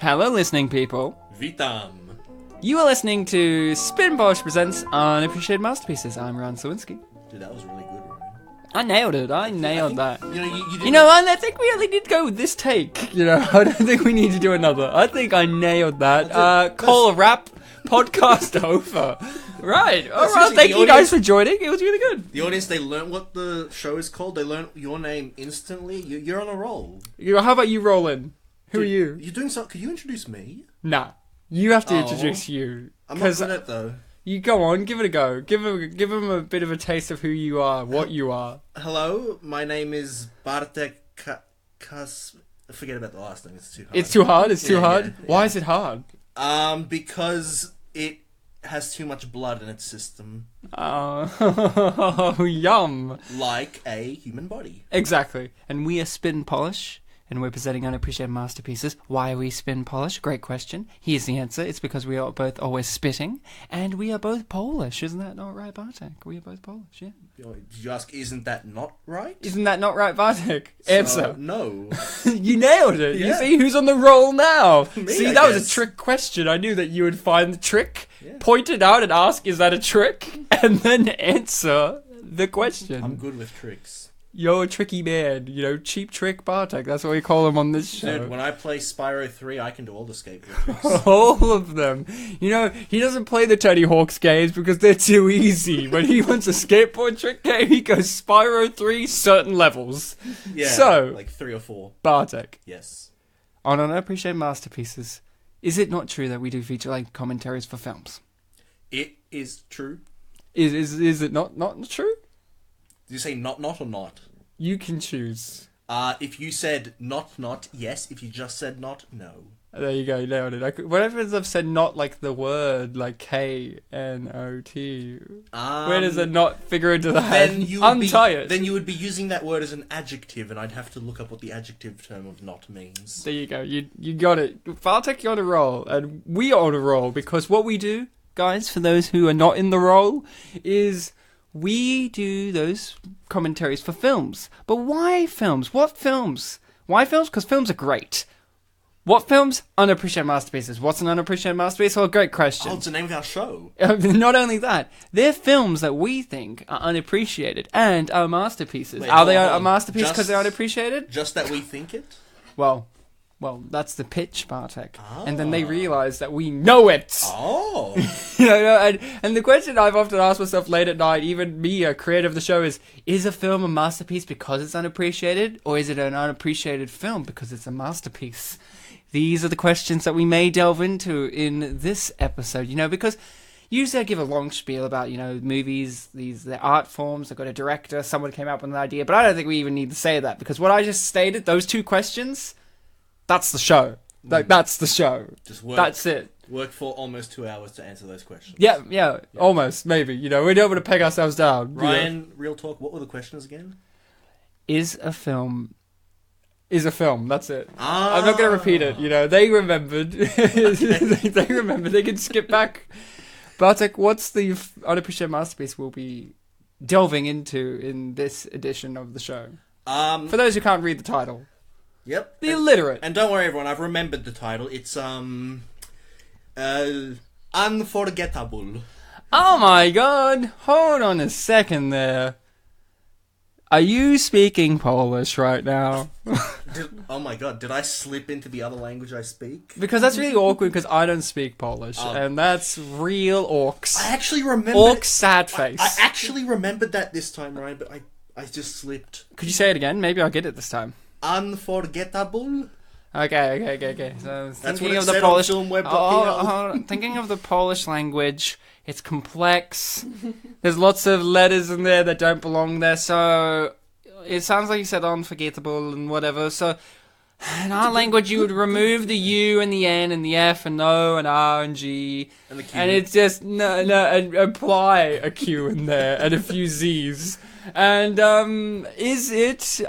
Hello, listening people. Vitam. You are listening to Spin Polish Presents Unappreciated Masterpieces. I'm Ryan Sliwinski. Dude, that was really good, Ryan. I nailed it. I nailed that. You didn't... You know, I think we only need to go with this take. You know, I don't think we need to do another. I think I nailed that. Call a rap podcast over. Right. All right. Thank you guys for joining. It was really good. The audience, they learned what the show is called. They learned your name instantly. You're on a roll. How about you roll in? Who are you? You're doing something. Could you introduce me? Nah. You have to introduce you. I'm not good at it, though. You go on, give it a go. Give him a bit of a taste of who you are, what you are. Hello, my name is Bartek Forget about the last name, it's too hard. It's too hard? It's too hard? Yeah. Why is it hard? Because it has too much blood in its system. Oh, yum. Like a human body. Exactly. And we are Spin Polish, and we're presenting unappreciated masterpieces. Why are we Spin Polish? Great question. Here's the answer. It's because we are both always spitting, and we are both Polish. Isn't that not right, Bartek? We are both Polish, yeah. Did you ask, isn't that not right? Isn't that not right, Bartek? Answer. No. You nailed it. Yeah. You see who's on the roll now. Me, See, I that was guess. a trick question. I knew that you would find the trick, Yeah. point it out and ask, is that a trick? And then answer the question. I'm good with tricks. You're a tricky man. You know, cheap trick Bartek. That's what we call him on this show. Dude, when I play Spyro 3, I can do all the skateboard tricks. All of them. You know, he doesn't play the Tony Hawk's games because they're too easy. When he wants a skateboard trick game, he goes Spyro 3, certain levels. Yeah, So, like 3 or 4. Bartek, Yes. on Unappreciated Masterpieces, is it not true that we do feature-length commentaries for films? It is true. Is it not true? Did you say not or not? You can choose. If you said not, yes. If you just said not, no. There you go, you nailed it. Whatever I've said not like the word, like K-N-O-T. Where does the not figure into the head? Untie it. Then you would be using that word as an adjective, and I'd have to look up what the adjective term of not means. There you go, you got it. Bartek, you're on a roll, and we are on a roll, because what we do, guys, for those who are not in the role, is we do those commentaries for films. But why films? What films? Why films? Because films are great. What films? Unappreciated masterpieces. What's an unappreciated masterpiece? Well, great question. Oh, it's the name of our show. Not only that, they're films that we think are unappreciated and are masterpieces. Wait, are they hold a on. masterpiece because they're unappreciated? Just that we think it? Well, that's the pitch, Bartek. And then they realise that we know it. Oh. You know, and the question I've often asked myself late at night, even me, a creator of the show, is a film a masterpiece because it's unappreciated, or is it an unappreciated film because it's a masterpiece? These are the questions that we may delve into in this episode, you know, because usually I give a long spiel about, you know, movies, they're art forms, they've got a director, someone came up with an idea, but I don't think we even need to say that, because what I just stated, those two questions, that's the show. Like, that's the show. Just work. That's it. Work for almost 2 hours to answer those questions. Yeah, almost, maybe. You know, we're able to peg ourselves down. Ryan, real talk, what were the questions again? Is a film, that's it. I'm not going to repeat it, you know, they remembered. They remembered, they can skip back. Bartek, what's the unappreciated masterpiece we'll be delving into in this edition of the show? For those who can't read the title. Yep. The illiterate. And don't worry, everyone, I've remembered the title. It's, Unforgettable. Oh my god, hold on a second there. Are you speaking Polish right now? Oh my god, did I slip into the other language I speak? Because that's really awkward, because I don't speak Polish, and that's real orcs. I actually remember... Orc sad face. I actually remembered that this time, Ryan, but I just slipped. Could you say it again? Maybe I'll get it this time. Unforgettable? Okay. So That's thinking what it of the said Polish. on filmweb.pl. Hold on. Thinking of the Polish language, it's complex. There's lots of letters in there that don't belong there. So it sounds like you said unforgettable and whatever. So in our language, you would remove the U and the N and the F and O and R and G, and the Q. And it's just and apply a Q in there and a few Z's. And is it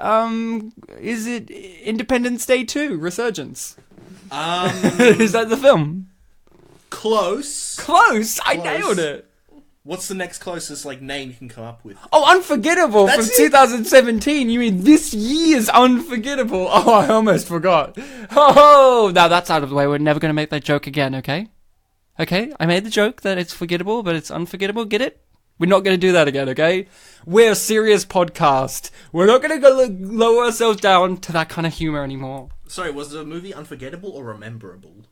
Independence Day 2 Resurgence? Is that the film? Close. I nailed it. What's the next closest name you can come up with? Oh, Unforgettable from 2017. You mean this year's Unforgettable? Oh, I almost forgot. Oh, now that's out of the way. We're never going to make that joke again, okay? Okay, I made the joke that it's forgettable, but it's unforgettable. Get it? We're not going to do that again, okay? We're a serious podcast. We're not going to lower ourselves down to that kind of humor anymore. Sorry, was the movie Unforgettable or Rememberable?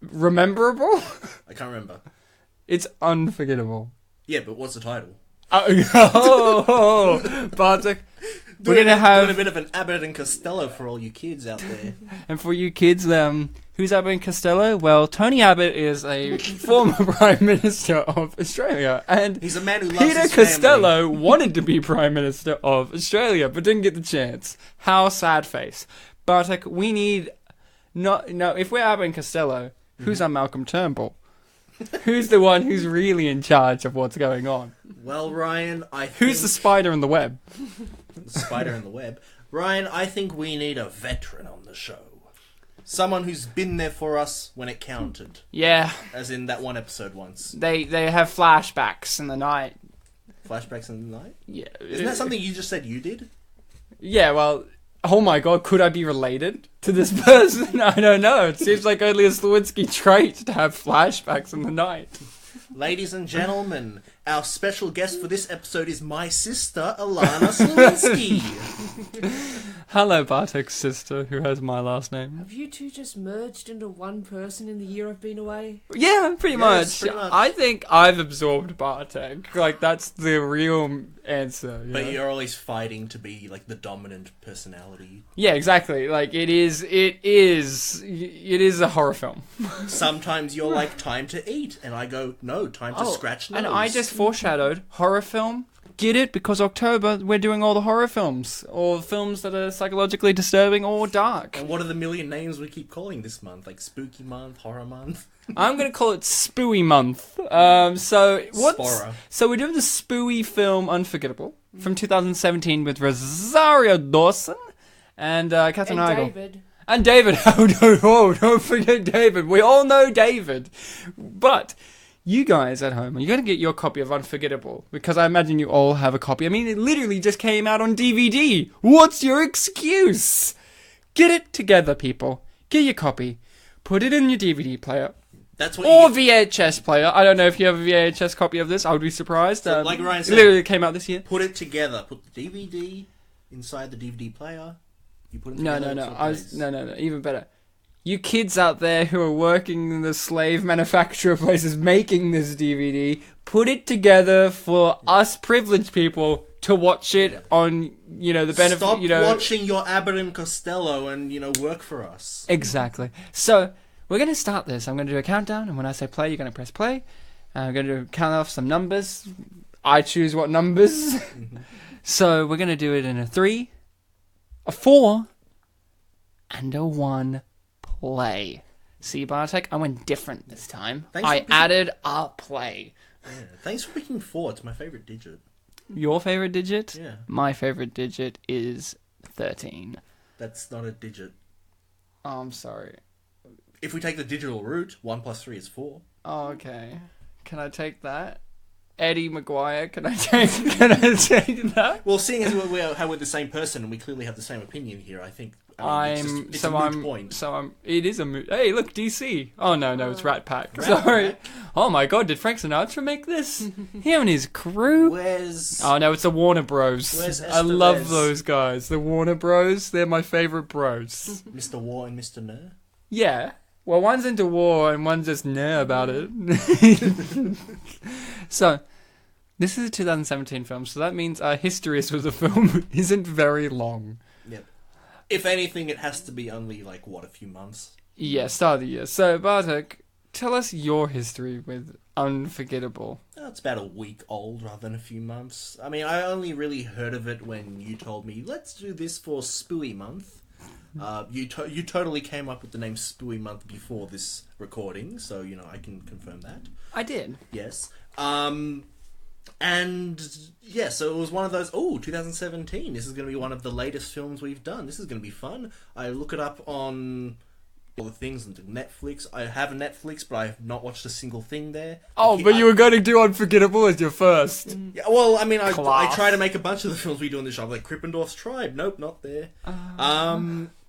Rememberable? I can't remember. It's Unforgettable. Yeah, but what's the title? Bartek. We're going to have... doing a bit of an Abbott and Costello for all you kids out there. And for you kids, who's Abbott and Costello? Well, Tony Abbott is a former Prime Minister of Australia. And he's a man who loves Peter his Costello family. wanted to be Prime Minister of Australia, but didn't get the chance. How sad face. Bartek, we need... No, if we're Abbott and Costello, who's our Malcolm Turnbull? Who's the one who's really in charge of what's going on? Well, Ryan, Who's the spider in the web? The spider in the web. Ryan, I think we need a veteran on the show. Someone who's been there for us when it counted. Yeah. As in that one episode once. They have flashbacks in the night. Flashbacks in the night? Yeah. Isn't that something you just said you did? Yeah, well... Oh my god, could I be related to this person? I don't know. It seems like only a Sliwinski trait to have flashbacks in the night. Ladies and gentlemen, our special guest for this episode is my sister, Allana Sliwinski. Hello, Bartek's sister, who has my last name. Have you two just merged into one person in the year I've been away? Yeah, pretty much. Pretty much. I think I've absorbed Bartek. That's the real answer. But you're always fighting to be, the dominant personality. Yeah, exactly. It is a horror film. Sometimes you're like, time to eat. And I go, no, time to scratch nose. And I just foreshadowed horror film. Get it? Because October, we're doing all the horror films. Or films that are psychologically disturbing or dark. And what are the million names we keep calling this month? Spooky month, horror month? I'm going to call it Spooey Month. So we're doing the Spooey film Unforgettable from 2017 with Rosario Dawson and Katherine Heigl. David. And David. Don't forget David. We all know David. But... you guys at home, you're going to get your copy of Unforgettable, because I imagine you all have a copy. I mean, it literally just came out on DVD. What's your excuse? Get it together, people. Get your copy. Put it in your DVD player. That's what or VHS player. I don't know if you have a VHS copy of this. I would be surprised. So, like Ryan said, it literally came out this year. Put it together. Put the DVD inside the DVD player. You put it No. No. Even better. You kids out there who are working in the slave manufacturer places making this DVD, put it together for us privileged people to watch it on, the benefit. Stop watching your Abbott and Costello and, work for us. Exactly. So, we're going to start this. I'm going to do a countdown, and when I say play, you're going to press play. I'm going to count off some numbers. I choose what numbers. So, we're going to do it in a 3, a 4, and a 1. Play. See, Bartek, I went different this time. I added a play. Yeah, thanks for picking 4. It's my favourite digit. Your favourite digit? Yeah. My favourite digit is 13. That's not a digit. Oh, I'm sorry. If we take the digital route, 1 plus 3 is 4. Oh, okay. Can I take that? Eddie Maguire, can I take that? Well, seeing as we're the same person and we clearly have the same opinion here, I think it's a moot point. It is a moot. Hey, look, DC. Oh, no, it's Rat Pack. Sorry. Oh my god, did Frank Sinatra make this? Him and his crew? Oh no, it's the Warner Bros. I love those guys. The Warner Bros, they're my favourite bros. Mr. War and Mr. No? Yeah. Well, one's into war and one's just nah about it. So, this is a 2017 film, so that means our history with the film isn't very long. Yep. If anything, it has to be only, a few months? Yeah, start of the year. So, Bartek, tell us your history with Unforgettable. It's about a week old rather than a few months. I mean, I only really heard of it when you told me, let's do this for Spooey Month. You totally came up with the name Spooey Month before this recording, so, I can confirm that. I did. Yes. And, yeah, so it was one of those, 2017, this is going to be one of the latest films we've done. This is going to be fun. I look it up on all the things into Netflix. I have a Netflix, but I have not watched a single thing there. Oh, but you were going to do Unforgettable as your first. Yeah, well, I mean, I Class. try to make a bunch of the films we do in the show, like Krippendorf's Tribe. Nope, not there.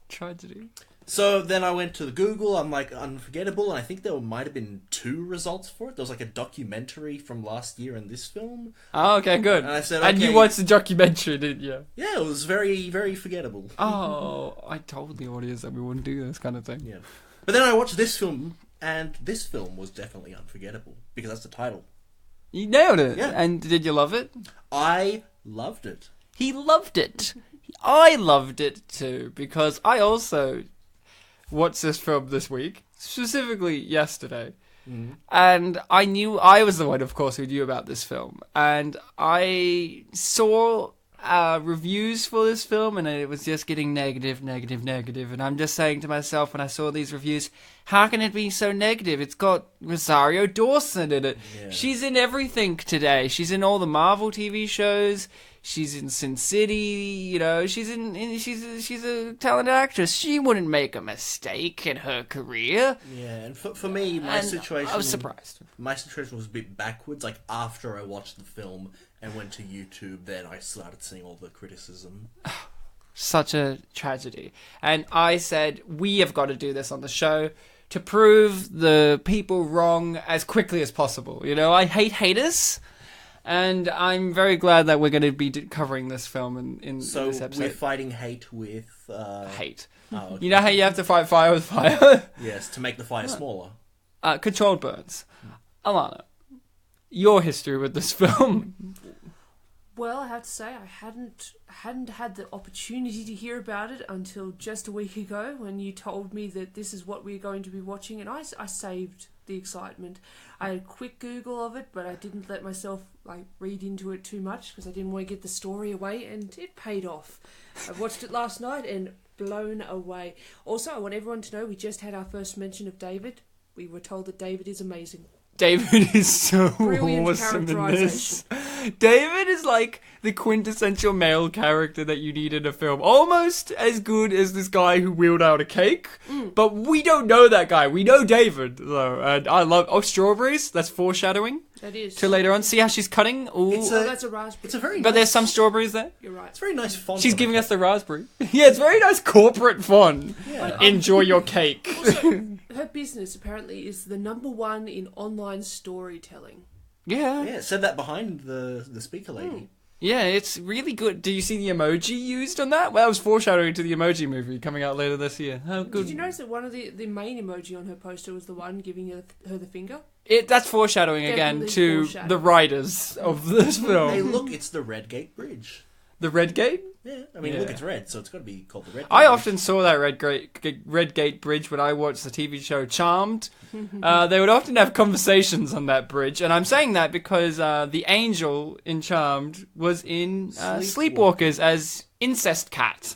Tragedy. So then I went to Google. I'm like, Unforgettable, and I think there might have been 2 results for it. There was like a documentary from last year and this film. Oh, okay, good. And I said, And okay. you watched the documentary, didn't you? Yeah, it was very, very forgettable. Oh, I told the audience that we wouldn't do this kind of thing. Yeah. But then I watched this film, and this film was definitely unforgettable, because that's the title. You nailed it. Yeah. And did you love it? I loved it. He loved it. I loved it too, because I also watched this film this week, specifically yesterday. And I knew I was the one, of course, who knew about this film. And I saw reviews for this film, and it was just getting negative. And I'm just saying to myself when I saw these reviews, how can it be so negative? It's got Rosario Dawson in it. Yeah. She's in everything today. She's in all the Marvel TV shows. She's in Sin City, you know. She's a talented actress. She wouldn't make a mistake in her career. Yeah, and for me, my And situation... I was surprised. My situation was a bit backwards. Like, after I watched the film and went to YouTube, then I started seeing all the criticism. Such a tragedy. And I said, we have got to do this on the show to prove the people wrong as quickly as possible. You know, I hate haters. And I'm very glad that we're going to be covering this film in this episode. So we're fighting hate with... Hate. Oh, okay. You know how you have to fight fire with fire? Yes, to make the fire smaller. Controlled burns. Allana, your history with this film. Well, I have to say, I hadn't had the opportunity to hear about it until just a week ago when you told me that this is what we're going to be watching, and I saved the excitement. I had a quick Google of it, but I didn't let myself read into it too much because I didn't want to get the story away, and it paid off. I watched it last night and blown away. Also, I want everyone to know we just had our first mention of David. We were told that David is amazing. David is so Brilliant awesome in this. David is like the quintessential male character that you need in a film. Almost as good as this guy who wheeled out a cake. But we don't know that guy. We know David, though. And I love... Oh, strawberries? That's foreshadowing. That is. To later on. See how she's cutting? Ooh. That's a raspberry. It's a very But nice, there's some strawberries there. You're right. It's a very nice font. She's on giving it. us the raspberry. Yeah, it's very nice corporate fun. Yeah. Enjoy your cake. Also, her business apparently is the #1 in online storytelling. Yeah. Yeah, it said that behind the speaker lady. Yeah, it's really good. Do you see the emoji used on that? Well, that was foreshadowing to the Emoji Movie coming out later this year. How good. Did you notice that one of the main emoji on her poster was the one giving her the finger? That's foreshadowing again Definitely to foreshadowing. the writers of this film. Hey, look, it's the Red Gate Bridge. The Red Gate? Yeah, I mean, Yeah. look, it's red, so it's got to be called the Red Gate I Bridge. often saw that Red Gate Bridge when I watched the TV show Charmed. They would often have conversations on that bridge, and I'm saying that because the angel in Charmed was in Sleepwalkers as incest cat.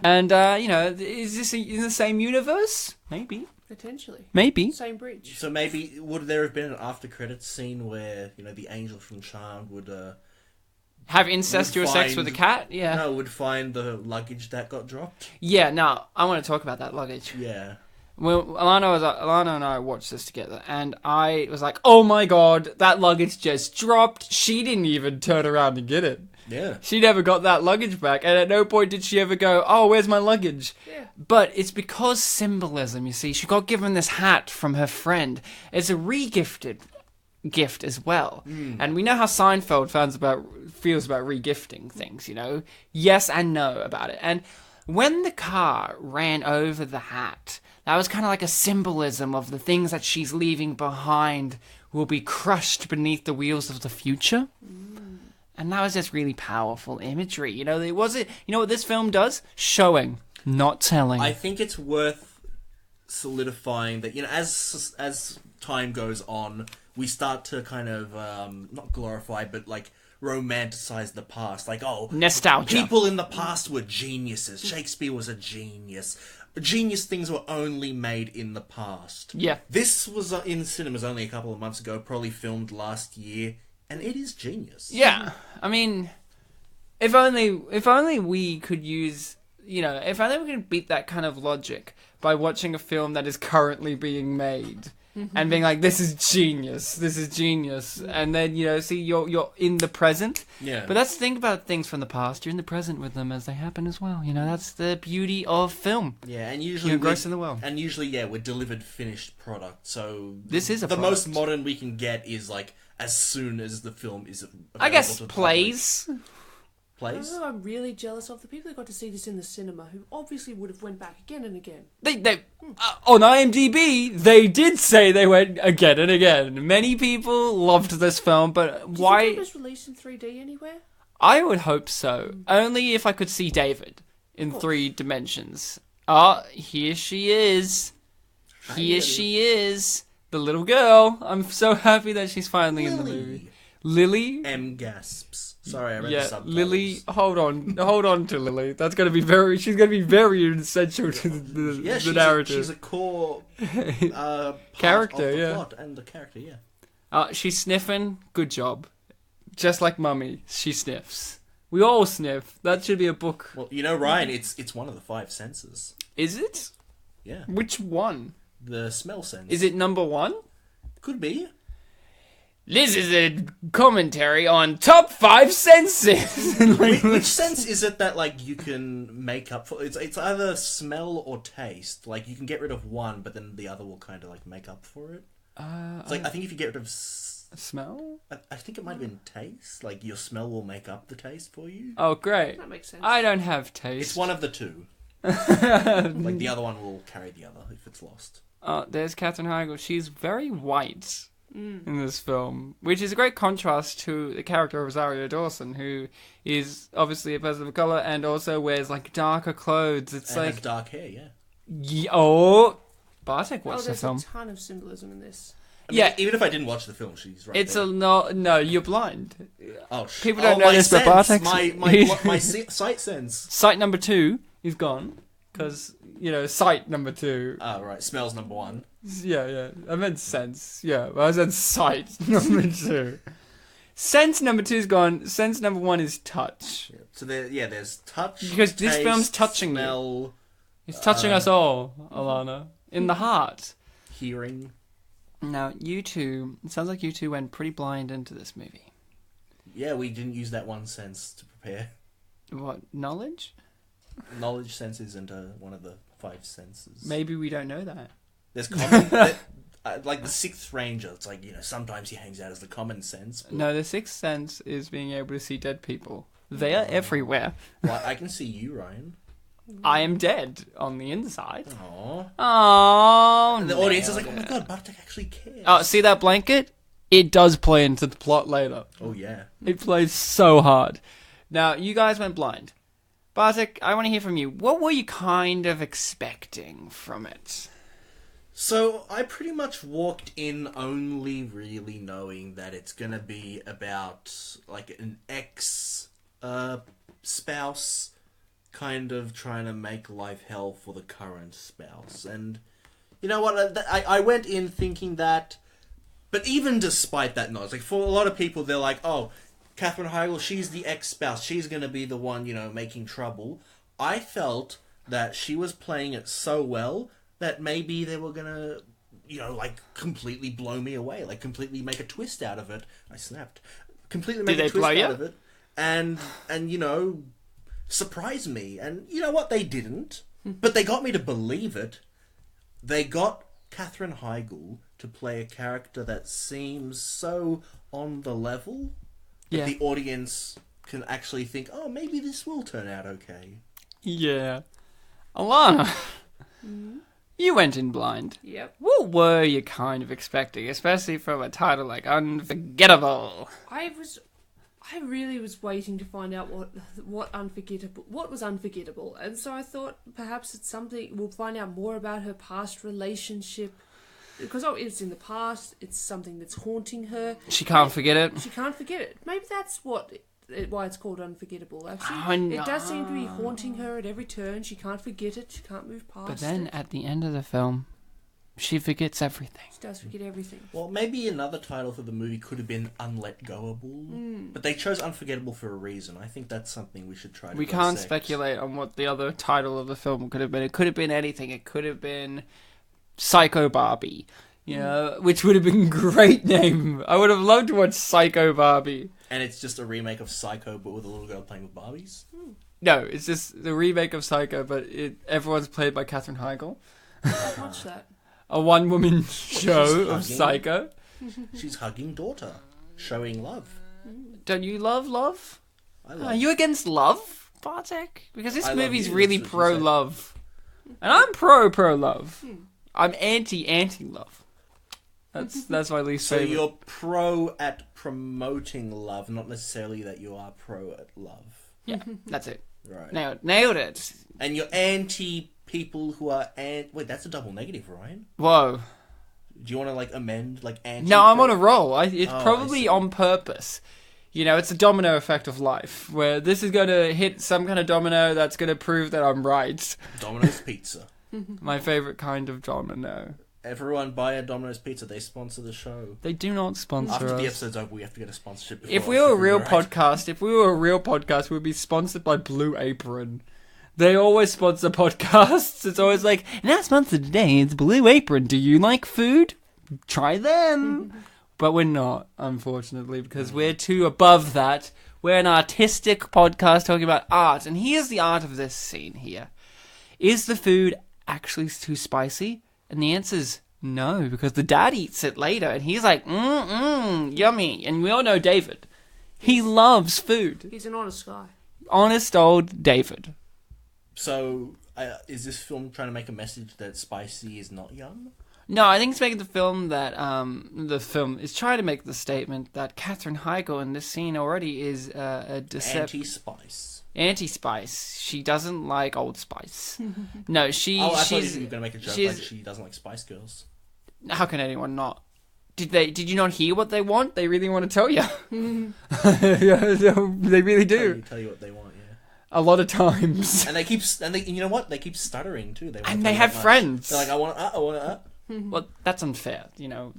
And, is this in the same universe? Maybe. Potentially. Maybe. Same bridge. So maybe, would there have been an after-credits scene where, the angel from Charmed would... Have incestuous sex with a cat? Yeah. No, would find the luggage that got dropped? Yeah, now, I want to talk about that luggage. Yeah. Well, Allana and I watched this together, and I was like, oh my god, that luggage just dropped. She didn't even turn around and get it. Yeah. She never got that luggage back, and at no point did she ever go, oh, where's my luggage? Yeah. But it's because symbolism, you see. She got given this hat from her friend. It's a re-gifted gift as well. And we know how Seinfeld feels about re-gifting things, Yes and no about it. And when the car ran over the hat, that was kind of like a symbolism of the things that she's leaving behind will be crushed beneath the wheels of the future. And that was just really powerful imagery. It wasn't. You know what this film does? Showing, not telling. I think it's worth solidifying that, as time goes on, we start to kind of, not glorify, but romanticize the past. Nostalgia. People in the past were geniuses. Shakespeare was a genius. Genius things were only made in the past. Yeah. This was in cinemas only a couple of months ago, probably filmed last year, and it is genius. Yeah. I mean, if only we could use if only we can beat that kind of logic by watching a film that is currently being made. And being like, this is genius, and then see you're in the present. Yeah. But that's the thing about things from the past. You're in the present with them as they happen as well. That's the beauty of film. Yeah, and usually you're engrossed in the world. And usually, we're delivered finished product. So this is the most modern we can get is like as soon as the film is available. I guess plays. Plays? Oh, I'm really jealous of the people who got to see this in the cinema, who obviously would have went back again and again. They on IMDb, they did say they went again and again. Many people loved this film, but why? Do you think it was released in 3D anywhere? I would hope so. Only if I could see David in 3 dimensions. Here she is. Here she is. The little girl. I'm so happy that she's finally in the movie. Lily? M gasps. Sorry, I read the subtitles. Lily, hold on to Lily. She's gonna be very essential to the narrative. She's a core character, of the plot and the character, she's sniffing. Good job. Just like Mummy, she sniffs. We all sniff. That should be a book. Well, Ryan, it's one of the 5 senses. Is it? Yeah. Which one? The smell sense. Is it number 1? Could be. This is a commentary on top 5 senses. Which sense is it that you can make up for? It's either smell or taste. You can get rid of one, but then the other will kind of make up for it. It's I think if you get rid of smell, I think it might have been taste. Your smell will make up the taste for you. Oh, great! That makes sense. I don't have taste. It's one of the two. The other one will carry the other if it's lost. There's Katherine Heigl. She's very white in this film, which is a great contrast to the character of Rosario Dawson, who is obviously a person of color and also wears darker clothes. It's has dark hair, Bartek watched the film. There's a ton of symbolism in this. I mean, even if I didn't watch the film, she's right. No, you're blind. Oh, people don't know this, but Bartek. My sight sense. Sight number 2 is gone because sight number 2. Oh, right. Smells number 1. Yeah. I meant sense. Yeah, I said sight number 2. Sense number 2 is gone. Sense number 1 is touch. Yeah. So there's touch. Because this film's touching smell. It's touching us all, Allana, in the heart. Hearing. Now, you two, it sounds like you two went pretty blind into this movie. Yeah, we didn't use that one sense to prepare. What, knowledge? Knowledge sense isn't one of the 5 senses. Maybe we don't know that. There's common, the 6th Ranger. It's sometimes he hangs out as the common sense. But... No, the 6th sense is being able to see dead people. They are everywhere. Well, I can see you, Ryan. I am dead on the inside. Aww. Oh, the audience is like, oh my god, Bartek actually cares. Oh, see that blanket? It does play into the plot later. Oh, yeah. It plays so hard. Now, you guys went blind. Bartek, I want to hear from you. What were you kind of expecting from it? So, I pretty much walked in only really knowing that it's going to be about, an ex-spouse kind of trying to make life hell for the current spouse. And you know what? I went in thinking that, but even despite that knowledge, for a lot of people, they're like, oh, Katherine Heigl, she's the ex-spouse. She's going to be the one, making trouble. I felt that she was playing it so well that maybe they were going to, completely blow me away. Completely make a twist out of it. I snapped. Completely make a twist out of it. And surprise me. And you know what? They didn't. But they got me to believe it. They got Katherine Heigl to play a character that seems so on the level that the audience can actually think, oh, maybe this will turn out okay. Yeah. Allana, you went in blind. Yep. What were you kind of expecting, especially from a title like Unforgettable? I really was waiting to find out what was unforgettable, and so I thought perhaps it's something we'll find out more about her past relationship, because it's in the past. It's something that's haunting her. She can't forget it. She can't forget it. Maybe that's why it's called Unforgettable. Actually, it does seem to be haunting her at every turn. She can't forget it. She can't move past. But then at the end of the film, She forgets everything. She does forget everything. Well, maybe another title for the movie could have been Unletgoable. But they chose Unforgettable for a reason. I think that's something we should try to We can't dissect. speculate on what the other title of the film could have been. It could have been anything. It could have been Psycho Barbie, you know, which would have been a great name. I would have loved to watch Psycho Barbie. And it's just a remake of Psycho, but with a little girl playing with Barbies? No, it's just the remake of Psycho, but everyone's played by Katherine Heigl. I'd watch that. A one-woman show of hugging. Psycho. She's hugging daughter, showing love. Don't you love love? I love Are you against love, Bartek? Because this I love movie's you, really that's what she said. pro-love. And I'm pro-love. I'm anti-love. That's my least So favorite. you're pro at promoting love, not necessarily that you are pro at love. Yeah, that's it. Right. Nailed it. And you're anti people who are wait, that's a double negative, Ryan. Whoa. Do you want to like amend like anti? No, I'm on a roll. It's Oh, I probably see. on purpose. You know, it's a domino effect of life, where this is going to hit some kind of domino that's going to prove that I'm right. Domino's Pizza. My favorite kind of domino. Everyone buy a Domino's Pizza. They sponsor the show. They do not sponsor After us. the episode's over, we have to get a sponsorship. Before If we were a real right. podcast, we'd be sponsored by Blue Apron. They always sponsor podcasts. It's always like, and our sponsor today is Blue Apron. Do you like food? Try them. But we're not, unfortunately, because we're too above that. We're an artistic podcast talking about art. And here's the art of this scene here. Is the food actually too spicy? And the answer's no, because the dad eats it later, and he's like, yummy. And we all know David. He loves food. He's an honest guy. Honest old David. So, is this film trying to make a message that spicy is not yum? No, I think it's making the film that, the film is trying to make the statement that Katherine Heigl in this scene already is a Anti-spice. Anti-spice. She doesn't like Old Spice. No, I thought she's... you were going to make a joke she's- like she doesn't like Spice Girls. How can anyone not? Did you not hear what they want? They really want to tell you. They really do. Tell you what they want, yeah. A lot of times. And you know what? They keep stuttering too. They wanna And tell they you have that much. friends. They're like, I want. Well, that's unfair, you know.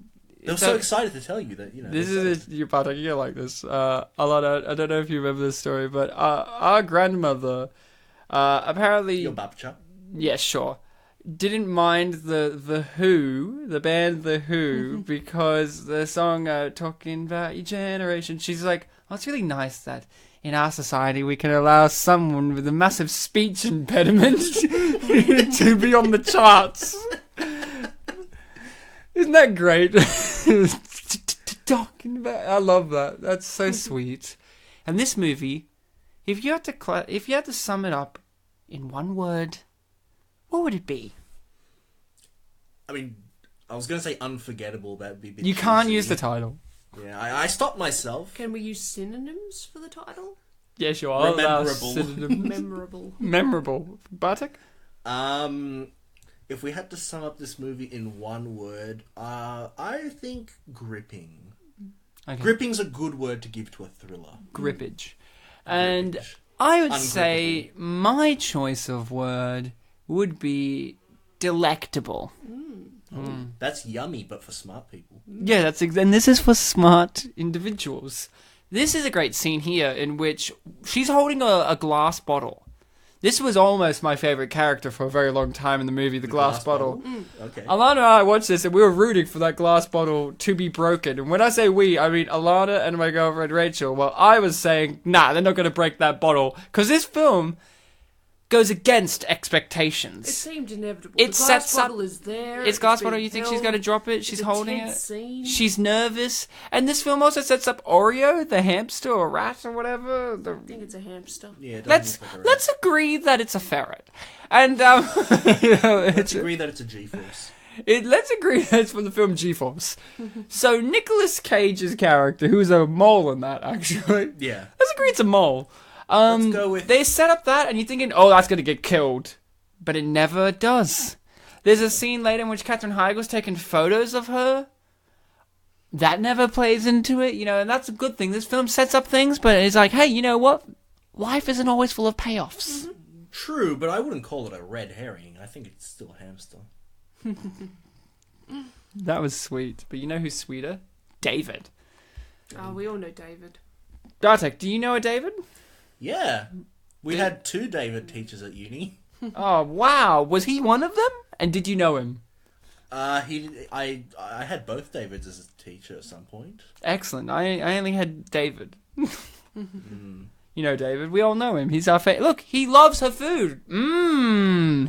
They're so excited to tell you that, you know. This they're is so- your Bartek, you're like this. Allana, I don't know if you remember this story, but our grandmother, apparently, your babcha. yeah, sure, didn't mind the Who, the band The Who, because the song talking about your generation. She's like, oh, it's really nice that in our society we can allow someone with a massive speech impediment to be on the charts. Isn't that great? Talking about, I love that. That's so sweet. And this movie, if you had to sum it up in one word, what would it be? I mean, I was going to say unforgettable. That'd be a bit You can't cheesy. use the title. Yeah, I stopped myself. Can we use synonyms for the title? Yeah, sure. I'll allow Rememberable. synonyms. Memorable. Memorable. Bartek? If we had to sum up this movie in one word, I think gripping. Okay. Gripping's a good word to give to a thriller. Grippage. And Grippage. I would say my choice of word would be delectable. That's yummy, but for smart people. Yeah, and this is for smart individuals. This is a great scene here in which she's holding a glass bottle. This was almost my favorite character for a very long time in the movie, the glass bottle. Okay. Alana and I watched this and we were rooting for that glass bottle to be broken. And when I say we, I mean Alana and my girlfriend Rachel. Well, I was saying, nah, they're not going to break that bottle. Because this film goes against It expectations. seemed inevitable. It The glass sets up- bottle is there. It's glass bottle, being you think she's held. going to drop it? It's She's a holding tense it. Scene. She's nervous. And this film also sets up Oreo, the hamster or rat or whatever. I think it's a hamster. Yeah, it doesn't Let's look like a rat. let's agree that it's a ferret. And you know, Let's agree that it's a G-force. let's agree that it's from the film G-Force. So Nicolas Cage's character, who's a mole in that, actually. Yeah. Let's agree it's a mole. Let's go with... They set up that, and you're thinking, oh, that's going to get killed. But it never does. There's a scene later in which Katherine Heigl's taking photos of her. That never plays into it, you know, and that's a good thing. This film sets up things, but it's like, hey, you know what? Life isn't always full of payoffs. True, but I wouldn't call it a red herring. I think it's still a hamster. That was sweet. But you know who's sweeter? David. We all know David. Bartek, do you know a David? Yeah. We had 2 David teachers at uni. Oh, wow. Was he one of them? And did you know him? I had both Davids as a teacher at some point. Excellent. I only had David. You know David. We all know him. He's our favorite. Look, he loves her food.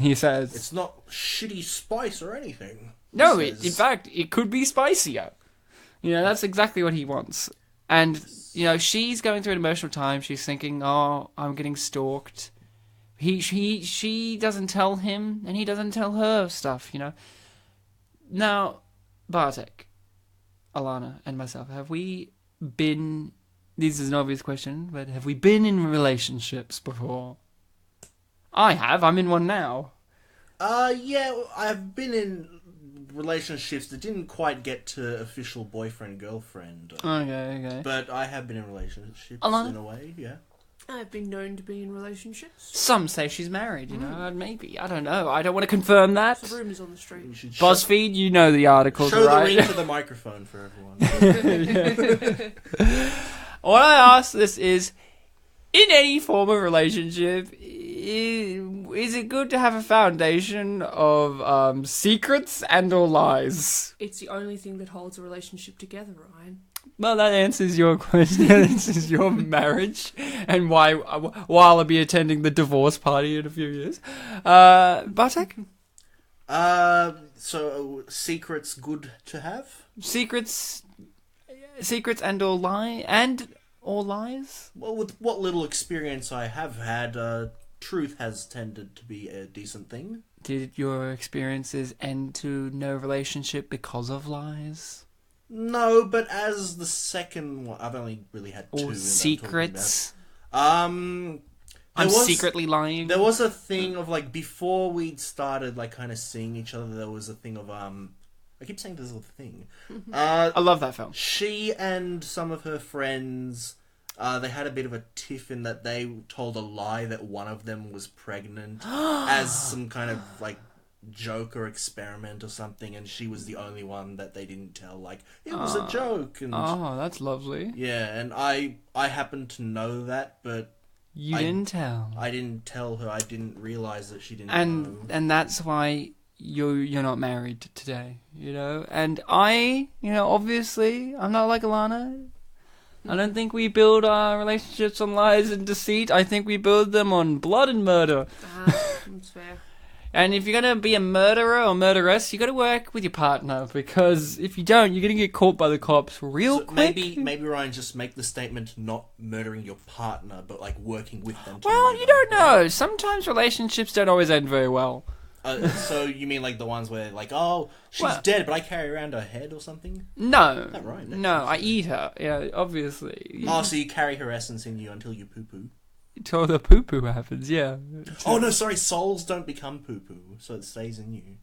He says. It's not shitty spice or anything. No, in fact, it could be spicier. You know, that's exactly what he wants. And, you know, she's going through an emotional time. She's thinking, oh, I'm getting stalked. She doesn't tell him, and he doesn't tell her stuff, you know. Now, Bartek, Allana, and myself, have we been... This is an obvious question, but have we been in relationships before? I have. I'm in one now. Yeah, I've been in relationships that didn't quite get to official boyfriend-girlfriend. Okay. But I have been in relationships Allana? in a way, yeah. I've been known to be in relationships. Some say she's married, you know, maybe. I don't know. I don't want to confirm that. There's rumours on the street. You should BuzzFeed, you know the articles, show right? the ring to the microphone for everyone. What I ask this is, in any form of relationship, is it good to have a foundation of secrets and or lies? It's the only thing that holds a relationship together, Ryan. Well, that answers your question. That answers your marriage and why I'll be attending the divorce party in a few years. Bartek? So secrets good to have? Secrets and or lies? Well, with what little experience I have had, truth has tended to be a decent thing. Did your experiences end to no relationship because of lies? No, but as the second one, I've only really had 2. Or secrets? I'm secretly lying. There was a thing of, like, before we'd started, like, kind of seeing each other, there was a thing of, I keep saying this is a thing. I love that film. She and some of her friends, they had a bit of a tiff in that they told a lie that one of them was pregnant as some kind of, like, joke or experiment or something, and she was the only one that they didn't tell, like, it was a joke. And that's lovely. yeah, and I happened to know that, but you didn't tell. I didn't tell her. I didn't realize that she didn't know. And that's why you're not married today, you know. And I, you know, obviously I'm not like Allana. I don't think we build our relationships on lies and deceit. I think we build them on blood and murder. That's fair. And if you're going to be a murderer or murderess, you got to work with your partner, because if you don't, you're going to get caught by the cops real quick. Maybe Ryan, just make the statement not murdering your partner, but like working with them. Well, you don't know. Sometimes relationships don't always end very well. So you mean like the ones where like, oh, she's dead, but I carry around her head or something? No. Is that right? No, I eat her. Yeah, obviously. Oh, so you carry her essence in you until you poo-poo. Until the poo-poo happens, yeah. Oh, no, sorry, souls don't become poo-poo, so it stays in you.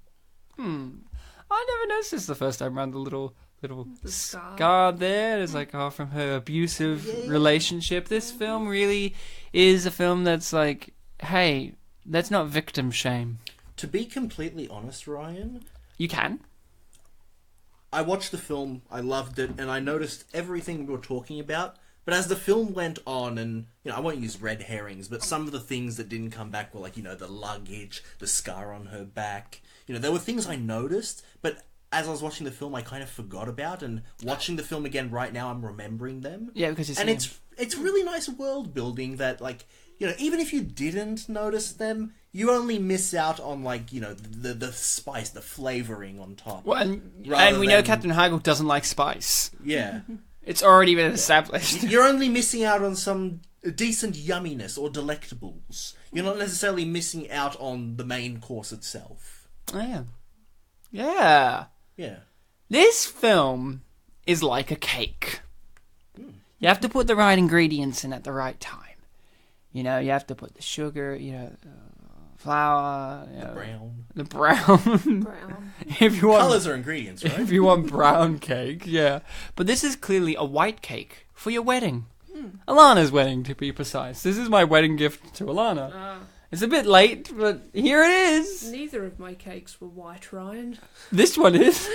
I never noticed this the first time around, the little The scar there. It's like, from her abusive relationship. This film really is a film that's like, hey, that's not victim shame. To be completely honest, Ryan... You can. I watched the film, I loved it, and I noticed everything we were talking about. But as the film went on, and, you know, I won't use red herrings, but some of the things that didn't come back were like, you know, the luggage, the scar on her back. You know, there were things I noticed, but as I was watching the film, I kind of forgot about, and watching the film again right now, I'm remembering them. Yeah, because it's really nice world building that, like, you know, even if you didn't notice them, you only miss out on, like, you know, the spice, the flavouring on top. Well, and we know Katherine Heigl doesn't like spice. Yeah. It's already been established. You're only missing out on some decent yumminess or delectables. You're not necessarily missing out on the main course itself. Oh, yeah. Yeah. Yeah. This film is like a cake. You have to put the right ingredients in at the right time. You know, you have to put the sugar, you know, flour, you know, the brown. If you want, colours are ingredients, right? If you want brown cake, yeah. But this is clearly a white cake for your wedding. Allana's wedding, to be precise. This is my wedding gift to Allana. It's a bit late, but here it is. Neither of my cakes were white, Ryan. This one is.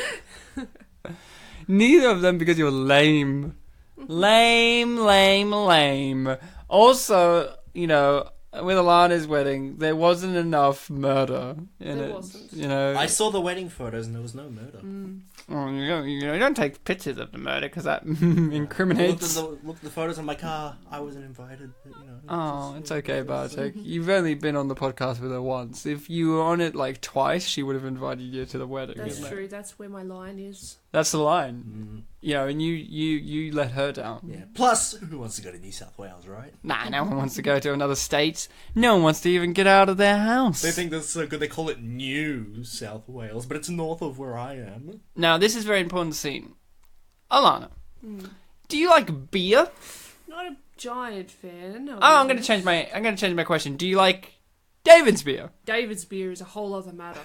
Neither of them because you're lame. Lame. Also, you know, with Allana's wedding, there wasn't enough murder in it. There wasn't. You know, I saw the wedding photos and there was no murder. oh, you don't take pictures of the murder because that incriminates. Look at the photos on my car. I wasn't invited. But, you know, Oh, it's okay, Bartek. You've only been on the podcast with her once. If you were on it like twice, she would have invited you to the wedding. That's isn't it? true. That's where my line is. That's the line. You know, and you let her down. Yeah. Plus, who wants to go to New South Wales, right? Nah, no one wants to go to another state. No one wants to even get out of their house. They think that's so good. They call it New South Wales, but it's north of where I am. Now, this is a very important scene. Allana, do you like beer? Not a giant fan. Oh, I'm going to change my question. Do you like David's beer? David's beer is a whole other matter.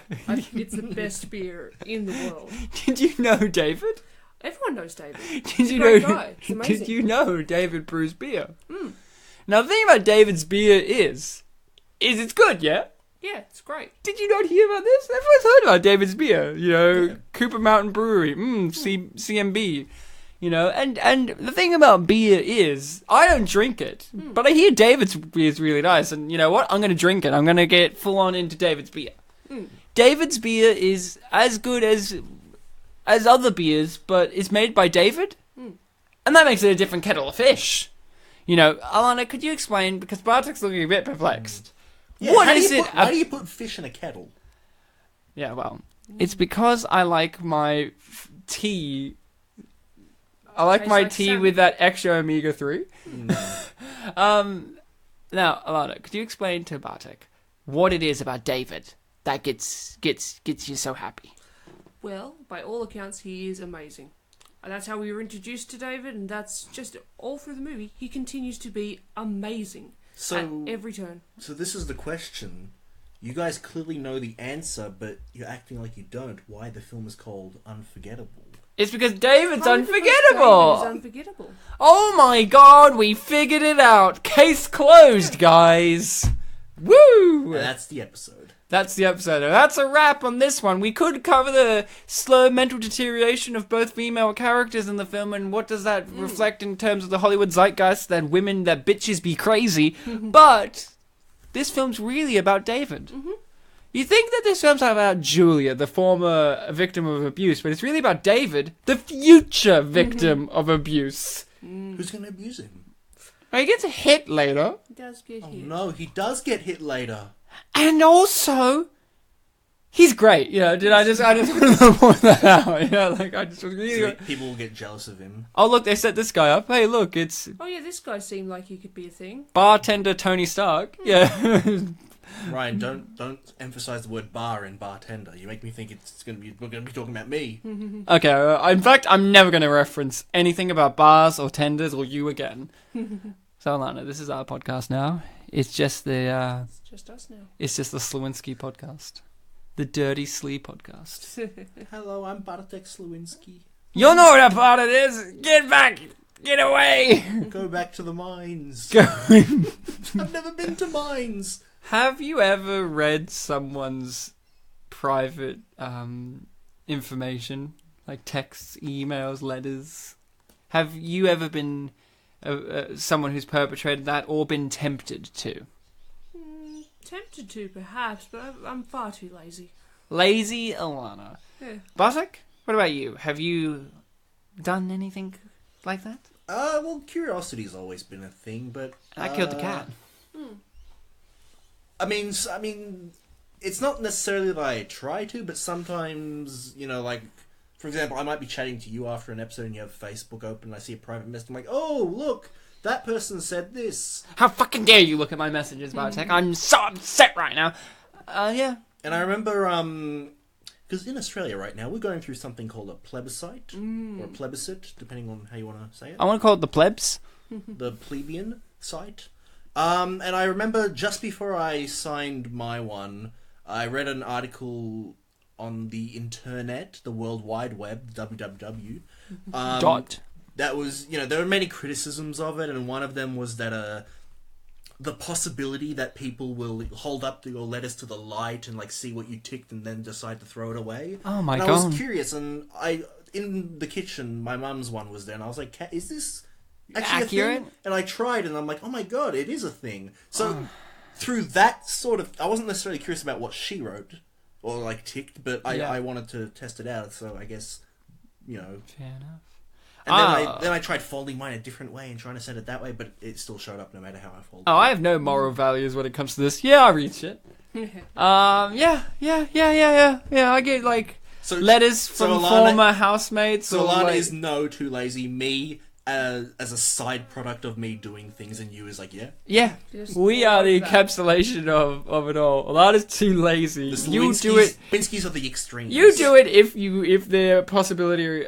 It's the best beer in the world. Did you know David? Everyone knows David. Did you Great know? guy. It's amazing. Did you know David brews beer? Now, the thing about David's beer is it's good, yeah? Yeah, it's great. Did you not hear about this? Everyone's heard about David's beer. You know, Cooper Mountain Brewery, CMB. You know, and the thing about beer is, I don't drink it, but I hear David's beer is really nice, and you know what? I'm going to drink it. I'm going to get full on into David's beer. David's beer is as good as other beers, but it's made by David, and that makes it a different kettle of fish. You know, Allana, could you explain, because Bartek's looking a bit perplexed. Yeah, What how is do you it? Why do you put fish in a kettle? Yeah, well, it's because I like my tea. I like Tastes my like tea salmon. with that extra omega-3. Now, Allana, could you explain to Bartek what it is about David that gets you so happy? Well, by all accounts, he is amazing. And that's how we were introduced to David, and that's just all through the movie. He continues to be amazing at every turn. So this is the question. You guys clearly know the answer, but you're acting like you don't. Why the film is called Unforgettable? It's because David's Probably because unforgettable. David is unforgettable. Oh my god, we figured it out. Case closed, guys. Woo! And that's the episode. That's the episode. That's a wrap on this one. We could cover the slow mental deterioration of both female characters in the film and what does that reflect in terms of the Hollywood zeitgeist that women, that bitches be crazy. But this film's really about David. You think that this film's about Julia, the former victim of abuse, but it's really about David, the future victim of abuse. Who's going to abuse him? He gets hit later. He does get Oh hit. no, he does get hit later. And also, he's great. You know, I just want to point that out. You know, like I just was really. People will get jealous of him. Oh look, they set this guy up. Hey, look, it's Oh yeah, this guy seemed like he could be a thing. bartender Tony Stark. Yeah. Ryan, don't emphasize the word bar in bartender. You make me think we're going to be talking about me. Okay. In fact, I'm never going to reference anything about bars or tenders or you again. So Allana, this is our podcast now. It's just the. It's just us now. It's just the Sliwinski podcast, the Dirty Slee podcast. Hello, I'm Bartek Sliwinski. You know what part it is. Get back. Get away. Go back to the mines. Go. I've never been to mines. Have you ever read someone's private information, like texts, emails, letters? Have you ever been someone who's perpetrated that or been tempted to? Tempted to, perhaps, but I'm far too lazy. Lazy Allana. Yeah. Bartek, what about you? Have you done anything like that? Well, curiosity's always been a thing, but I killed the cat. I mean, it's not necessarily that I try to, but sometimes, you know, like, for example, I might be chatting to you after an episode and you have Facebook open and I see a private message. I'm like, oh, look, that person said this. How fucking dare you look at my messages, Bartek? I'm so upset right now. Yeah. And I remember, because in Australia right now, we're going through something called a plebiscite, or a plebiscite, depending on how you want to say it. I want to call it the plebs. The plebeian site. And I remember just before I signed my one, I read an article on the internet, the World Wide Web, www. Dot. That was, you know, there were many criticisms of it, and one of them was that the possibility that people will hold up your letters to the light and like see what you ticked and then decide to throw it away. Oh my and God. I was curious, and in the kitchen, my mum's one was there, and I was like, is this actually accurate? a thing? And I tried, and I'm like, oh my God, it is a thing. So through that sort of, I wasn't necessarily curious about what she wrote or like ticked, but I wanted to test it out. So I guess, you know, Fair enough. and then I tried folding mine a different way and trying to send it that way, but it still showed up no matter how I folded. Oh, I have no moral values when it comes to this. Yeah, I read shit. Yeah. I get like letters from Allana, former housemates. So or, Allana like, is no too lazy. Me as a side product of me doing things, and you is like, yeah. Just We are the that. encapsulation of it all. Allana's too lazy. the You do it. Sliwinskis are the extremes. You do it if the possibility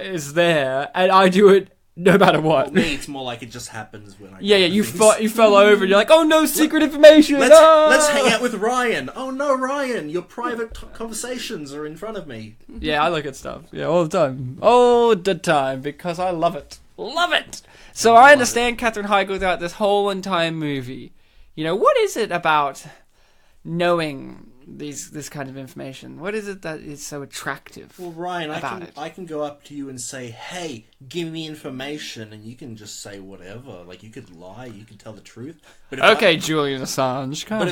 is there, and I do it no matter what. For me, it's more like it just happens when I. Yeah. do You things. you fell over, and you're like, oh no, secret information. Let's hang out with Ryan. Oh no, Ryan, your private conversations are in front of me. Yeah, I look at stuff. Yeah, all the time, because I love it. Love it. So I understand Katherine Heigl throughout this whole entire movie. You know, what is it about knowing this kind of information? What is it that is so attractive? Well, Ryan, about I can go up to you and say, "Hey, give me information," and you can just say whatever. Like you could lie, you could tell the truth. But if Julian Assange. But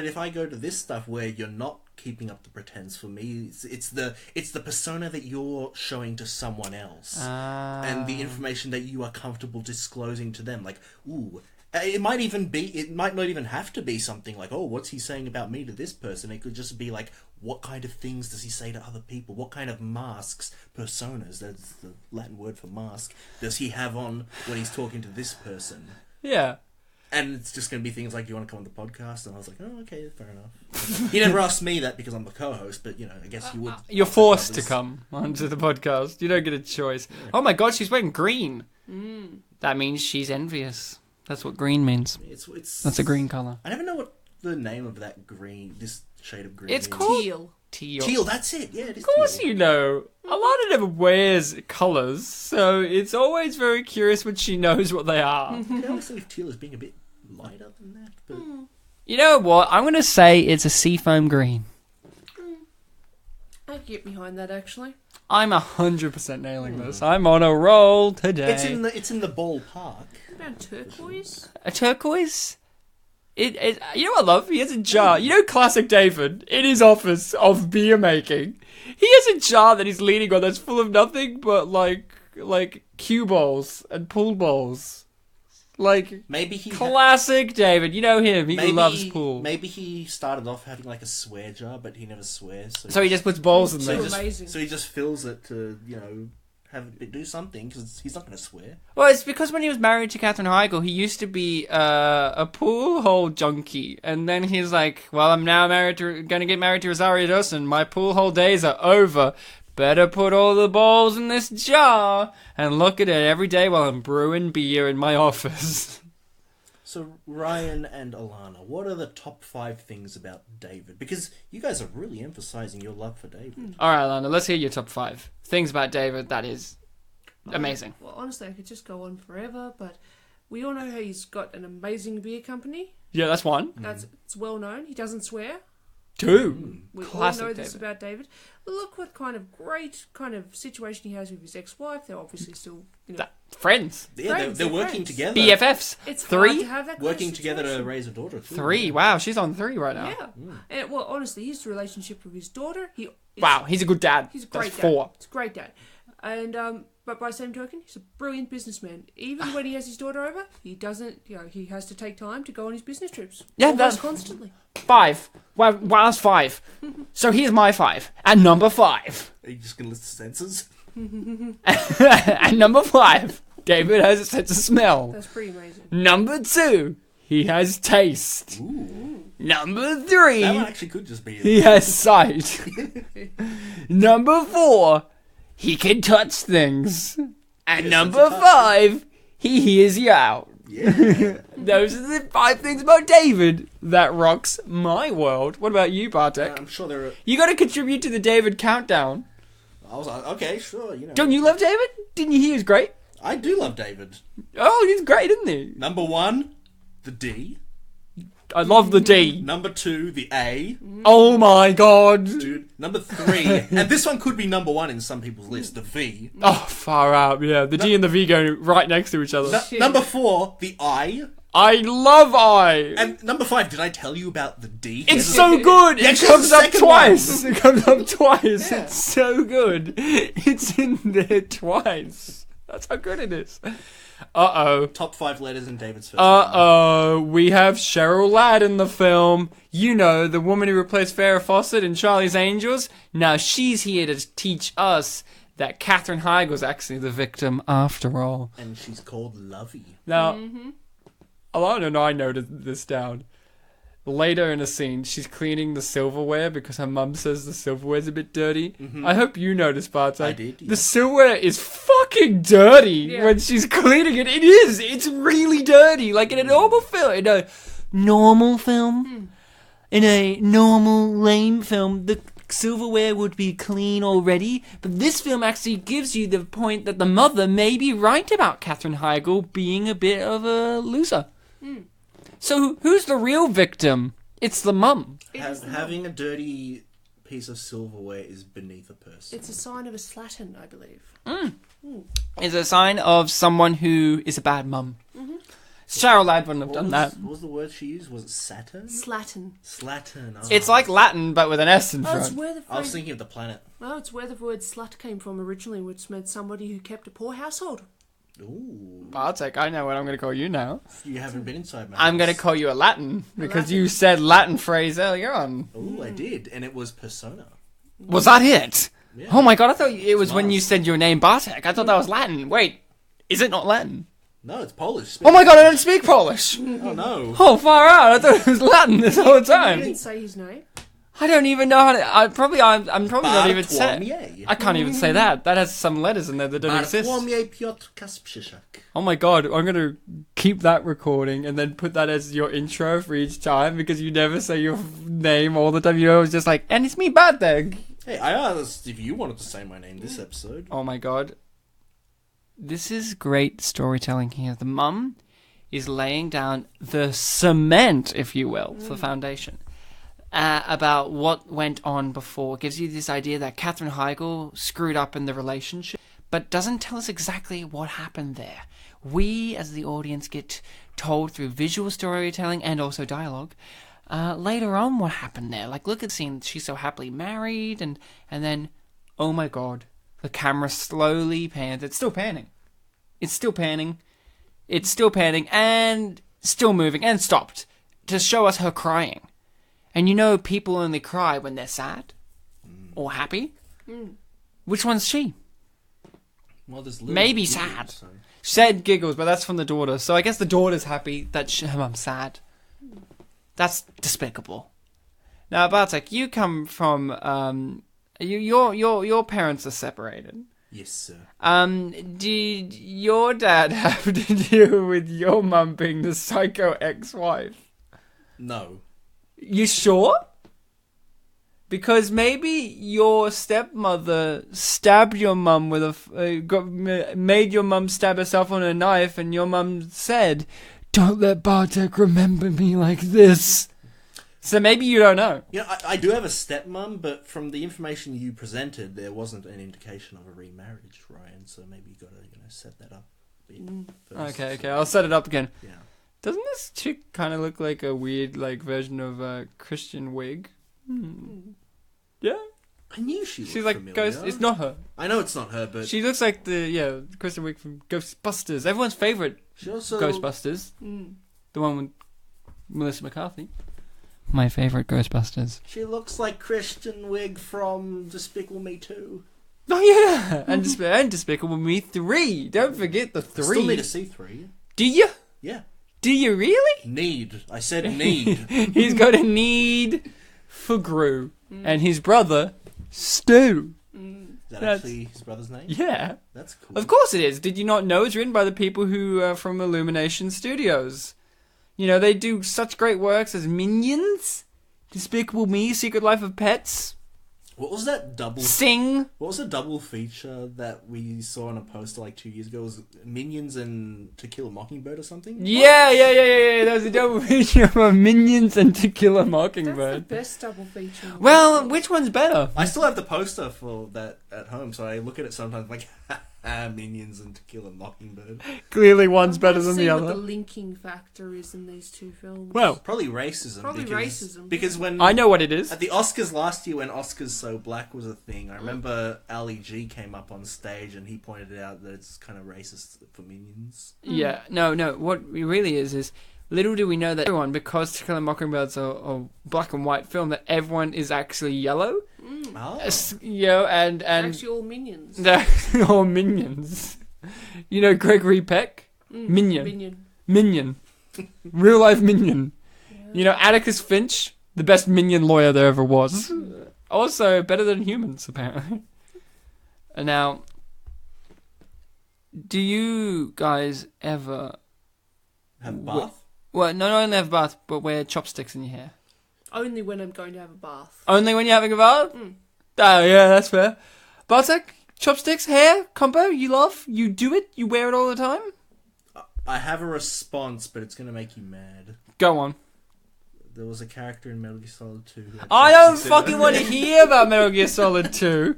if I go to this stuff where you're not keeping up the pretense, for me, it's the persona that you're showing to someone else, and the information that you are comfortable disclosing to them. Like, ooh. It might not even have to be something like, oh, what's he saying about me to this person? It could just be like, what kind of things does he say to other people? What kind of masks, personas, that's the Latin word for mask, does he have on when he's talking to this person? Yeah. And it's just going to be things like, you want to come on the podcast? And I was like, oh, okay, fair enough. He never asked me that because I'm the co-host, but, you know, I guess you would. You're forced to come onto the podcast. You don't get a choice. Yeah. Oh my God, she's wearing green. That means she's envious. That's what green means. That's a green colour. I never know what the name of that green, this shade of green it's is. called Teal. Teal, that's it. Yeah, it is Of course teal. you know. Allana never wears colours, so it's always very curious when she knows what they are. I always think of teal as being a bit lighter than that, but... You know what? I'm going to say it's a seafoam green. I can get behind that, actually. I'm 100% nailing this. I'm on a roll today. It's in the ballpark. About turquoise? A turquoise? It you know what I love? He has a jar. You know classic David, in his office of beer making, he has a jar that he's leaning on that's full of nothing but like cue balls and pool balls. Like, maybe he classic David. You know him. He loves pool. Maybe he started off having like a swear jar, but he never swears. So he just puts balls in there. Amazing. So he just fills it to, you know, have it do something, because he's not going to swear. Well, it's because when he was married to Katherine Heigl, he used to be a pool hole junkie, and then he's like, "Well, I'm now going to get married to Rosario Dawson. My pool hole days are over. Better put all the balls in this jar and look at it every day while I'm brewing beer in my office." So, Ryan and Allana, what are the top 5 things about David? Because you guys are really emphasizing your love for David. All right, Allana, let's hear your top 5 things about David. That is amazing. Well, honestly, I could just go on forever, but we all know how he's got an amazing beer company. Yeah, that's one. It's well known. He doesn't swear. 2. We Classic all know this David. about David. Look what kind of great kind of situation he has with his ex-wife. They're obviously still, you know, Friends. Yeah, Friends, they're they're working friends. together. BFFs. it's hard 3? to have that kind Working of together to situation. raise a daughter, too. 3. Wow, she's on 3 right now. Yeah, and well, honestly, his relationship with his daughter, Wow, he's a good dad. he's a great That's dad. 4. It's a great dad, and but by the same token, he's a brilliant businessman. Even when he has his daughter over, he doesn't. You know, he has to take time to go on his business trips. Yeah, almost that's- constantly. 5. Wow, that's 5. So here's my 5. And number 5. Are you just going to list the senses? And number 5. David has a sense of smell. That's pretty amazing. Number 2. He has taste. Ooh. Number 3. That one actually could just be He has sight. Number 4. He can touch things. And Yes, number that's a touch. 5. He hears you out. Yeah. Those are the 5 things about David that rocks my world. What about you, Bartek? I'm sure there are... You got to contribute to the David countdown. I was like, okay, sure, you know. Don't you love David? Didn't you hear he was great? I do love David. Oh, he's great, isn't he? Number 1, The D. I love the D. Number 2, the A. Oh my god. Dude. Number 3, and this one could be number 1 in some people's list, the V. Oh, far out, yeah. The D and the V go right next to each other. Number 4, the I. I love I. And number 5, did I tell you about the D? It's so good. Yeah, It it's comes the up second twice. It comes up twice. Yeah. It's so good. It's in there twice. That's how good it is. Uh-oh. Top 5 letters in David's first name. Uh-oh. We have Cheryl Ladd in the film. You know, the woman who replaced Farrah Fawcett in Charlie's Angels. Now she's here to teach us that Katherine Heigl was actually the victim after all. And she's called Lovey. Now, Allana and I noted this down. Later in a scene, she's cleaning the silverware because her mum says the silverware's a bit dirty. I hope you noticed, Bartek. I did, yeah. The silverware is fucking dirty when she's cleaning it. It is. It's really dirty. Like in a normal film. In a normal film? In a normal, lame film, the silverware would be clean already. But this film actually gives you the point that the mother may be right about Katherine Heigl being a bit of a loser. So who's the real victim? It's the mum. Having a dirty piece of silverware is beneath a person. It's a sign of a slattern, I believe. It's a sign of someone who is a bad mum. Cheryl Ladd wouldn't have done that. What was the word she used? Was it Saturn? Slattern. Slattern. Oh. It's like Latin, but with an S in Oh, it's front. where the I was phrase, thinking of the planet. no, it's where the word slut came from originally, which meant somebody who kept a poor household. Ooh. Bartek, I know what I'm going to call you now. You haven't been inside my I'm going to house. call you a Latin, because Latin. you said Latin phrase earlier on. Ooh, I did. And it was persona. Was that it? Yeah. Oh my god, I thought it was when Nice. you said your name Bartek. I thought that was Latin. Wait, is it not Latin? No, it's Polish. Oh my god, I don't speak Polish! Oh no. Oh, far out. I thought it was Latin this whole I time. didn't say his name. I don't even know how to... I'm probably not even saying... Bartłomiej. I can't even say that. That has some letters in there that don't exist. Bartłomiej Piotr Kasprzyszak. Oh my god, I'm going to keep that recording and then put that as your intro for each time because you never say your name all the time. You're always just like, and it's me, Bartek. Hey, I asked if you wanted to say my name this episode. Oh my god. This is great storytelling here. The mum is laying down the cement, if you will, for foundation. About what went on before. It gives you this idea that Katherine Heigl screwed up in the relationship, but doesn't tell us exactly what happened there. We, as the audience, get told through visual storytelling and also dialogue, later on what happened there. Like, look at the scene, she's so happily married, and then, oh my god, the camera slowly pans. It's still panning. It's still panning. It's still panning, and still moving, and stopped, to show us her crying. And you know people only cry when they're sad or happy. Which one's she? Well, there's little Maybe giggles, sad. so- Said giggles, but that's from the daughter. So I guess the daughter's happy that her mum's sad. That's despicable. Now, Bartek, you come from your parents are separated. Yes, sir. Did your dad have to deal with your mum being the psycho ex-wife? No. You sure? Because maybe your stepmother stabbed your mum with made your mum stab herself on a knife, and your mum said, "Don't let Bartek remember me like this." So maybe you don't know. You know, I do have a stepmom, but from the information you presented, there wasn't an indication of a remarriage, Ryan. So maybe you gotta, set that up a bit first. Okay, I'll set it up again. Yeah. Doesn't this chick kind of look like a weird, version of Christian Wig? Yeah, I knew she she's looked like familiar. Ghost. It's not her. I know it's not her, but She looks like the Kristen Wiig from Ghostbusters. Everyone's favorite she also Ghostbusters. The one with Melissa McCarthy. My favorite Ghostbusters. She looks like Kristen Wiig from Despicable Me 2. Oh yeah, and Despicable Me 3. Don't forget the 3. Still need to see 3. Do you? Yeah. Do you really? Need. I said need. He's got a need for Gru and his brother Stu. Is that That's- actually his brother's name? Yeah, That's cool. of course it is. Did you not know it's written by the people who are from Illumination Studios? You know, they do such great works as Minions, Despicable Me, Secret Life of Pets. What was that double? Sing. What was a double feature that we saw on a poster like 2 years ago? It was Minions and To Kill a Mockingbird or something? Yeah. That was a double feature of Minions and To Kill a That's the Mockingbird. best double feature. Well, which one's better? I still have the poster for that at home, so I look at it sometimes like, Minions and To Kill a Mockingbird. Clearly, one's I better wanna than see the what other. the linking factor is in these two films. Well, Probably racism. Probably because, racism. Because when I know what it is. at the Oscars last year, when Oscars So Black was a thing, I remember Ali G came up on stage and he pointed out that it's kind of racist for Minions. Yeah, no. What it really is little do we know that everyone, because To Kill a Mockingbird's a black and white film, that everyone is actually yellow. Oh. You know, and Actually, all minions. they're all minions. You know, Gregory Peck, Minion, real life Minion. Yeah. You know, Atticus Finch, the best Minion lawyer there ever was. Also, better than humans, apparently. And now, do you guys ever Have a bath? well, not only have a bath, but wear chopsticks in your hair? Only when I'm going to have a bath. Only when you're having a bath? Mm. Oh, yeah, that's fair. Bartek, chopsticks, hair, combo, you love? You do it? You wear it all the time? I have a response, but it's going to make you mad. Go on. There was a character in Metal Gear Solid 2 who had I don't chopsticks in fucking it. want to hear about Metal Gear Solid 2.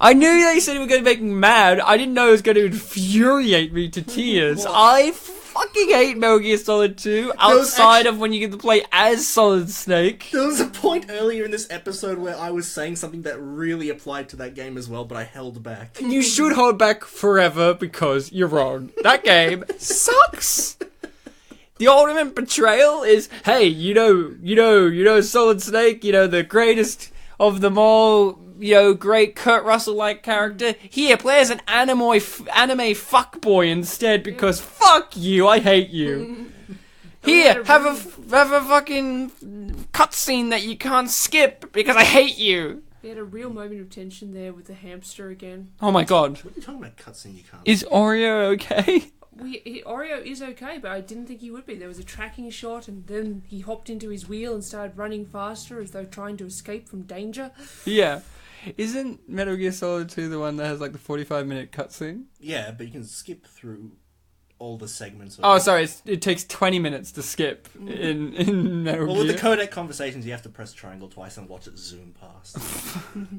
I knew that you said you were going to make me mad. I didn't know it was going to infuriate me to tears. What? I fucking hate Metal Gear Solid 2 outside of when you get to play as Solid Snake. There was a point earlier in this episode where I was saying something that really applied to that game as well, but I held back. You should hold back forever because you're wrong. That game sucks. The ultimate betrayal is, hey, you know, Solid Snake, you know, the greatest of them all, you know, great Kurt Russell-like character. Here, play as an anime fuckboy instead because fuck you, I hate you. Here, have a fucking cutscene that you can't skip because I hate you. We had a real moment of tension there with the hamster again. Oh my god. What are you talking about cutscene you can't? Is Oreo okay? Oreo is okay, but I didn't think he would be. There was a tracking shot, and then he hopped into his wheel and started running faster as though trying to escape from danger. Yeah. Isn't Metal Gear Solid 2 the one that has like the 45-minute cutscene? Yeah, but you can skip through all the segments. Oh, sorry, it takes 20 minutes to skip in Metal Well, Gear. with the codec conversations, you have to press triangle twice and watch it zoom past.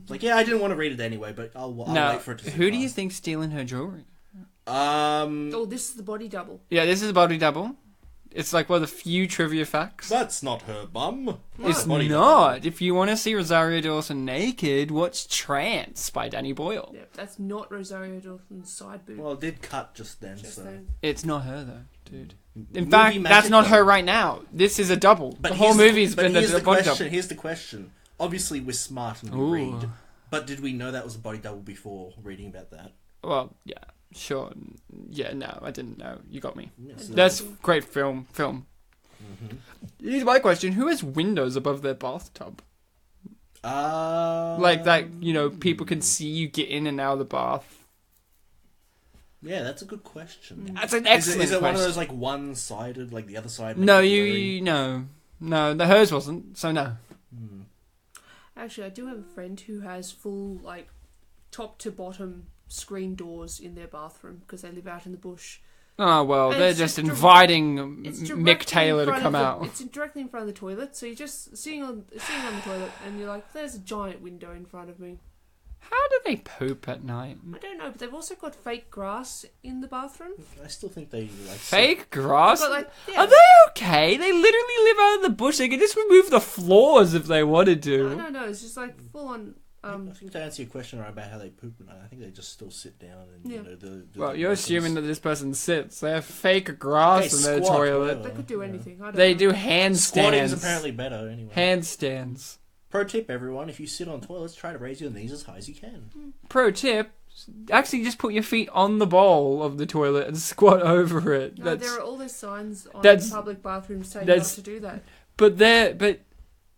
Like, yeah, I didn't want to read it anyway, but I'll Now, wait for it to zoom who do you past. think's stealing her jewelry? Oh, this is the body double. Yeah, this is a body double. It's like one of the few trivia facts. That's not her bum. It's Body not. If you want to see Rosario Dawson naked, watch Trance by Danny Boyle. Yeah, that's not Rosario Dawson's side boob. Well, it did cut just then, Just so. then. It's not her though, dude. In Movie fact, magic, that's not though. her right now. This is a double. But The whole here's movie's but been here's a the body question. double. Here's the question. Obviously, we're smart and we Ooh. read. But did we know that was a body double before reading about that? Well, yeah, sure. Yeah, no, I didn't know. You got me. Yes. That's great film. Mm-hmm. Here's my question: who has windows above their bathtub? Like that, you know, people can see you get in and out of the bath. Yeah, that's a good question. That's an excellent Is it one of question. those like one-sided, like the other side? No, makes it you no, the hers wasn't. So no. blurry? Actually, I do have a friend who has full, like, top to bottom screen doors in their bathroom because they live out in the bush. Oh well, And they're it's just just inviting It's Mick directly Taylor in to front come of the- out. It's directly in front of the toilet, so you're just sitting on the toilet, and you're like, "There's a giant window in front of me." How do they poop at night? I don't know, but they've also got fake grass in the bathroom. I still think they like Fake grass? But, like, yeah. Are they okay? They literally live out of the bush. They could just remove the floors if they wanted to. No, it's just like full on. I think to answer your question right about how they poop at night, I think they just still sit down and Yeah. you know the Well, you're assuming that this person sits. They have fake grass Okay, in their squat, toilet. whatever. They could do anything. I don't They know. do Squatting's handstands. apparently better anyway. Handstands. Pro tip, everyone: if you sit on toilets, try to raise your knees as high as you can. Pro tip: actually, just put your feet on the bowl of the toilet and squat over it. No, there are all those signs on that's- public bathrooms saying not that's- to do that. But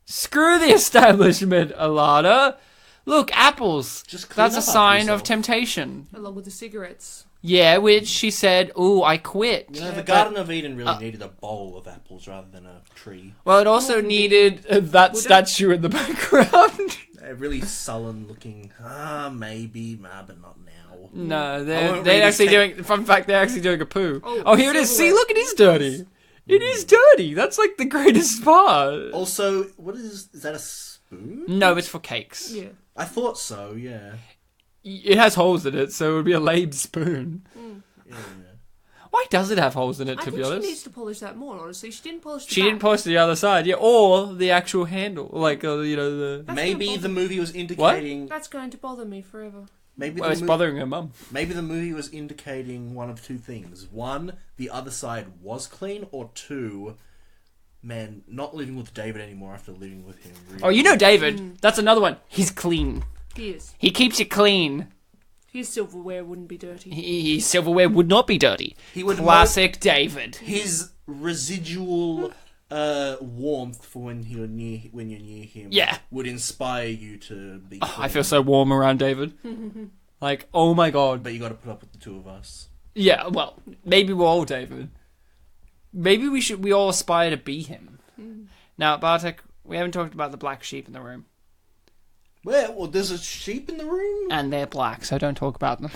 screw the establishment, Allana. Look, apples. Just clean That's a up after sign of yourself. temptation. Along with the cigarettes. Yeah, which she said, "Ooh, I quit." You know, the Yeah, Garden of Eden really needed a bowl of apples rather than a tree. Well, it also needed that Would it? statue in the background. really sullen looking. Maybe, but not now. No, I they're won't really actually take- doing. Fun fact: they're actually doing a poo. Oh, Here it is. See, silverware. look, it is dirty. It is dirty. That's like the greatest part. Also, what is that a spoon? No, it's for cakes. Yeah. I thought so, yeah. It has holes in it, so it would be a lame spoon. Yeah. Why does it have holes in it, I to think be honest? she needs to polish that more, honestly. She didn't polish the She back. didn't polish the other side, yeah, or the actual handle, like the. That's Maybe gonna the bother- movie was indicating. That's going to bother me forever. Maybe Well, the it's mo- bothering her mum. Maybe the movie was indicating one of two things. One, the other side was clean, or two, man, not living with David anymore after living with him. Really. Oh, you know David. That's another one. He's clean. He is. He keeps it clean. His silverware wouldn't be dirty. His silverware would not be dirty. He would Classic David. his residual warmth for when you're near him. Yeah. would inspire you to be. Oh, I clean. feel so warm around David. Like, oh my god. But you got to put up with the two of us. Yeah, well, maybe we're all David. Maybe we all aspire to be him. Now, Bartek, we haven't talked about the black sheep in the room. Well, there's a sheep in the room. And they're black, so don't talk about them.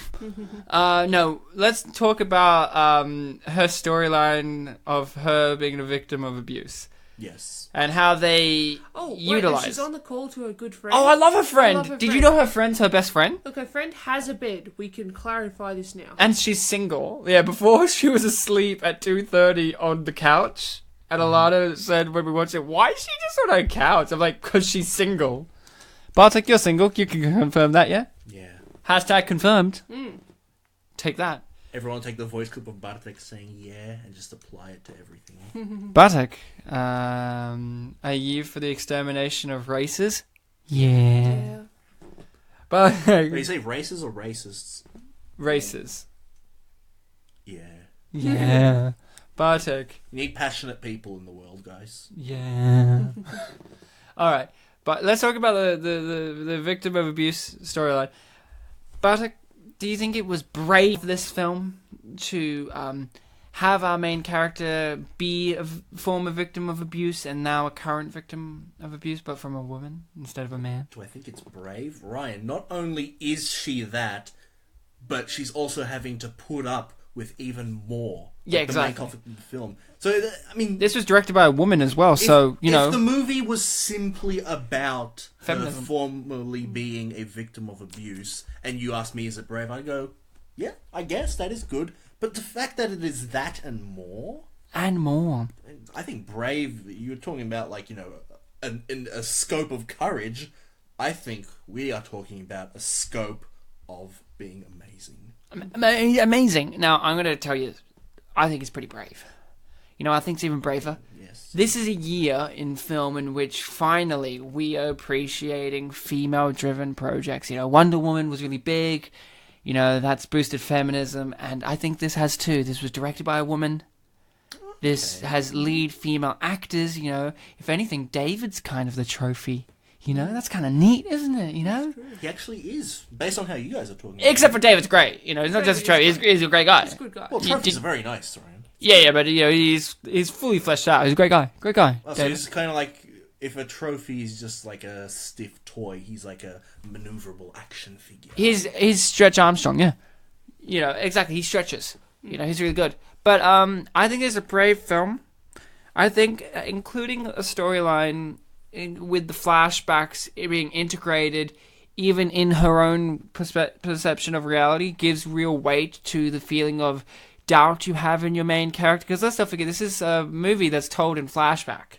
No, let's talk about her storyline of her being a victim of abuse. Yes. And how they Oh, wait, utilize. she's on the call to her good friend. Oh, I love her friend. love her Did you friend. know her friend's her best friend? Look, her friend has a bed. We can clarify this now. And she's single. Yeah, before she was asleep at 2:30 on the couch. And Allana said when we watched it, why is she just on her couch? I'm like, because she's single. Bartek, you're single. You can confirm that, yeah? Yeah. Hashtag confirmed. Take that. Everyone take the voice clip of Bartek saying yeah and just apply it to everything. Bartek, are you for the extermination of races? Yeah. Yeah. Wait, you Bartek. say races or racists? Races. Yeah. Yeah. Bartek. You need passionate people in the world, guys. Yeah. Alright. But let's talk about the victim of abuse storyline. Bartek, do you think it was brave, this film, to have our main character be a former victim of abuse and now a current victim of abuse, but from a woman instead of a man? Do I think it's brave? Ryan, not only is she that, but she's also having to put up with even more. Yeah, like the main exactly. conflict in the film. So, I mean... This was directed by a woman as well, so, you know... If the movie was simply about Feminism. her formerly being a victim of abuse, and you ask me, is it brave? I'd go, yeah, I guess, that is good. But the fact that it is that and more... And more. I think brave, you're talking about, like, you know, a scope of courage. I think we are talking about a scope of being amazing. Amazing. Now, I'm going to tell you, I think it's pretty brave. You know, I think it's even braver. Yes. This is a year in film in which finally we are appreciating female-driven projects. You know, Wonder Woman was really big. You know, that's boosted feminism. And I think this has too. This was directed by a woman. This has lead female actors. You know, if anything, David's kind of the trophy. You know, that's kind of neat, isn't it? You know? He actually is, based on how you guys are talking Except for David's great. You know, he's not just a trophy. He's a great guy. He's a good guy. Well, You trophies did- are very nice, Ryan. Yeah, but, you know, he's fully fleshed out. He's a great guy. Great guy. Oh, so David. it's kind of like if a trophy is just like a stiff toy, he's like a maneuverable action figure. He's Stretch Armstrong, yeah. You know, exactly. He stretches. You know, he's really good. But I think it's a brave film. I think including a storyline with the flashbacks being integrated, even in her own perception of reality, gives real weight to the feeling of doubt you have in your main character. Because let's not forget, this is a movie that's told in flashback.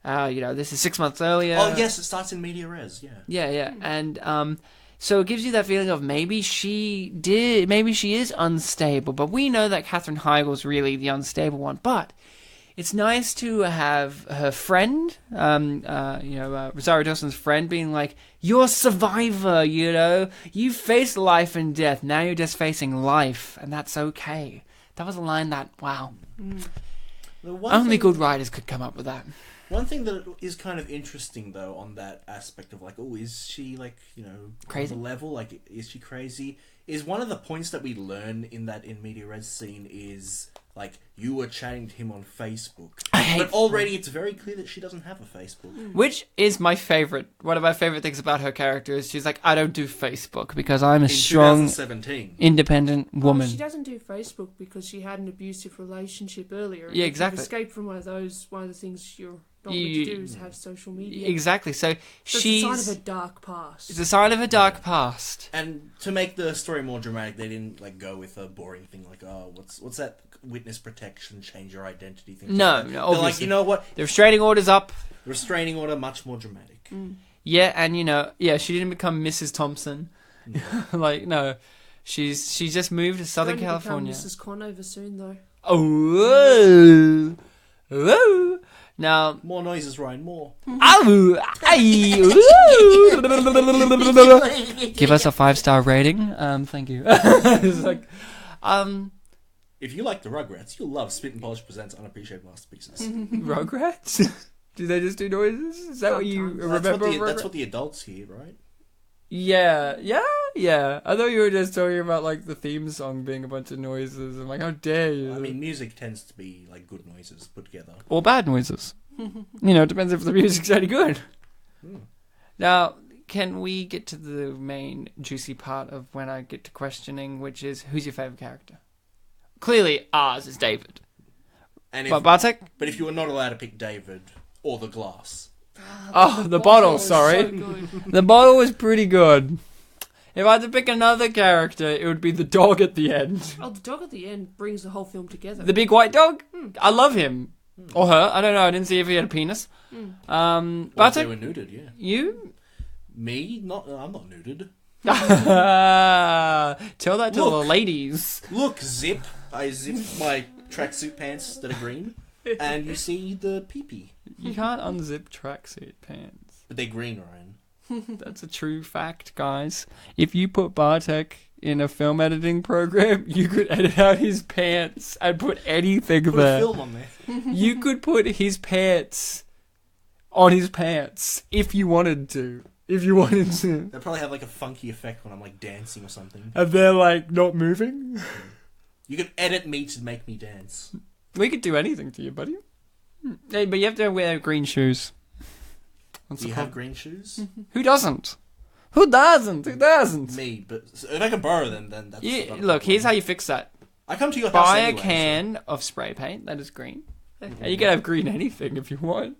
You know, this is 6 months earlier. Oh, yes, it starts in media res, yeah. Yeah. And so it gives you that feeling of maybe she is unstable, but we know that Katherine Heigl is really the unstable one. But it's nice to have her friend, Rosario Dawson's friend, being like, you're a survivor, you know? You faced life and death, now you're just facing life, and that's okay. That was a line that, wow. The one Only thing- good writers could come up with that. One thing that is kind of interesting, though, on that aspect of, like, oh, is she, like, you know, Crazy? on the level? Like, is she crazy? Is one of the points that we learn in that in media res scene is like you were chatting to him on Facebook. I hate But already it's very clear that she doesn't have a Facebook. Which is my favorite. One of my favorite things about her character is she's like, I don't do Facebook because I'm a In strong, 2017. independent woman. She doesn't do Facebook because she had an abusive relationship earlier. Yeah, If exactly. you've escaped from one of the things you're not meant to do is have social media. Exactly. So So she's... it's a sign of a dark past. It's a sign of a dark past. And to make the story more dramatic, they didn't like go with a boring thing like, oh, what's that witness protection, change your identity thing? No, They're obviously. like, you know what? The restraining order's up. Restraining order, much more dramatic. Yeah, and she didn't become Mrs. Thompson. Like, no. She just moved to Southern Going to California. become Mrs. Conover soon, though. Oh, whoa. Now, More noises, Ryan, more. give us a 5-star rating. Thank you. It's like, If you like the Rugrats, you'll love Spit and Polish Presents Unappreciated Masterpieces. Rugrats? Do they just do noises? Is that what you Sometimes. remember? That's what the adults hear, right? Yeah. I thought you were just talking about like the theme song being a bunch of noises. I'm like, how dare you? I mean, music tends to be like good noises put together. Or bad noises. It depends if the music's any good. Now, can we get to the main juicy part of when I get to questioning, which is who's your favourite character? Clearly, ours is David. And But Bartek? but if you were not allowed to pick David or the glass, Oh, the bottle, was sorry. So good. The bottle was pretty good. If I had to pick another character, it would be the dog at the end. Oh, the dog at the end brings the whole film together. The big white dog? I love him. Or her. I don't know. I didn't see if he had a penis. or if they Bartek, were nuded, yeah. you? Me? I'm not nuded. Tell that to Look. the ladies. Look, Zip. I zipped my tracksuit pants that are green, and you see the pee-pee. You can't unzip tracksuit pants. But they're green, Ryan. That's a true fact, guys. If you put Bartek in a film editing program, you could edit out his pants and put anything Put there. a film on there. You could put his pants on his pants if you wanted to. They'll probably have like a funky effect when I'm like dancing or something. And they're like not moving. You could edit me to make me dance. We could do anything to you, buddy. Hey, but you have to wear green shoes. What's Do the you have problem? green shoes? Who doesn't? Who doesn't? Me, but if I can borrow them, then that's Yeah, not a look, here's how problem. you fix that. I come to your house Buy anyway, a can of spray paint that is green. And you can have green anything if you want.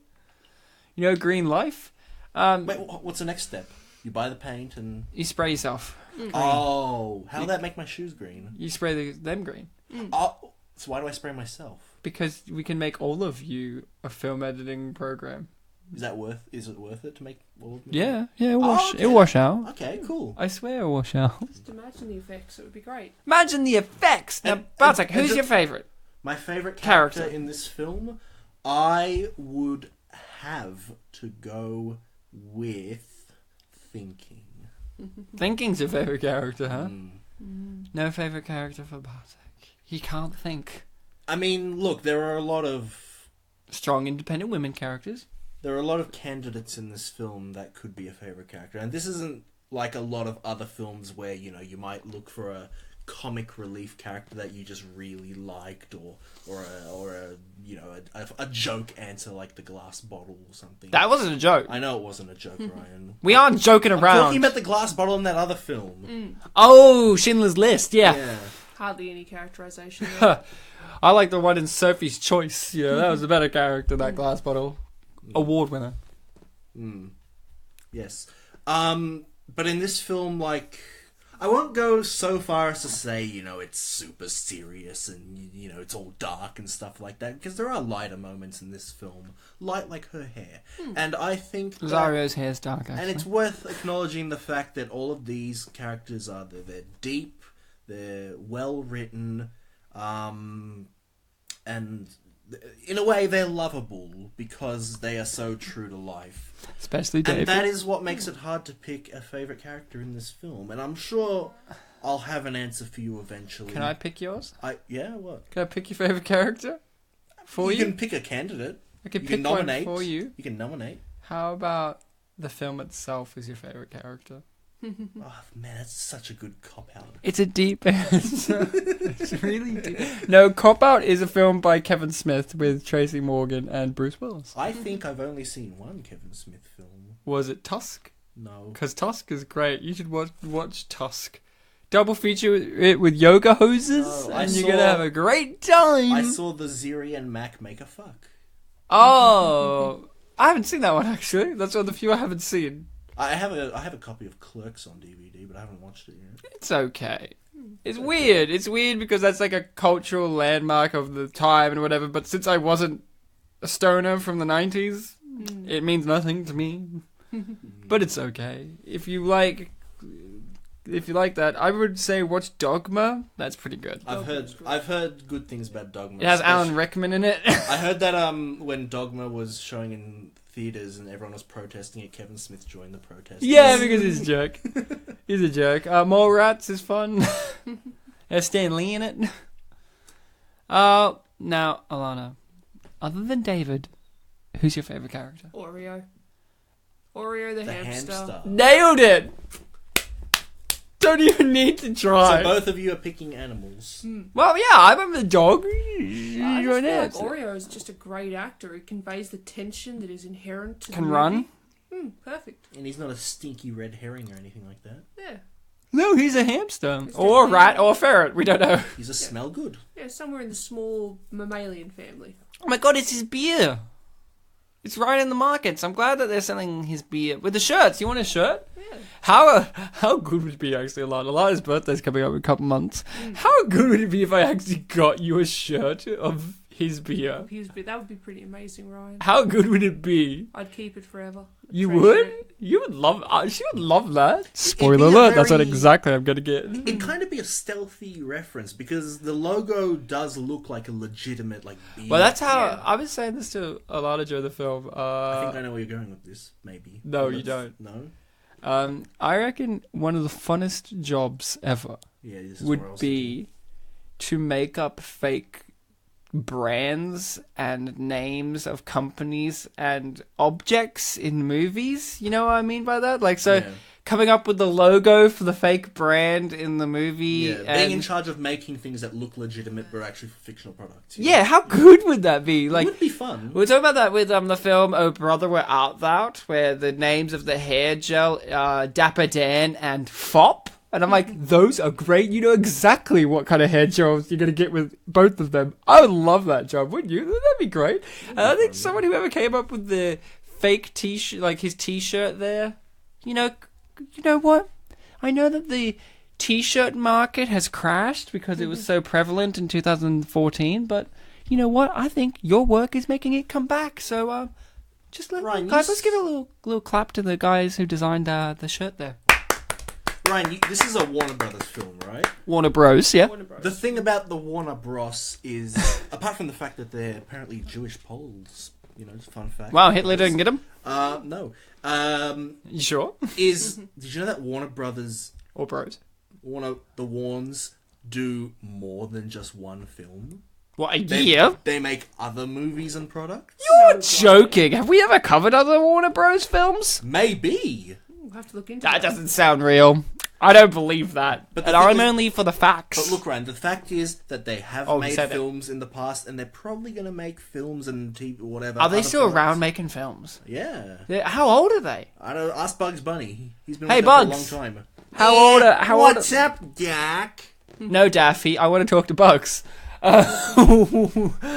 Green life. So. Wait, what's the next step? You buy the paint and... You spray yourself. Oh, how'd that make my shoes green? You spray them green. Oh, so why do I spray myself? Because we can make all of you a film editing program. Is it worth it to make all of me? Yeah, it'll wash, okay. it'll wash out. Okay, cool. I swear it'll wash out. Just imagine the effects. It would be great. Imagine the effects. Now, Bartek, who's your favourite? My favourite Character. character in this film, I would have to go with Thinking. Thinking's your favourite character, huh? Mm. No favourite character for Bartek. He can't think. I mean, look, there are a lot of Strong, independent women characters. candidates in this film that could be a favourite character, and this isn't like a lot of other films where you might look for a comic relief character that you just really liked, or a joke answer like the glass bottle or something. That wasn't a joke. I know it wasn't a joke, Ryan. We aren't joking I'm around. talking about the glass bottle in that other film. Oh, Schindler's List, yeah. Hardly any characterization. There. I like the one in Sophie's Choice. That was a better character, that glass bottle. Award winner. Yes. But in this film, like, I won't go so far as to say, it's super serious and, it's all dark and stuff like that, because there are lighter moments in this film. Light like her hair. And I think... Rosario's hair's dark, actually. And it's worth acknowledging the fact that all of these characters they're deep, they're well written, and in a way they're lovable because they are so true to life. Especially David. And that is what makes it hard to pick a favourite character in this film. And I'm sure I'll have an answer for you eventually. Can I pick yours? Yeah, what? Can I pick your favourite character? For you? You can pick a candidate. I could You pick can nominate. one for you. You can nominate. How about the film itself is your favourite character? Oh man, that's such a good cop out. It's a deep answer. It's really deep. No, Cop Out is a film by Kevin Smith with Tracy Morgan and Bruce Willis. I think I've only seen one Kevin Smith film. Was it Tusk? No. Because Tusk is great. You should watch Tusk. Double feature it with yoga hoses, No, and you're gonna have a great time. I saw the Ziri and Mac make a fuck. Oh, I haven't seen that one actually. That's one of the few I haven't seen. I have a copy of Clerks on DVD, but I haven't watched it yet. It's okay. It's weird. It's weird because that's like a cultural landmark of the time and whatever. But since I wasn't a stoner from the 90s, it means nothing to me. But it's okay. If you like that, I would say watch Dogma. That's pretty good. I've heard good things about Dogma. It has Alan Rickman in it. I heard that when Dogma was showing in theaters and everyone was protesting it, Kevin Smith joined the protest. Yeah, because he's a jerk. He's a jerk. Mallrats is fun. Has Stan Lee in it. Now, Allana, other than David, who's your favourite character? Oreo the hamster. Nailed it! Don't even need to try. So both of you are picking animals. Well, yeah, I remember the dog. I just feel like Oreo is just a great actor. He conveys the tension that is inherent to the movie. run. Perfect. And he's not a stinky red herring or anything like that. Yeah. No, he's a hamster. Or a rat or a ferret. We don't know. He's a smell good. Yeah, somewhere in the small mammalian family. Oh my god, it's his beer. It's right in the markets. I'm glad that they're selling his beer. With the shirts. You want a shirt? Yeah. How good would it be, actually, Alana? Alana's birthday's coming up in a couple months. How good would it be if I actually got you a shirt of his beer? That would be pretty amazing, Ryan. How good would it be? I'd keep it forever. You Treasure would? it. You would love... she would love that. It'd Spoiler be a alert, that's what very- exactly I'm going to get. It'd kind of be a stealthy reference because the logo does look like a legitimate beer. Well, that's how... Yeah. I was saying this to Alana during the film. I think I know where you're going with this, maybe. No, you don't. No? I reckon one of the funnest jobs ever Yeah, this is where I would was be to make up fake brands and names of companies and objects in movies. You know what I mean by that? Yeah. Coming up with the logo for the fake brand in the movie. Yeah, being in charge of making things that look legitimate but are actually fictional products. Yeah, how good would that be? It would be fun. We were talking about that with the film Oh Brother We're Out Thou, where the names of the hair gel are Dapper Dan and Fop. And I'm like, those are great. You know exactly what kind of hair gels you're going to get with both of them. I would love that job, wouldn't you? That'd be great. And I think someone who ever came up with the fake t-shirt, like his t-shirt there, you know what? I know that the t-shirt market has crashed because it was so prevalent in 2014, but you know what? I think your work is making it come back. So just Ryan, let's give a little clap to the guys who designed the shirt there. Ryan, this is a Warner Brothers film, right? Warner Bros, yeah. Warner Bros. The thing about the Warner Bros is, apart from the fact that they're apparently Jewish Poles, just fun fact. Wow, Hitler didn't get him? No. You sure? Did you know that Warner Brothers, Or Bros? the Warns, do more than just one film? What, a year? They make other movies and products? You're joking. Have we ever covered other Warner Bros films? Maybe. We'll have to look into That doesn't sound real. I don't believe that. But But the I'm thing is- only for the facts. But look, Ryan, the fact is that they have Oh, you made said that. films in the past, and they're probably going to make films and TV, whatever. Are they other still products. around making films? Yeah. How old are they? I don't ask Bugs Bunny. He's been Hey, with them Bugs. for a long time. How old are... What's up, Jack? No, Daffy. I want to talk to Bugs.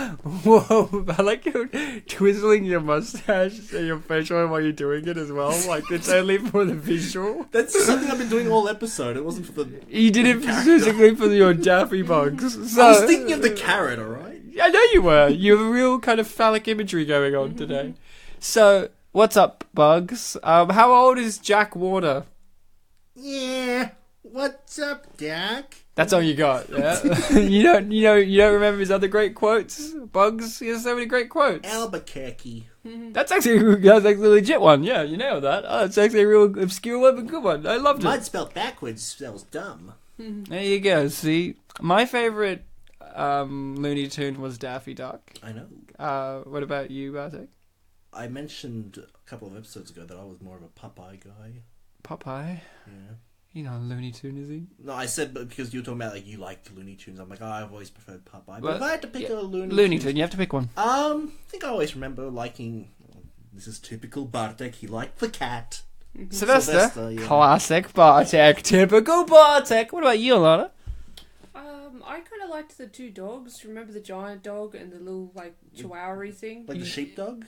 Whoa, I like you twizzling your mustache and your facial hair while you're doing it as well. Like, it's only for the visual. That's something I've been doing all episode. It wasn't for the... You did it specifically for your Daffy Bugs. So, I was thinking of the carrot, alright? I know you were. You have a real kind of phallic imagery going on today. So, what's up, Bugs? How old is Jack Warner? Yeah. What's up, Jack? That's all you got, yeah? you don't remember his other great quotes? Bugs, he has so many great quotes. Albuquerque. That's actually a legit one, yeah, you nailed that. Oh, it's actually a real obscure one, but good one. I loved Mine it. spelled backwards spells dumb. There you go, see? My favourite Looney Tune was Daffy Duck. I know. What about you, Bartek? I mentioned a couple of episodes ago that I was more of a Popeye guy. Popeye. Yeah. You know, Looney Tune, is he? No, I said because you were talking about like you liked Looney Tunes. I'm like, I've always preferred Popeye. But Well, if I had to pick a Looney Tune, you have to pick one. I think I always remember liking. This is typical Bartek. He liked the cat. Sylvester, yeah. Classic Bartek. Typical Bartek. What about you, Allana? I kind of liked the two dogs. Remember the giant dog and the little like chihuahua thing? Like the sheepdog?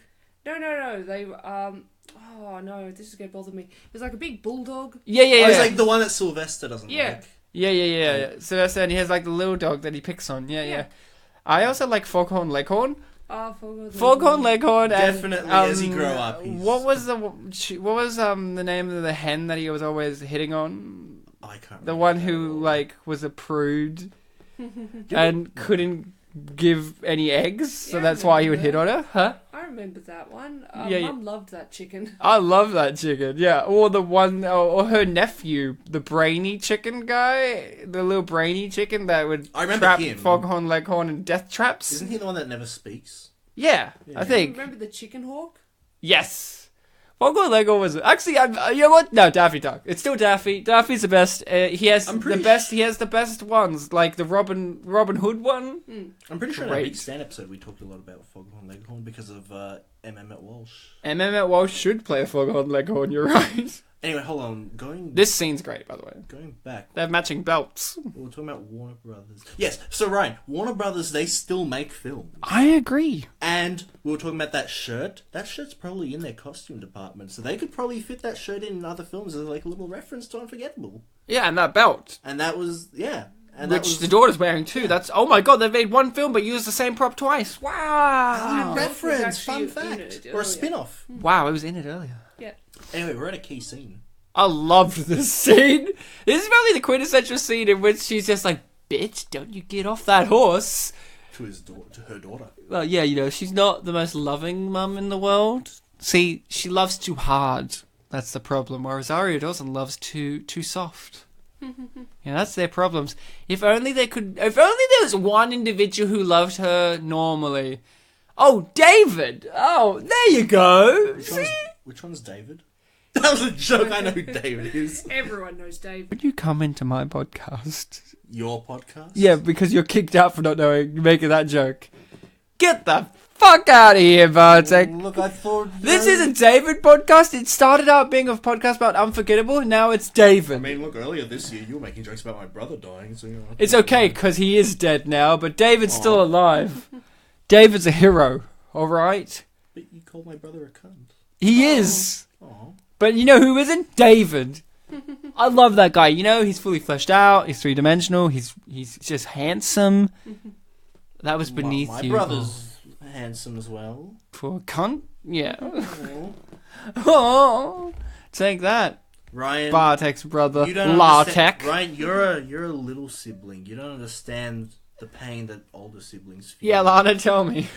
No. They oh no, this is gonna bother me. It was like a big bulldog. Yeah. Oh, it's like the one that Sylvester doesn't Yeah. like. Yeah. Sylvester, and he has like the little dog that he picks on. Yeah. I also like Foghorn Leghorn. Foghorn Leghorn. Definitely, as he grow up. What was the name of the hen that he was always hitting on? I can't remember. The one who like was a prude and couldn't give any eggs, so Yeah, that's why he would remember hit on her, huh? I remember that one. Yeah. Mum loved that chicken. I love that chicken, yeah. Or the one, or her nephew, the brainy chicken guy, the little brainy chicken that would I remember trap him. Foghorn Leghorn in death traps. Isn't he the one that never speaks? Yeah, Yeah. I think. Remember the chicken hawk? Yes. Foghorn Leghorn was actually. You know what? No, Daffy Duck. It's still Daffy. Daffy's the best. He has I'm the pretty best. He has the best ones, like the Robin Hood one. I'm pretty sure in our Great. Big Stand episode we talked a lot about Foghorn Leghorn because of Emmett Walsh. And Emmett Walsh should play a Foghorn Leghorn. You're right. Anyway, hold on. This scene's great, by the way. Going back. They have matching belts. We were talking about Warner Brothers. Yes, so Ryan, Warner Brothers, they still make films. I agree. And we were talking about that shirt. That shirt's probably in their costume department, so they could probably fit that shirt in other films as like a little reference to Unforgettable. Yeah, and that belt. And that was, yeah. And Which that was the daughter's wearing too. That's, oh my god, they've made one film but used the same prop twice. a Wow. reference, actually fun in fact. it Or a earlier. spin-off. Wow, it was in it earlier. Yeah. Anyway, we're at a key scene. I loved this scene. This is probably the quintessential scene in which she's just like, bitch, don't you get off that horse. To her daughter. Well, yeah, you know, she's not the most loving mum in the world. See, she loves too hard. That's the problem. Where Rosario Dawson loves too soft. Yeah, that's their problems. If only there was one individual who loved her normally. Oh, David! Oh, there you go! Which one's David? That was a joke. I know who David is. Everyone knows Dave. Would you come into my podcast? Your podcast? Yeah, because you're kicked out for not making that joke. Get the fuck out of here, Bartek. Look, I thought... This is a David podcast. It started out being a podcast about Unforgettable, and now it's David. I mean, look, earlier this year you were making jokes about my brother dying, so... You know, It's okay, because he is dead now, but David's still Aw. alive. David's a hero, alright? But you called my brother a cunt. He is. Aw. But you know who isn't? David. I love that guy. You know, he's fully fleshed out. He's three-dimensional. He's just handsome. That was beneath my you. brother's handsome as well. Poor cunt. Yeah. Aw. Oh, take that, Ryan, Bartek's brother, you don't Lartek. understand. Ryan, you're a little sibling. You don't understand the pain that older siblings feel. Yeah, Lana, tell me.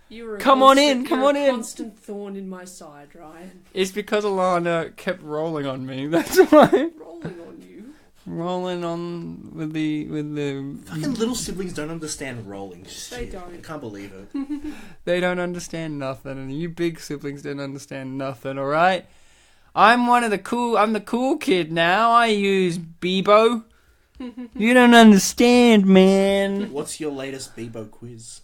You were a Come on constant- in, come you're on a in. Constant thorn in my side, Ryan. It's because Allana kept rolling on me. That's why. Rolling on you. Rolling on with the Fucking little siblings don't understand rolling. Shit. don't. I can't believe it. They don't understand nothing, and you big siblings don't understand nothing. All right. I'm the cool kid now. I use Bebo. You don't understand, man. What's your latest Bebo quiz?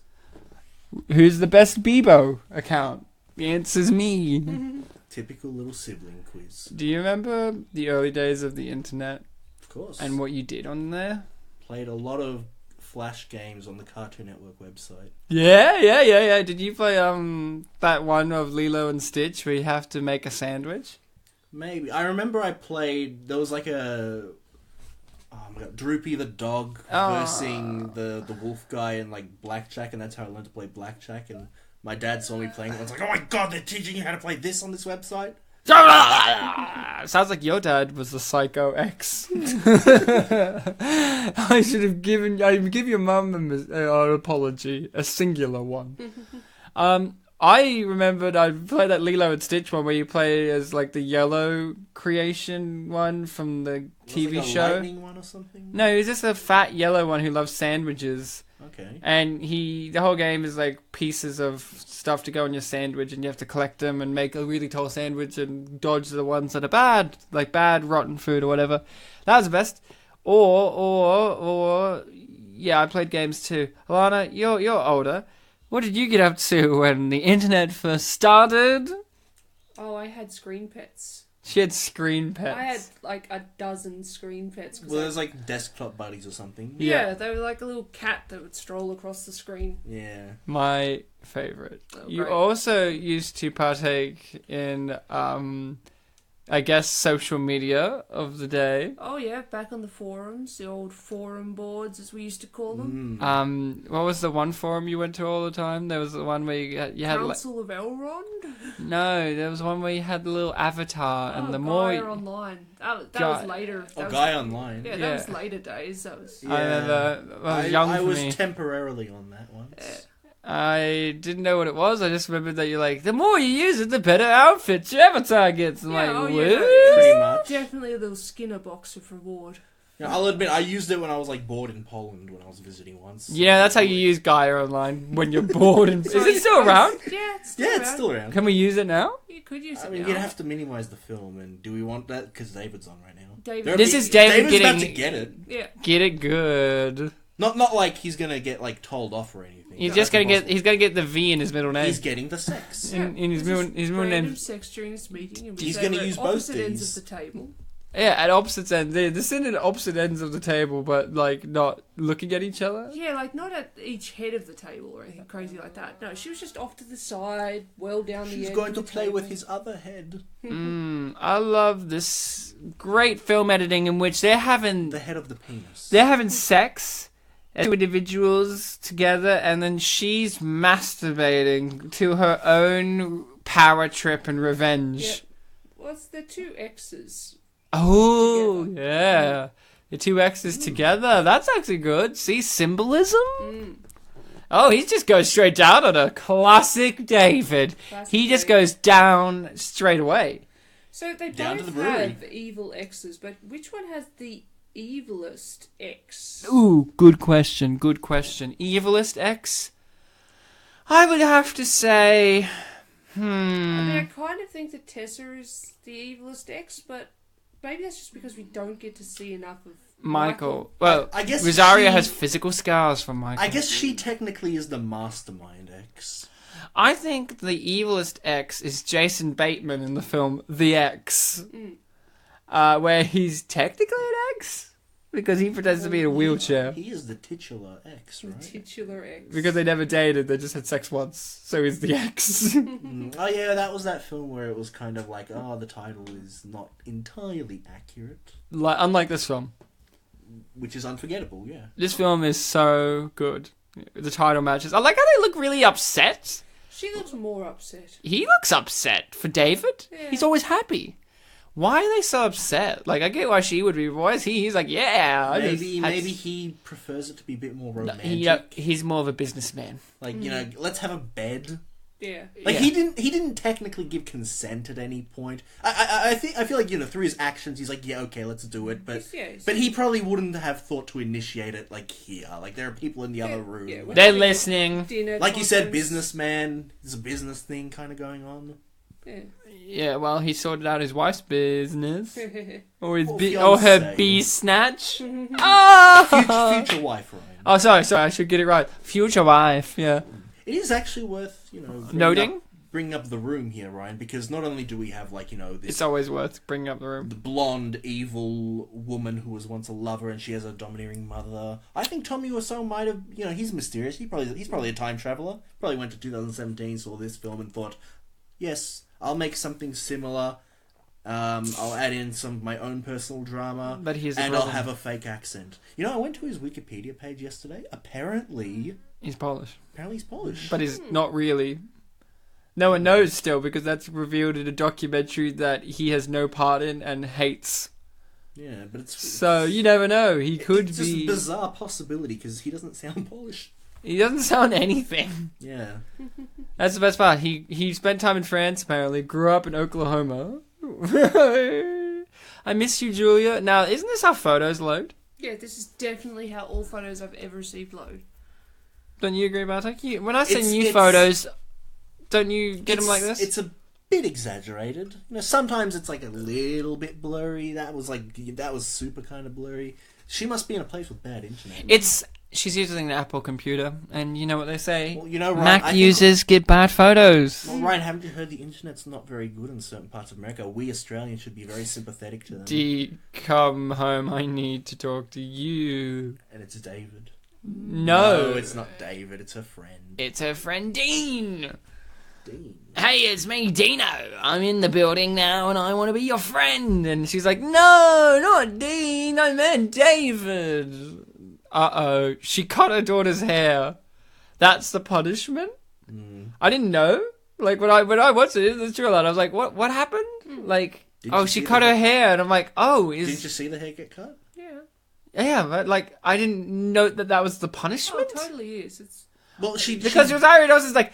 Who's the best Bebo account? The answer's me. Typical little sibling quiz. Do you remember the early days of the internet Of course. and what you did on there? Played a lot of Flash games on the Cartoon Network website. Yeah. Did you play that one of Lilo and Stitch where you have to make a sandwich? Maybe. I remember I played... There was like a... Oh my god. Droopy the dog versing the wolf guy in like Blackjack, and that's how I learned to play Blackjack. And my dad saw me playing it and was like, oh my god, they're teaching you how to play this on this website? Sounds like your dad was the Psycho X. I give your mum an apology, a singular one. I remembered I played that Lilo and Stitch one where you play as like the yellow creation one from the TV like a show. lightning one or something? No, he's just a fat yellow one who loves sandwiches. Okay. And the whole game is like pieces of stuff to go on your sandwich, and you have to collect them and make a really tall sandwich and dodge the ones that are bad, like bad rotten food or whatever. That was the best. Or yeah, I played games too. Allana, you're older. What did you get up to when the internet first started? Oh, I had screen pets. She had screen pets. I had like a dozen screen pets. Well, there's like desktop buddies or something. Yeah, they were like a little cat that would stroll across the screen. Yeah. My favourite. Oh, You great. also used to partake in, I guess, social media of the day. Oh yeah, back on the forums, the old forum boards as we used to call them. What was the one forum you went to all the time? There was the one where you had Council of Elrond? no, there was one where you had the little avatar, and the more Gaia Online. That Guy- was later. That was, Guy Online. Yeah, Yeah. that was later days. That was. I remember I was young I for was me. temporarily on that once. I didn't know what it was. I just remembered that you're like, the more you use it, the better outfit your avatar gets. I'm Yeah, like, oh, what? yeah. Pretty much. Definitely a little Skinner box of reward. You know, I'll admit, I used it when I was like bored in Poland when I was visiting once. Yeah, that's how you use Gaia Online when you're bored. Is it still around? Yeah, it's still Yeah, around. it's still around. Can we use it now? You could use I it mean, now. you'd have to minimize the film, and do we want that? Because David's on right now. David- This is David David's about getting- to get it. Yeah. Get it good. Not like he's gonna get like told off or anything. He's No, just gonna that's get. He's gonna get the V in his middle name. He's getting the sex. in his This middle. is His middle random name. sex during this meeting, and He's say gonna we're use at both opposite ends these. of the table. Yeah, at opposite ends. They're sitting at opposite ends of the table, but like not looking at each other. Yeah, like not at each head of the table or anything crazy like that. No, she was just off to the side, well down the She's end. going of to the play table. with his other head. I love this great film editing in which they're having The head of the penis. sex as two individuals together, and then she's masturbating to her own power trip and revenge. Yeah. What's the two X's? Oh, Together. yeah. The two X's together. That's actually good. See, symbolism? Oh, he just goes straight down on a classic David. Classic He just David. goes down straight away. So they Down to both the brewery. have evil X's, but which one has the evilest X? Ooh, good question. Good question. Evilest X? I would have to say... I mean, I kind of think that Tessa is the evilest X, but maybe that's just because we don't get to see enough of Michael. Well, I guess Rosario she- has physical scars from Michael. I guess she technically is the mastermind X. I think the evilest X is Jason Bateman in the film The X, where he's technically an X because he pretends to be in a wheelchair. He is the titular X, the right? titular X. Because they never dated, they just had sex once, so he's the X. Oh yeah, that was that film where it was kind of like, oh, the title is not entirely accurate, Unlike this film. which is Unforgettable, yeah. This film is so good. The title matches. I like how they look really upset. She looks more upset. He looks upset for David. Yeah. He's always happy. Why are they so upset? Like, I get why she would be. Why is he? He's like, yeah. I just Maybe had- maybe he prefers it to be a bit more No, romantic. he's more of a businessman. Like, you know, let's have a bed. Yeah. Like Yeah. he didn't technically give consent at any point. I feel like, you know, through his actions he's like, yeah, okay, let's do it, but Yes. but he probably wouldn't have thought to initiate it like here. Like there are people in the other room. yeah, Like- They're listening. Dinner like you said, conference. businessman. There's a business thing kind of going on. Yeah. Yeah, well, he sorted out his wife's business. Or his Or or her fiancé. bee snatch. Oh! Future wife, Ryan. Oh, sorry, I should get it right. Future wife, yeah. It is actually worth, you know, Noting? bringing up the room here, Ryan, because not only do we have, like, you know, this It's always worth bringing up the room. the blonde, evil woman who was once a lover and she has a domineering mother. I think Tommy Wiseau might have, you know, he's mysterious. He's probably a time traveler. Probably went to 2017, saw this film and thought, yes, I'll make something similar. I'll add in some of my own personal drama, But here's the and I'll problem. have a fake accent. You know, I went to his Wikipedia page yesterday. Apparently He's Polish. he's Polish. But he's not really. No one knows still because that's revealed in a documentary that he has no part in and hates. yeah, but it's So you never know. He could it's just be. a bizarre possibility because he doesn't sound Polish. He doesn't sound anything. Yeah. That's the best part. He spent time in France apparently. Grew up in Oklahoma. I miss you, Julia. Now, isn't this how photos load? Yeah, this is definitely how all photos I've ever received load. Don't you agree, Bartek? When I send It's- you it's- photos, Don't you get them like this? It's a bit exaggerated. You know, sometimes it's like a little bit blurry. That was super kind of blurry. She must be in a place with bad internet. She's using an Apple computer, and you know what they say. Well, you know, Ryan, Mac users get bad photos. Well, Ryan, haven't you heard the internet's not very good in certain parts of America? We Australians should be very sympathetic to them. Dee, come home. I need to talk to you. And it's David. No, it's not David. It's her friend. It's her friend Dean. Dean. Hey, it's me, Dino. I'm in the building now, and I want to be your friend. And she's like, no, not Dean. I meant David. Uh-oh. She cut her daughter's hair. That's the punishment? I didn't know. Like, when I watched it in the trailer, I was like, what happened? Like, she cut her hair. And I'm like, Didn't you see the hair get cut? Yeah. Yeah, but, like, I didn't know that was the punishment. Oh, it totally is. It's... Well, Because Rosario Dawson's like,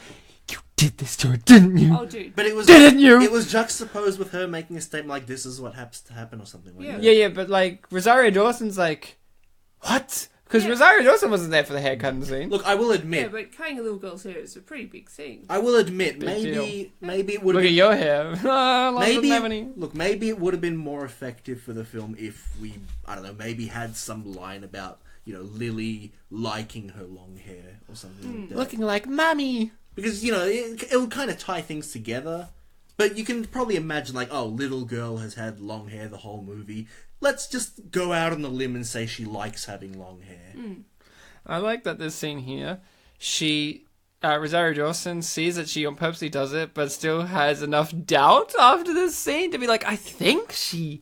you did this to her, didn't you? Oh, dude. But it was... Didn't you? It was juxtaposed with her making a statement like, this is what happens to happen or something like that. Yeah, but, like, Rosario Dawson's like, what? Because Rosario Dawson wasn't there for the haircutting scene. Look, I will admit... Yeah, but cutting a little girl's hair is a pretty big thing. I will admit, Big maybe it would Look have at your hair. Maybe it would have been more effective for the film if we, I don't know, maybe had some line about, you know, Lily liking her long hair or something like that. Looking like Mummy. Because, you know, it would kind of tie things together. But you can probably imagine, like, oh, little girl has had long hair the whole movie. Let's just go out on the limb and say she likes having long hair. I like that this scene here, Rosario Dawson sees that she purposely does it, but still has enough doubt after this scene to be like, I think she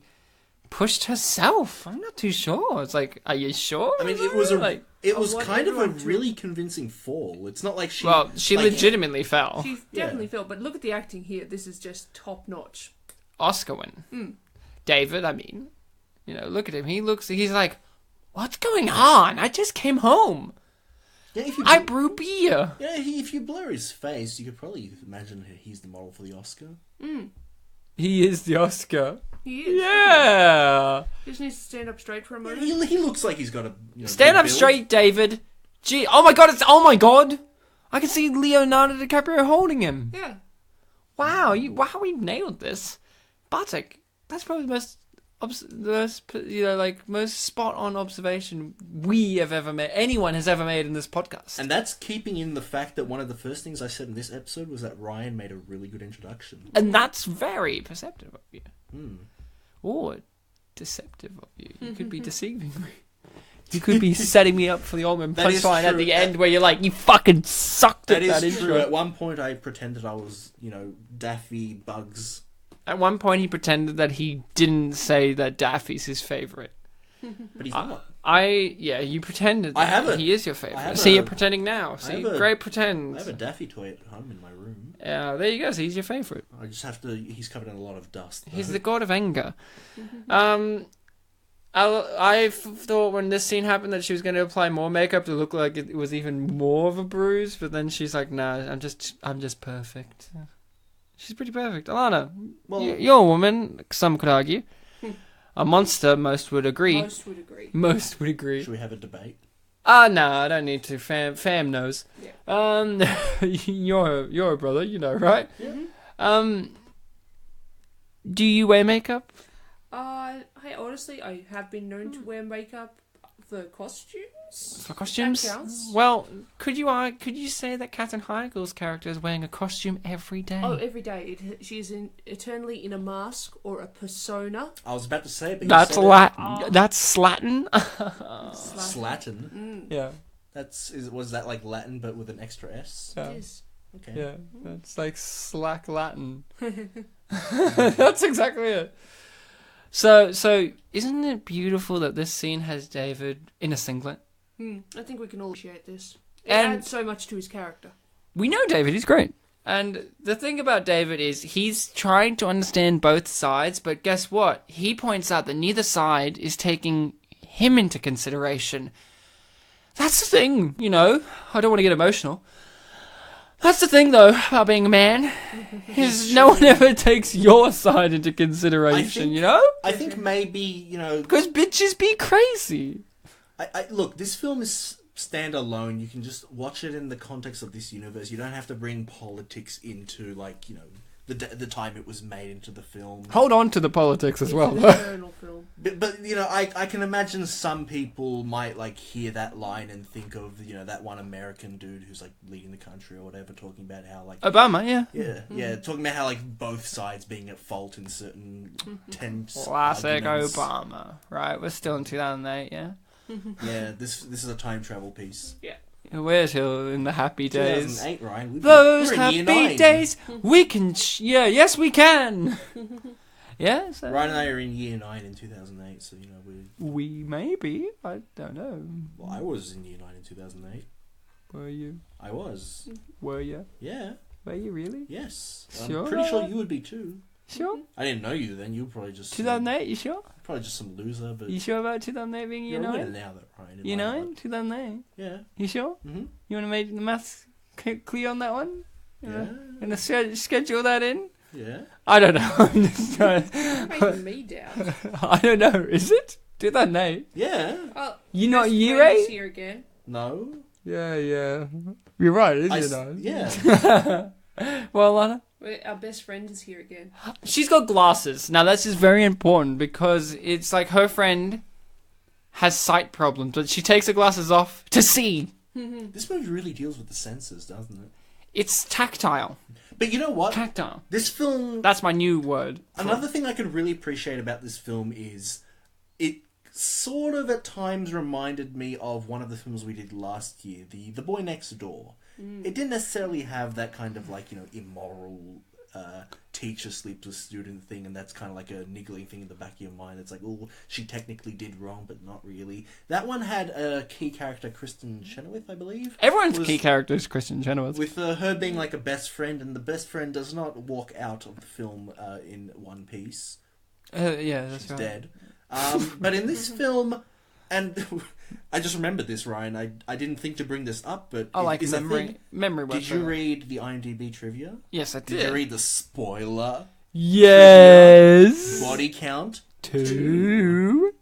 pushed herself. I'm not too sure. It's like, are you sure? I mean, it was kind of a really convincing fall. It's not like she... Well, she legitimately fell. She definitely fell, but look at the acting here. This is just top notch. Oscar win. David, I mean, you know, look at him. He's like, what's going on? I just came home. Yeah, I brew beer. Yeah, if you blur his face, you could probably imagine he's the model for the Oscar. He is the Oscar. He is. Yeah. He just needs to stand up straight for a moment. He looks like he's got a... You know, stand up straight, David. Gee, oh my god. I can see Leonardo DiCaprio holding him. Yeah. Wow, we nailed this. Bartek, that's probably the most spot on observation we have ever made, anyone has ever made in this podcast. And that's keeping in the fact that one of the first things I said in this episode was that Ryan made a really good introduction. And that's very perceptive of you. Or deceptive of you. You could be deceiving me. You could be setting me up for the Allman punchline at the end where you're like, you fucking sucked at that intro. True. At one point I pretended I was, you know, Daffy Bugs. At one point, he pretended that he didn't say that Daffy's his favourite. But he's not. You pretended that. I have it. He is your favourite. See, you're pretending now. See, great pretend. I have a Daffy toy at home in my room. Yeah, there you go. So he's your favourite. I just have to... He's covered in a lot of dust, though. He's the god of anger. I thought when this scene happened that she was going to apply more makeup to look like it was even more of a bruise, but then she's like, nah, I'm just perfect. She's pretty perfect. Allana, you're a woman, some could argue. A monster, most would agree. Most would agree. Should we have a debate? No, I don't need to. Fam knows. Yeah. You're a brother, you know, right? Mm-hmm. Do you wear makeup? Honestly, I have been known to wear makeup for costumes. For costumes? That counts. Well, could you say that Katherine Heigl's character is wearing a costume every day? Oh, every day. She is eternally in a mask or a persona. I was about to say it, but that's Latin. That's Slatin. Slatin. Yeah. Was that like Latin but with an extra S? Yeah. It is. Okay. Yeah, that's like slack Latin. That's exactly it. So isn't it beautiful that this scene has David in a singlet? I think we can all appreciate this. It And- adds so much to his character. We know David, he's great. And the thing about David is he's trying to understand both sides, but guess what? He points out that neither side is taking him into consideration. That's the thing, you know. I don't want to get emotional. That's the thing, though, about being a man, is no one ever takes your side into consideration, you know? I think maybe, you know... Because bitches be crazy. Look, this film is stand alone. You can just watch it in the context of this universe. You don't have to bring politics into, like, you know, the time it was made into the film. Hold on to the politics as well. It's an eternal film. But you know, I can imagine some people might, like, hear that line and think of, you know, that one American dude who's, like, leading the country or whatever, talking about how, like... Obama, yeah. Yeah, talking about how, like, both sides being at fault in certain tense Classic arguments. Obama. Right, we're still in 2008, yeah? Yeah, this is a time travel piece. Yeah. Where's Hill in the happy days? 2008, Ryan. Those we're in year happy 9. days, we can... yes, we can! Yeah, so... Ryan and I are in year 9 in 2008, so, you know, We may be. I don't know. Well, I was in year 9 in 2008. Were you? I was. Were you? Yeah. Were you really? Yes. Sure. I'm pretty sure you would be too. Sure? I didn't know you then. You were probably just... 2008, you sure? Probably just some loser, but... You sure about 2008 being year You're a winner 9? now, though, Ryan. Year 9? 2008? Yeah. You sure? Mm-hmm. You want to make the maths clear on that one? Yeah. Gonna schedule that in? Yeah. I don't know. I'm just trying. You're making me doubt. I don't know. Is it 2008? Yeah. Oh, You not best year friend is 8? here again. No. Yeah. You're right, isn't it? Yeah. Well, Allana? Our best friend is here again. She's got glasses. Now, this is very important because it's like her friend has sight problems, but she takes her glasses off to see. This movie really deals with the senses, doesn't it? It's tactile. But you know what? Tactile. This film... That's my new word. Another thing I could really appreciate about this film is it sort of at times reminded me of one of the films we did last year, The Boy Next Door. It didn't necessarily have that kind of, like, you know, immoral teacher sleeps with student thing, and that's kind of like a niggling thing in the back of your mind. It's like, oh, she technically did wrong, but not really. That one had a key character, Kristen Chenoweth, I believe. Everyone's key character is Kristen Chenoweth. With her being like a best friend, and the best friend does not walk out of the film in one piece. Yeah, that's She's right. dead. But in this film, and I just remembered this, Ryan. I didn't think to bring this up, but I like it's a memory. thing. Memory. Did you read the IMDb trivia? Yes, I Did you read the spoiler? Yes. Body count? 2.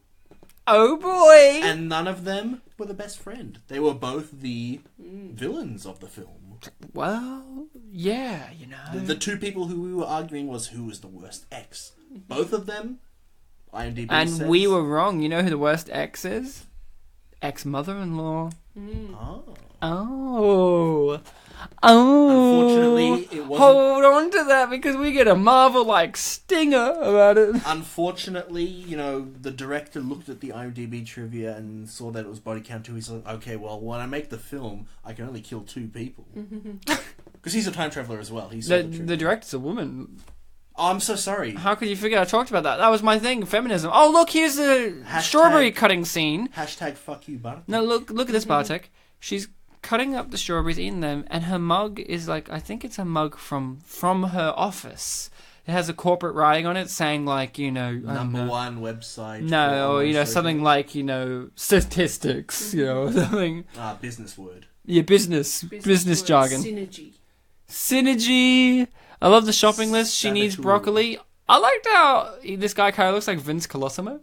Oh boy. And none of them were the best friend. They were both the villains of the film. Well, yeah, you know. The two people who we were arguing was who was the worst ex. Both of them, IMDb And says... we were wrong. You know who the worst ex is? Ex-mother-in-law. Oh. Oh. Unfortunately, it wasn't... Hold on to that because we get a Marvel-like stinger about it. Unfortunately, you know, the director looked at the IMDb trivia and saw that it was body count 2. He's like, okay, well, when I make the film, I can only kill 2 people. Because he's a time traveler as well. The director's a woman. Oh, I'm so sorry. How could you forget I talked about that? That was my thing, feminism. Oh, look, here's the strawberry cutting scene. Hashtag fuck you, Bartek. No, look at this, Bartek. She's cutting up the strawberries, eating them, and her mug is like, I think it's a mug from her office. It has a corporate writing on it saying, like, you know... Number 1 website. No, or, you know, something like, you know, statistics, you know, or something. Business word. Yeah, business word, jargon. Synergy. I love the shopping list. She needs broccoli. I liked how this guy kind of looks like Vince Colosimo,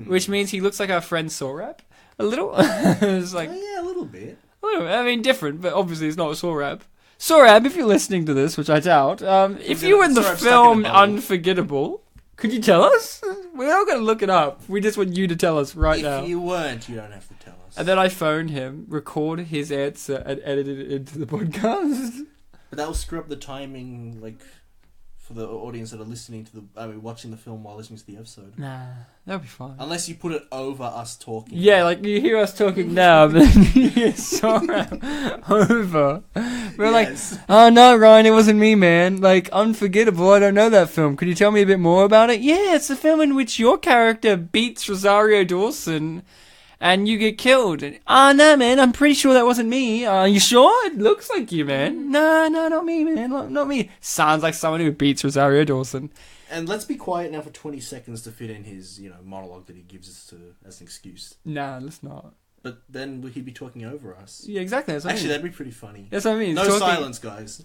which means he looks like our friend Sorab. A little. It's like, yeah, a little bit. I mean, different, but obviously it's not Sorab. Sorab, if you're listening to this, which I doubt, if you were in the film Unforgettable, could you tell us? We're not going to look it up. We just want you to tell us right now. If you weren't, you don't have to tell us. And then I phoned him, record his answer, and edit it into the podcast. But that will screw up the timing, like, for the audience that are listening to watching the film while listening to the episode. Nah, that'll be fine. Unless you put it over us talking. Yeah, like you hear us talking now, but then you hear Sora over. We're like, oh no, Ryan, it wasn't me, man. Like, Unforgettable, I don't know that film. Could you tell me a bit more about it? Yeah, it's the film in which your character beats Rosario Dawson and you get killed. No, man, I'm pretty sure that wasn't me. Are you sure? It looks like you, man. No, not me, man. Not me. Sounds like someone who beats Rosario Dawson. And let's be quiet now for 20 seconds to fit in his, you know, monologue that he gives us as an excuse. Nah, let's not. But then he'd be talking over us. Yeah, exactly. That's what Actually, I mean. that'd be pretty funny. That's what I mean. No silence, guys.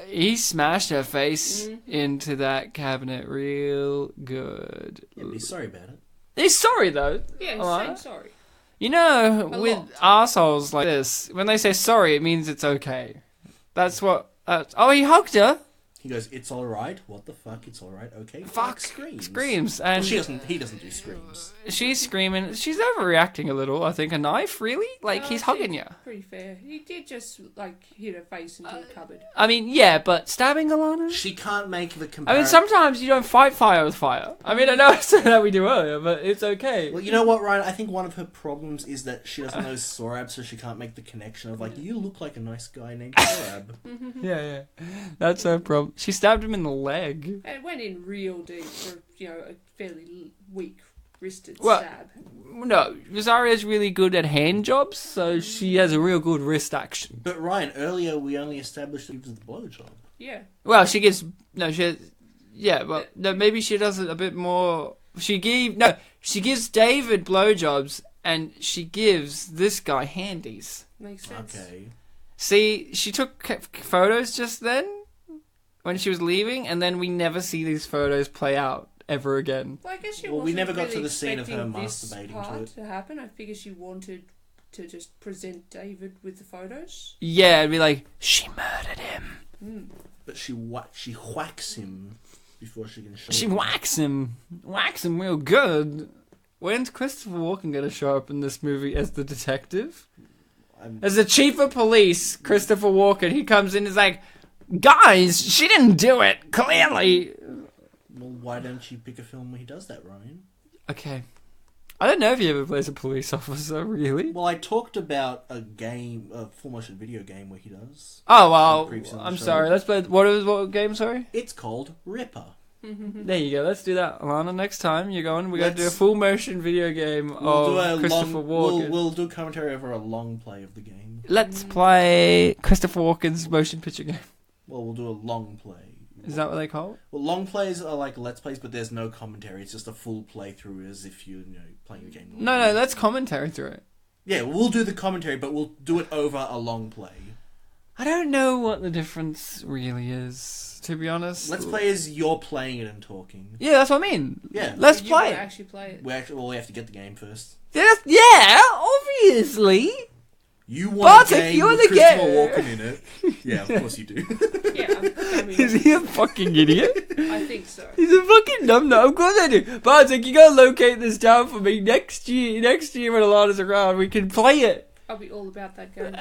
He smashed her face into that cabinet real good. Yeah, but he's sorry about it. He's sorry, though. Yeah, he's Alright. saying sorry. You know, A with lot. assholes like this, when they say sorry, it means it's okay. That's what. Oh, he hugged her. He goes, "It's all right." What the fuck? It's all right. Okay. Fuck, screams, and Well, she doesn't. He doesn't do screams. she's screaming. She's overreacting a little. I think a knife, really? Like he's hugging you. Pretty fair. He did just like hit her face into a cupboard. I mean, yeah, but stabbing Allana. She can't make the I comparison. mean, sometimes you don't fight fire with fire. I mean, I know I said that we do earlier, but it's okay. Well, you know what, Ryan? I think one of her problems is that she doesn't know Sorab, so she can't make the connection of like, you look like a nice guy named Sorab. Yeah, that's her problem. She stabbed him in the leg. And it went in real deep for, a fairly weak wristed Well, stab. No, Rosario's really good at hand jobs, so she has a real good wrist action. But Ryan, earlier we only established that he gives the blowjob. Yeah. Well, she gives yeah, but no, maybe she does it a bit more. She gives David blowjobs, and she gives this guy handies. Makes sense. Okay. See, she took photos just then when she was leaving, and then we never see these photos play out ever again. Well, I guess she Well, we wasn't never got really to the scene of her expecting this masturbating to part it. to happen. I figure she wanted to just present David with the photos. Yeah, it'd be like, she murdered him. But she whacks him before she can show She him. whacks him real good. When's Christopher Walken going to show up in this movie as the detective? As the chief of police, Christopher Walken, he comes in and is like, guys, she didn't do it, clearly. Well, why don't you pick a film where he does that, Ryan? Okay. I don't know if he ever plays a police officer, really. Well, I talked about a full motion video game where he does. Oh, well, Previously on the I'm show. sorry. Let's play, what game, sorry? It's called Ripper. There you go. Let's do that, Allana. Next time you're going, we're going to do a Let's- full motion video game of Christopher Walken. We'll do commentary over a long play of the game. Let's play Christopher Walken's motion picture game. Well, we'll do a long play. Is that what they call it? Well, long plays are like let's plays, but there's no commentary. It's just a full playthrough as if you're playing the game. No, let's commentary through it. Yeah, we'll do the commentary, but we'll do it over a long play. I don't know what the difference really is, to be honest. Let's play as you're playing it and talking. Yeah, that's what I mean. Yeah. Let's You play would it. actually play it. We have to get the game first. Yeah, obviously. You want Bartek, a game you're with the Christopher game. Walken in it? Yeah, of course you do. Yeah, I mean, Is he a fucking idiot? I think so. He's a fucking numbnut. Of course I do. Bartek, you gotta locate this down for me next year. Next year when Alana's around, we can play it. I'll be all about that game.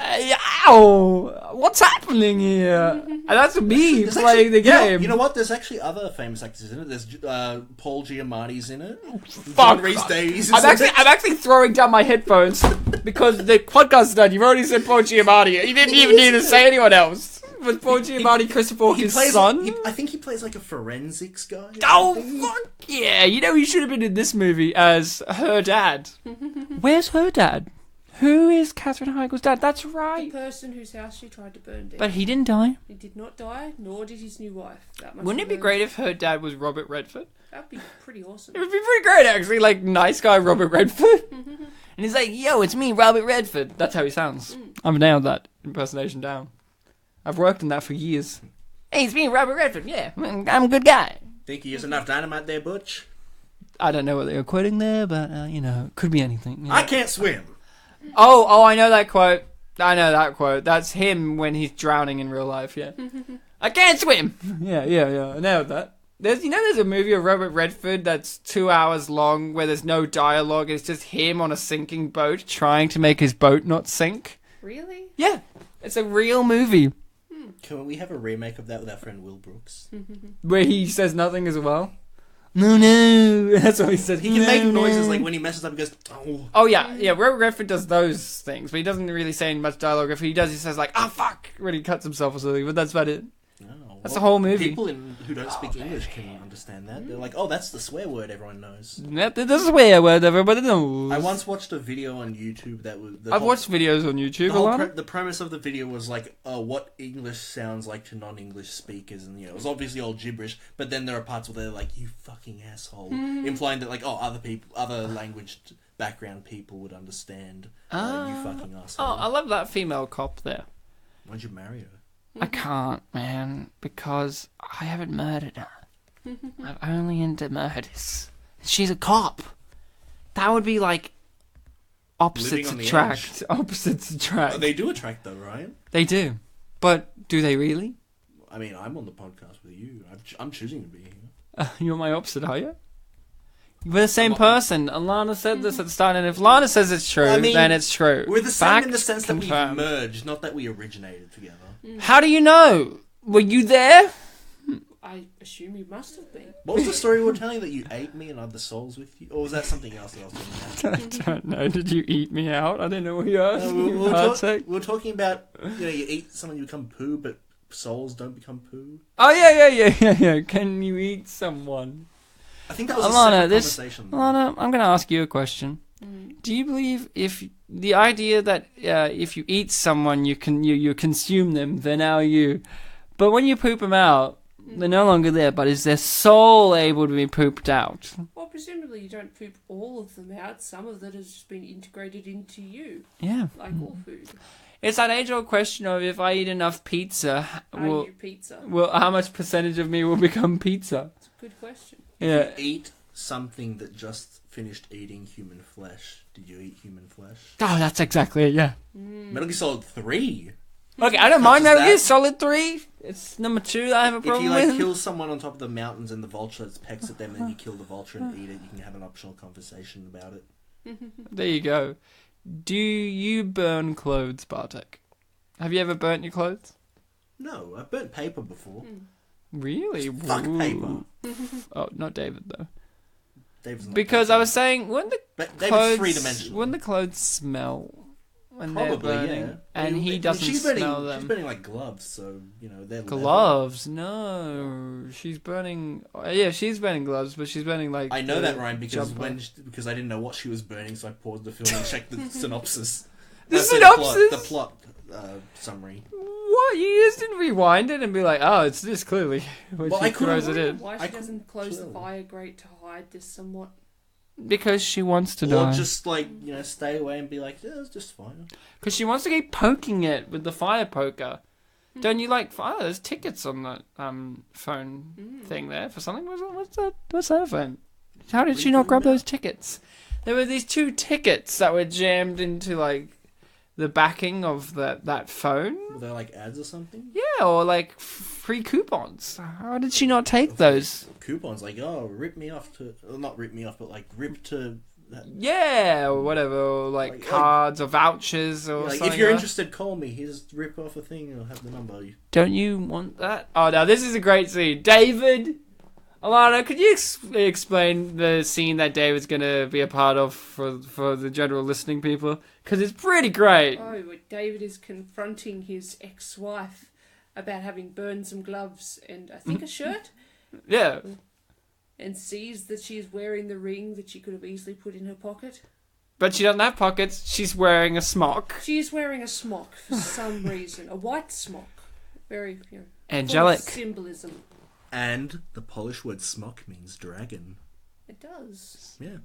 Oh, Ow! What's happening here? And that's me There's playing the game. You know what? There's actually other famous actors in it. There's Paul Giamatti's in it. Fuck. John Rhys Davies is I'm in it. actually throwing down my headphones because the podcast's done. You've already said Paul Giamatti. You didn't even need to say anyone else. Was Paul Giamatti Christopher Walken's son? I think he plays like a forensics guy. or Oh, something. fuck yeah. You know, he should have been in this movie as her dad. Where's her dad? Who is Katherine Heigl's dad? That's The right. person whose house she tried to burn down. But he didn't die. He did not die, nor did his new wife. That much Wouldn't it we be learned. great if her dad was Robert Redford? That'd be pretty awesome. It would be pretty great, actually. Like, nice guy Robert Redford. And he's like, yo, it's me, Robert Redford. That's how he sounds. I've nailed that impersonation down. I've worked on that for years. Hey, it's me, Robert Redford. Yeah, I'm a good guy. Think he used enough dynamite there, Butch? I don't know what they were quoting there, but, it could be anything. you know. I can't swim. Oh, I know that quote. I know that quote. That's him when he's drowning in real life, yeah. I can't swim! Yeah, I nailed that. There's a movie of Robert Redford that's 2 hours long where there's no dialogue. It's just him on a sinking boat trying to make his boat not sink. Really? Yeah, it's a real movie Can we have a remake of that with our friend Will Brooks? where he says nothing as well. No. That's what he says. He can make noises like when he messes up. He goes, "Oh." Oh yeah. Robert Redford does those things, but he doesn't really say much dialogue. If he does, he says like, "Ah, fuck," when he cuts himself or something. But that's about it. Oh, That's the whole movie. People who don't speak English can understand that. They're like, "Oh, that's the swear word everyone knows." Yep, this is where word everybody knows. I once watched a video on YouTube that was. I've watched videos on YouTube. Allana. The premise of the video was like, what English sounds like to non-English speakers, and it was obviously all gibberish. But then there are parts where they're like, "You fucking asshole," implying that like, other language background people would understand. You fucking asshole. Oh, I love that female cop there. Why'd you marry her? I can't, man, because I haven't murdered her. I'm only into murders. She's a cop. That would be like opposites Living on the attract. Opposites attract. Oh, they do attract though, Ryan. They do. But do they really? I mean, I'm on the podcast with you. I'm choosing to be here. You're my opposite, are you? We're the same person. Alana said this at the start, and if Lana says it's true, I mean, then it's true. We're the same in the Fact sense that we've confirmed. merged, not that we originated together. How do you know? Were you there? I assume you must have been. What was the story we were telling that you ate me and other souls with you? Or was that something else that I was talking about? I don't know. Did you eat me out? I didn't know what you asked. We were talking about, you eat someone, you become poo, but souls don't become poo. Oh, yeah. Can you eat someone? I think that was Alana, a separate conversation. Alana, I'm going to ask you a question. Do you believe if the idea that if you eat someone, you consume them, they're now you, but when you poop them out, they're no longer there, but is their soul able to be pooped out? Well, presumably you don't poop all of them out. Some of that has just been integrated into you, Yeah. like all food. It's that age-old question of if I eat enough pizza, Are you pizza? how much percentage of me will become pizza? It's a good question. Yeah. Eat something that just finished eating human flesh. Did you eat human flesh? Oh, that's exactly it, yeah. Metal Gear Solid 3. Okay, I don't mind Touches Metal Gear that. Solid 3. It's number 2 that I have a If problem you with. kill someone on top of the mountains and the vulture pecks at them, and then you kill the vulture and eat it, you can have an optional conversation about it. There you go. Do you burn clothes, Bartek? Have you ever burnt your clothes? No, I've burnt paper before. Really? Fuck Ooh. paper. Oh, not David though. David's not Because paper. I was saying, when the But David's clothes, three-dimensional. when the clothes smell, when they're Probably, burning, yeah. and I mean, he doesn't she's burning, smell She's them. burning like gloves, so they're leather. Gloves? No, she's burning. Yeah, she's burning gloves, but she's burning like. I know the that, Ryan, because jumper. because I didn't know what she was burning, so I paused the film and checked the synopsis. The So synopsis? The plot summary. What? You just didn't rewind it and be like, oh, it's this clearly. When Well, she I couldn't- throws it in. Why I she doesn't close the clearly. fire grate to hide this somewhat? Because she wants to Or die. just stay away and be like, yeah, it's just fine. Because she wants to keep poking it with the fire poker. Don't you like fire? There's tickets on that phone thing there for something. What's that? What's that phone? How did she not grab those tickets? There were these 2 tickets that were jammed into like the backing of that phone. Were they like ads or something? Yeah, or like free coupons. How did she not take those? Coupons like, oh, rip me off to, well, not rip me off, but like rip to. Yeah, or whatever, or like cards or vouchers or Like, something. if you're like interested, call me. Here's rip off a thing. I'll have the number. Don't you want that? Oh, now this is a great scene. David, Allana, could you explain the scene that David's going to be a part of for the general listening people? Because it's pretty great. Oh, David is confronting his ex-wife about having burned some gloves and I think a shirt, Yeah. and sees that she is wearing the ring that she could have easily put in her pocket. But she doesn't have pockets. She's wearing a smock. She is wearing a smock for some reason, a white smock, very Angelic. full of symbolism. And the Polish word smock means dragon. It does. Yeah.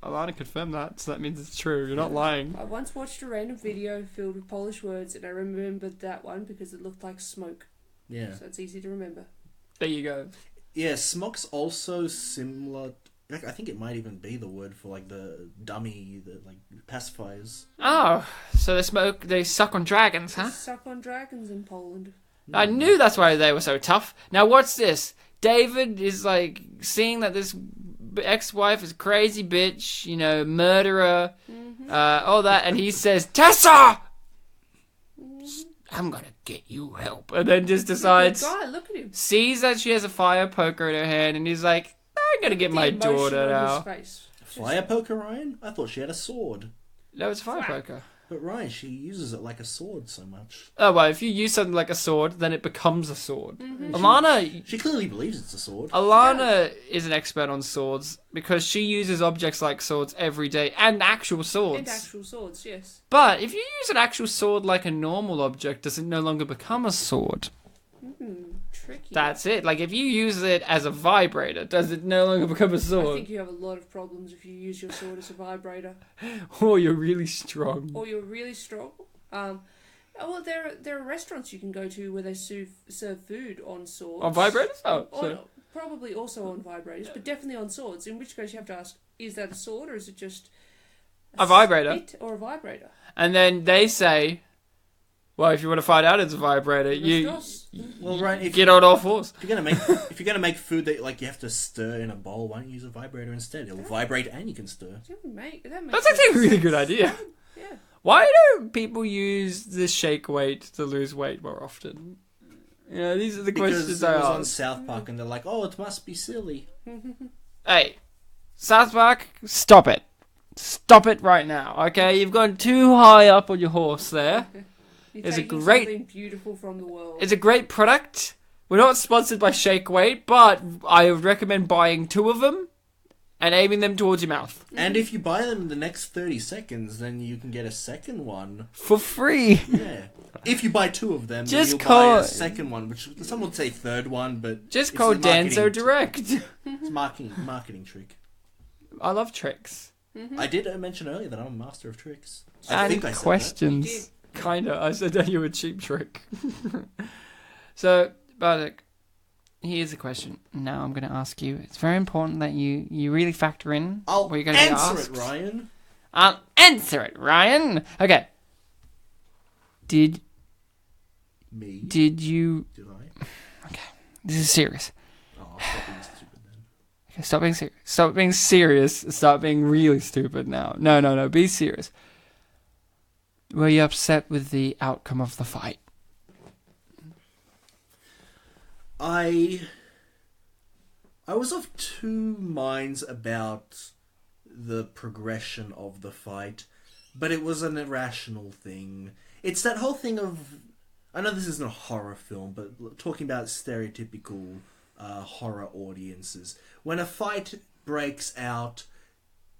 Allana confirmed that, so that means it's true. You're not lying. I once watched a random video filled with Polish words, and I remembered that one because it looked like smoke. Yeah. So it's easy to remember. There you go. Yeah, smock's also similar. Like, I think it might even be the word for like the dummy, the like pacifiers. Oh, so they suck on dragons, huh? Suck on dragons in Poland. I knew that's why they were so tough. Now what's this? David is like seeing that this ex-wife is crazy bitch, murderer, all that, and he says, Tessa! I'm gonna get you help. And then just decides, Good guy, look at him. sees that she has a fire poker in her hand, and he's like, I'm gonna get my The emotion daughter on now. his face. Fire poker, Ryan? I thought she had a sword. No, it's a fire poker. But Ryan, she uses it like a sword so much. Oh, well, if you use something like a sword, then it becomes a sword. Mm-hmm. Alana She clearly believes it's a sword. Allana is an expert on swords because she uses objects like swords every day and actual swords. And actual swords, yes. But if you use an actual sword like a normal object, does it no longer become a sword? Tricky. That's it. Like if you use it as a vibrator, does it no longer become a I sword? think you have a lot of problems if you use your sword as a vibrator. Or you're really strong. Or you're really strong. Well, there are restaurants you can go to where they serve food on swords. On vibrators? Oh, Or so. probably also on vibrators, but definitely on swords. In which case you have to ask, is that a sword or is it just A vibrator. Spit or a vibrator? And then they say, well, if you want to find out it's a vibrator, you Well, right, if get on all fours. you're gonna make food that like you have to stir in a bowl, why don't you use a vibrator instead? It'll vibrate and you can stir. That makes That's actually a really good idea. Yeah. Why don't people use the shake weight to lose weight more often? These are the questions Because it I was on ask. South Park and they're like, oh, it must be silly. Hey, South Park, stop it. Stop it right now, okay? You've gone too high up on your horse there. You're It's a taking great- something beautiful from the world. It's a great product. We're not sponsored by Shake Weight, but I would recommend buying 2 of them and aiming them towards your mouth. And if you buy them in the next 30 seconds, then you can get a second one. For free. Yeah. If you buy 2 of them, Just then you'll call- buy a second one, which some would say third one, but Just it's call a marketing- Danzo Direct. It's a marketing trick. I love tricks. I did mention earlier that I'm a master of tricks. And I said questions. Kinda. I said that you were a cheap trick. So, Bartek, here's a question. Now I'm going to ask you. It's very important that you really factor in I'll what you're going to be answer asked. it, Ryan. I'll answer it, Ryan. Okay. Did Me? you... Did I? This is serious. Oh, stop being stupid then. Okay, stop being serious. Stop being serious. Stop being really stupid now. No. Be serious. Were you upset with the outcome of the fight? I was of 2 minds about the progression of the fight, but it was an irrational thing. It's that whole thing of... I know this isn't a horror film, but talking about stereotypical horror audiences. When a fight breaks out,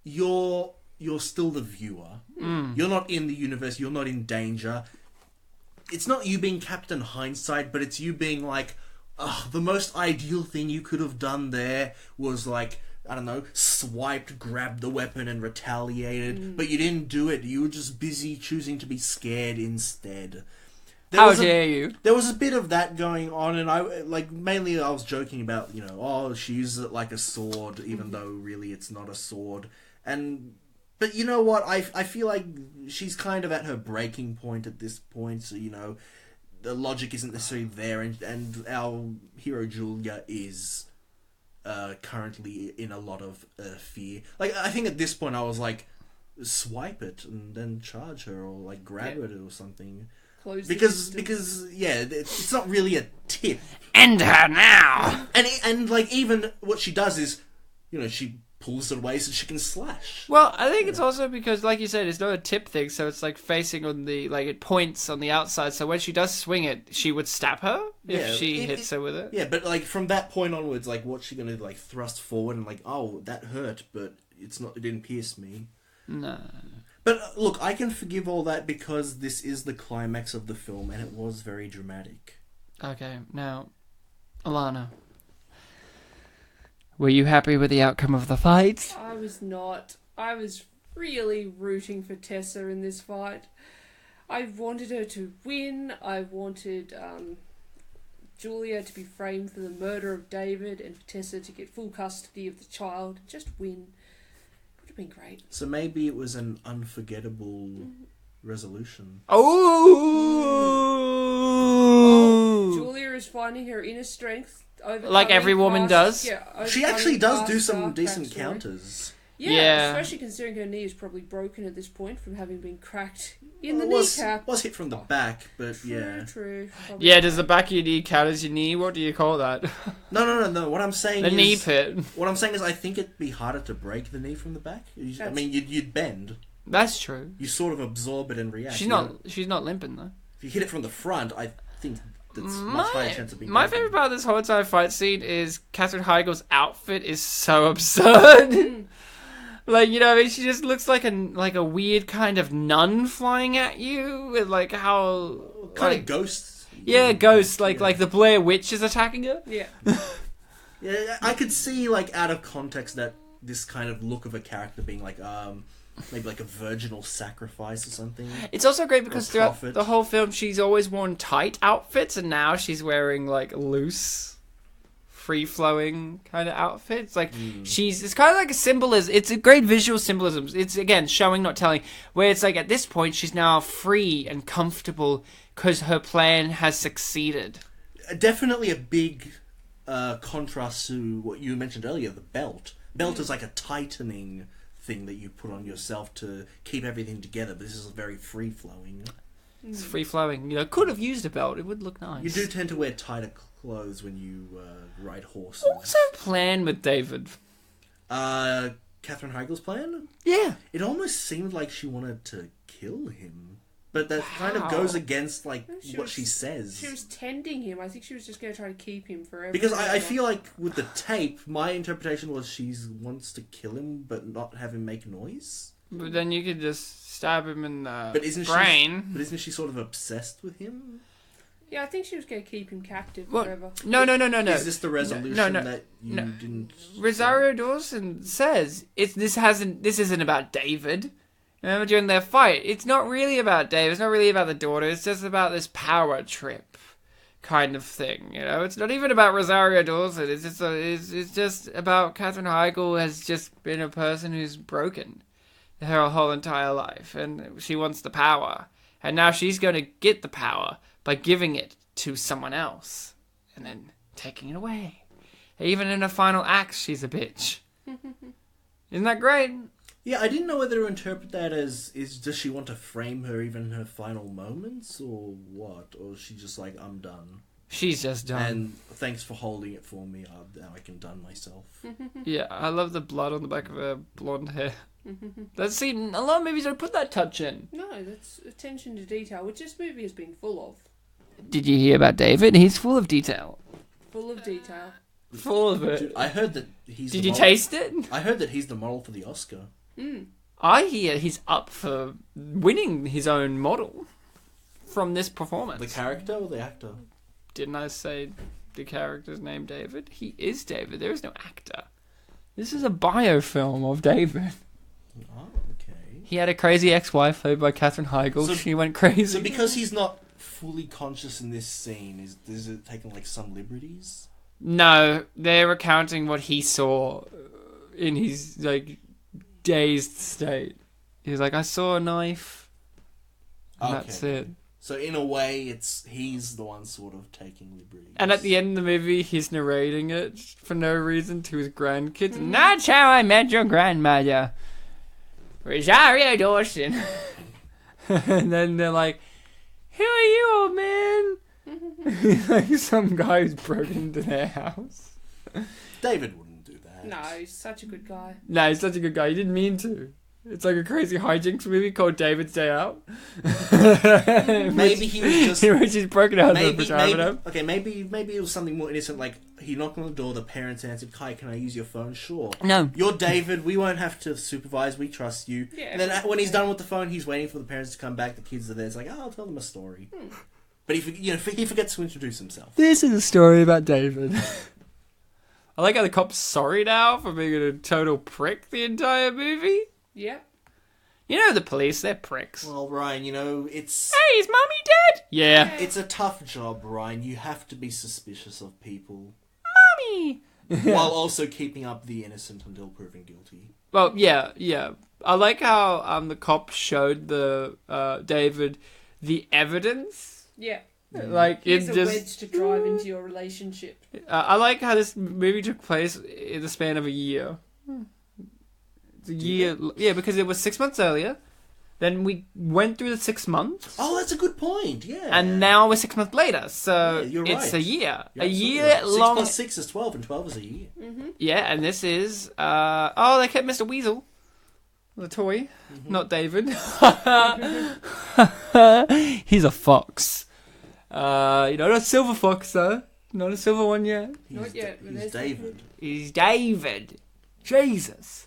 you're still the viewer. You're not in the universe, you're not in danger. It's not you being Captain Hindsight, but it's you being like, the most ideal thing you could have done there was like, I don't know, swiped, grabbed the weapon and retaliated, but you didn't do it. You were just busy choosing to be scared instead. How dare you? There was a bit of that going on, and mainly I was joking about, she uses it like a sword, even though really it's not a sword. But you know what? I feel like she's kind of at her breaking point at this point, so, the logic isn't necessarily there, and our hero Julia is currently in a lot of fear. Like, I think at this point I was like, swipe it and then charge her, or like grab it or something. Because it's not really a tip. End her now! And like, even what she does is, she pulls it away so she can slash. Well, I think it's also because, like you said, it's not a tip thing, so it's like facing on it points on the outside, so when she does swing it, she would stab her if she hits her with it. Yeah, but like from that point onwards, like what's she gonna like thrust forward and like, oh, that hurt, but it didn't pierce me. No. But look, I can forgive all that because this is the climax of the film and it was very dramatic. Okay, now, Allana. Were you happy with the outcome of the fight? I was not. I was really rooting for Tessa in this fight. I wanted her to win. I wanted Julia to be framed for the murder of David and for Tessa to get full custody of the child. Just win. It would have been great. So maybe it was an unforgettable resolution. Oh! Julia is finding her inner strength. Like every woman does. Yeah, She actually does do some dark decent backstory. counters. Yeah, especially considering her knee is probably broken at this point from having been cracked in the kneecap. Was hit from the back, but yeah. True. Yeah, does the back of your knee count as your knee? What do you call that? No. What I'm saying The is... knee pit. What I'm saying is I think it'd be harder to break the knee from the back. You'd bend. That's true. You sort of absorb it and react. She's not limping though. If you hit it from the front, I think that's much higher chance of being My broken. favorite part of this whole entire fight scene is Katherine Heigl's outfit is so absurd. Like, she just looks like a weird kind of nun flying at you with like how Kind of ghosts. Yeah, ghosts like the Blair Witch is attacking her. Yeah. Yeah, I could see like out of context that this kind of look of a character being like maybe like a virginal sacrifice or something. It's also great because Or throughout prophet. the whole film she's always worn tight outfits and now she's wearing like loose free-flowing kind of outfit. It's like it's kind of like a symbolism. It's a great visual symbolism. It's, again, showing, not telling, where it's like at this point she's now free and comfortable because her plan has succeeded. Definitely a big contrast to what you mentioned earlier, the belt. Belt is like a tightening thing that you put on yourself to keep everything together, but this is very free-flowing. It's free-flowing. Could have used a belt. It would look nice. You do tend to wear tighter clothes when you ride horses. What's her plan with David? Katherine Heigl's plan? Yeah. It almost seemed like she wanted to kill him. But that kind of goes against what she says. She was tending him. I think she was just going to try to keep him forever. Because I feel like with the tape, my interpretation was she wants to kill him but not have him make noise. But then you could just stab him in the brain. But isn't she sort of obsessed with him? Yeah, I think she was going to keep him captive What? forever. No. Is this the resolution that you didn't... Rosario Dawson says this isn't about David. Remember during their fight, it's not really about David. It's not really about the daughter. It's just about this power trip kind of thing. It's not even about Rosario Dawson. It's just about Katherine Heigl has just been a person who's broken her whole entire life, and she wants the power, and now she's going to get the power by giving it to someone else and then taking it away. Even in her final act, she's a bitch. Isn't that great? Yeah, I didn't know whether to interpret that as does she want to frame her even in her final moments or what, or is she just like, I'm done. She's just done. And thanks for holding it for me. Now I can done myself. Yeah, I love the blood on the back of her blonde hair. That's seen a lot of movies don't put that touch in. No, that's attention to detail, which this movie has been full of. Did you hear about David? He's full of detail. Full of detail. Full of it. Dude, I heard that he's. Did you taste it? I heard that he's the model for the Oscar. I hear he's up for winning his own model from this performance. The character or the actor? Didn't I say the character's name David? He is David. There is no actor. This is a biofilm of David. Oh, okay. He had a crazy ex-wife played by Katherine Heigl. She went crazy. So because he's not fully conscious in this scene, is it taking some liberties? No, they're recounting what he saw in his dazed state. He was like, I saw a knife. And that's it. So in a way, he's the one sort of taking liberties. And at the end of the movie, he's narrating it for no reason to his grandkids. And that's how I met your grandmother, Rosario Dawson. And then they're like, who are you, old man? He's like some guy who's broken into their house. David wouldn't do that. No, he's such a good guy. No, he's such a good guy. He didn't mean to. It's like a crazy hijinks movie called David's Day Out. Maybe he was just... which is broken out of the pajama. Okay, maybe it was something more innocent, like he knocked on the door, the parents answered, Kai, can I use your phone? Sure. No. You're David, we won't have to supervise, we trust you. Yeah. And then when he's done with the phone, he's waiting for the parents to come back, the kids are there, it's like, I'll tell them a story. But he forgets to introduce himself. This is a story about David. I like how the cop's sorry now for being a total prick the entire movie. Yeah. The police, they're pricks. Well, Ryan, it's... Hey, is Mummy dead? Yeah. It's a tough job, Ryan. You have to be suspicious of people. Mummy! While also keeping up the innocent until proven guilty. Well, yeah. I like how the cop showed the David the evidence. Yeah. It's a just wedge to drive into your relationship. I like how this movie took place in the span of a year. It's a year, yeah, because it was 6 months earlier. Then we went through the 6 months. Oh, that's a good point. Yeah. And now we're 6 months later, so you're it's right. a year. You're a year right. long. 6 plus 6 is 12, and 12 is a year. Mm-hmm. Yeah, and this is they kept Mr. Weasel, the toy, not David. He's a fox. Not a silver fox though. Not a silver one yet. Not yet. But He's David. He's David. Jesus.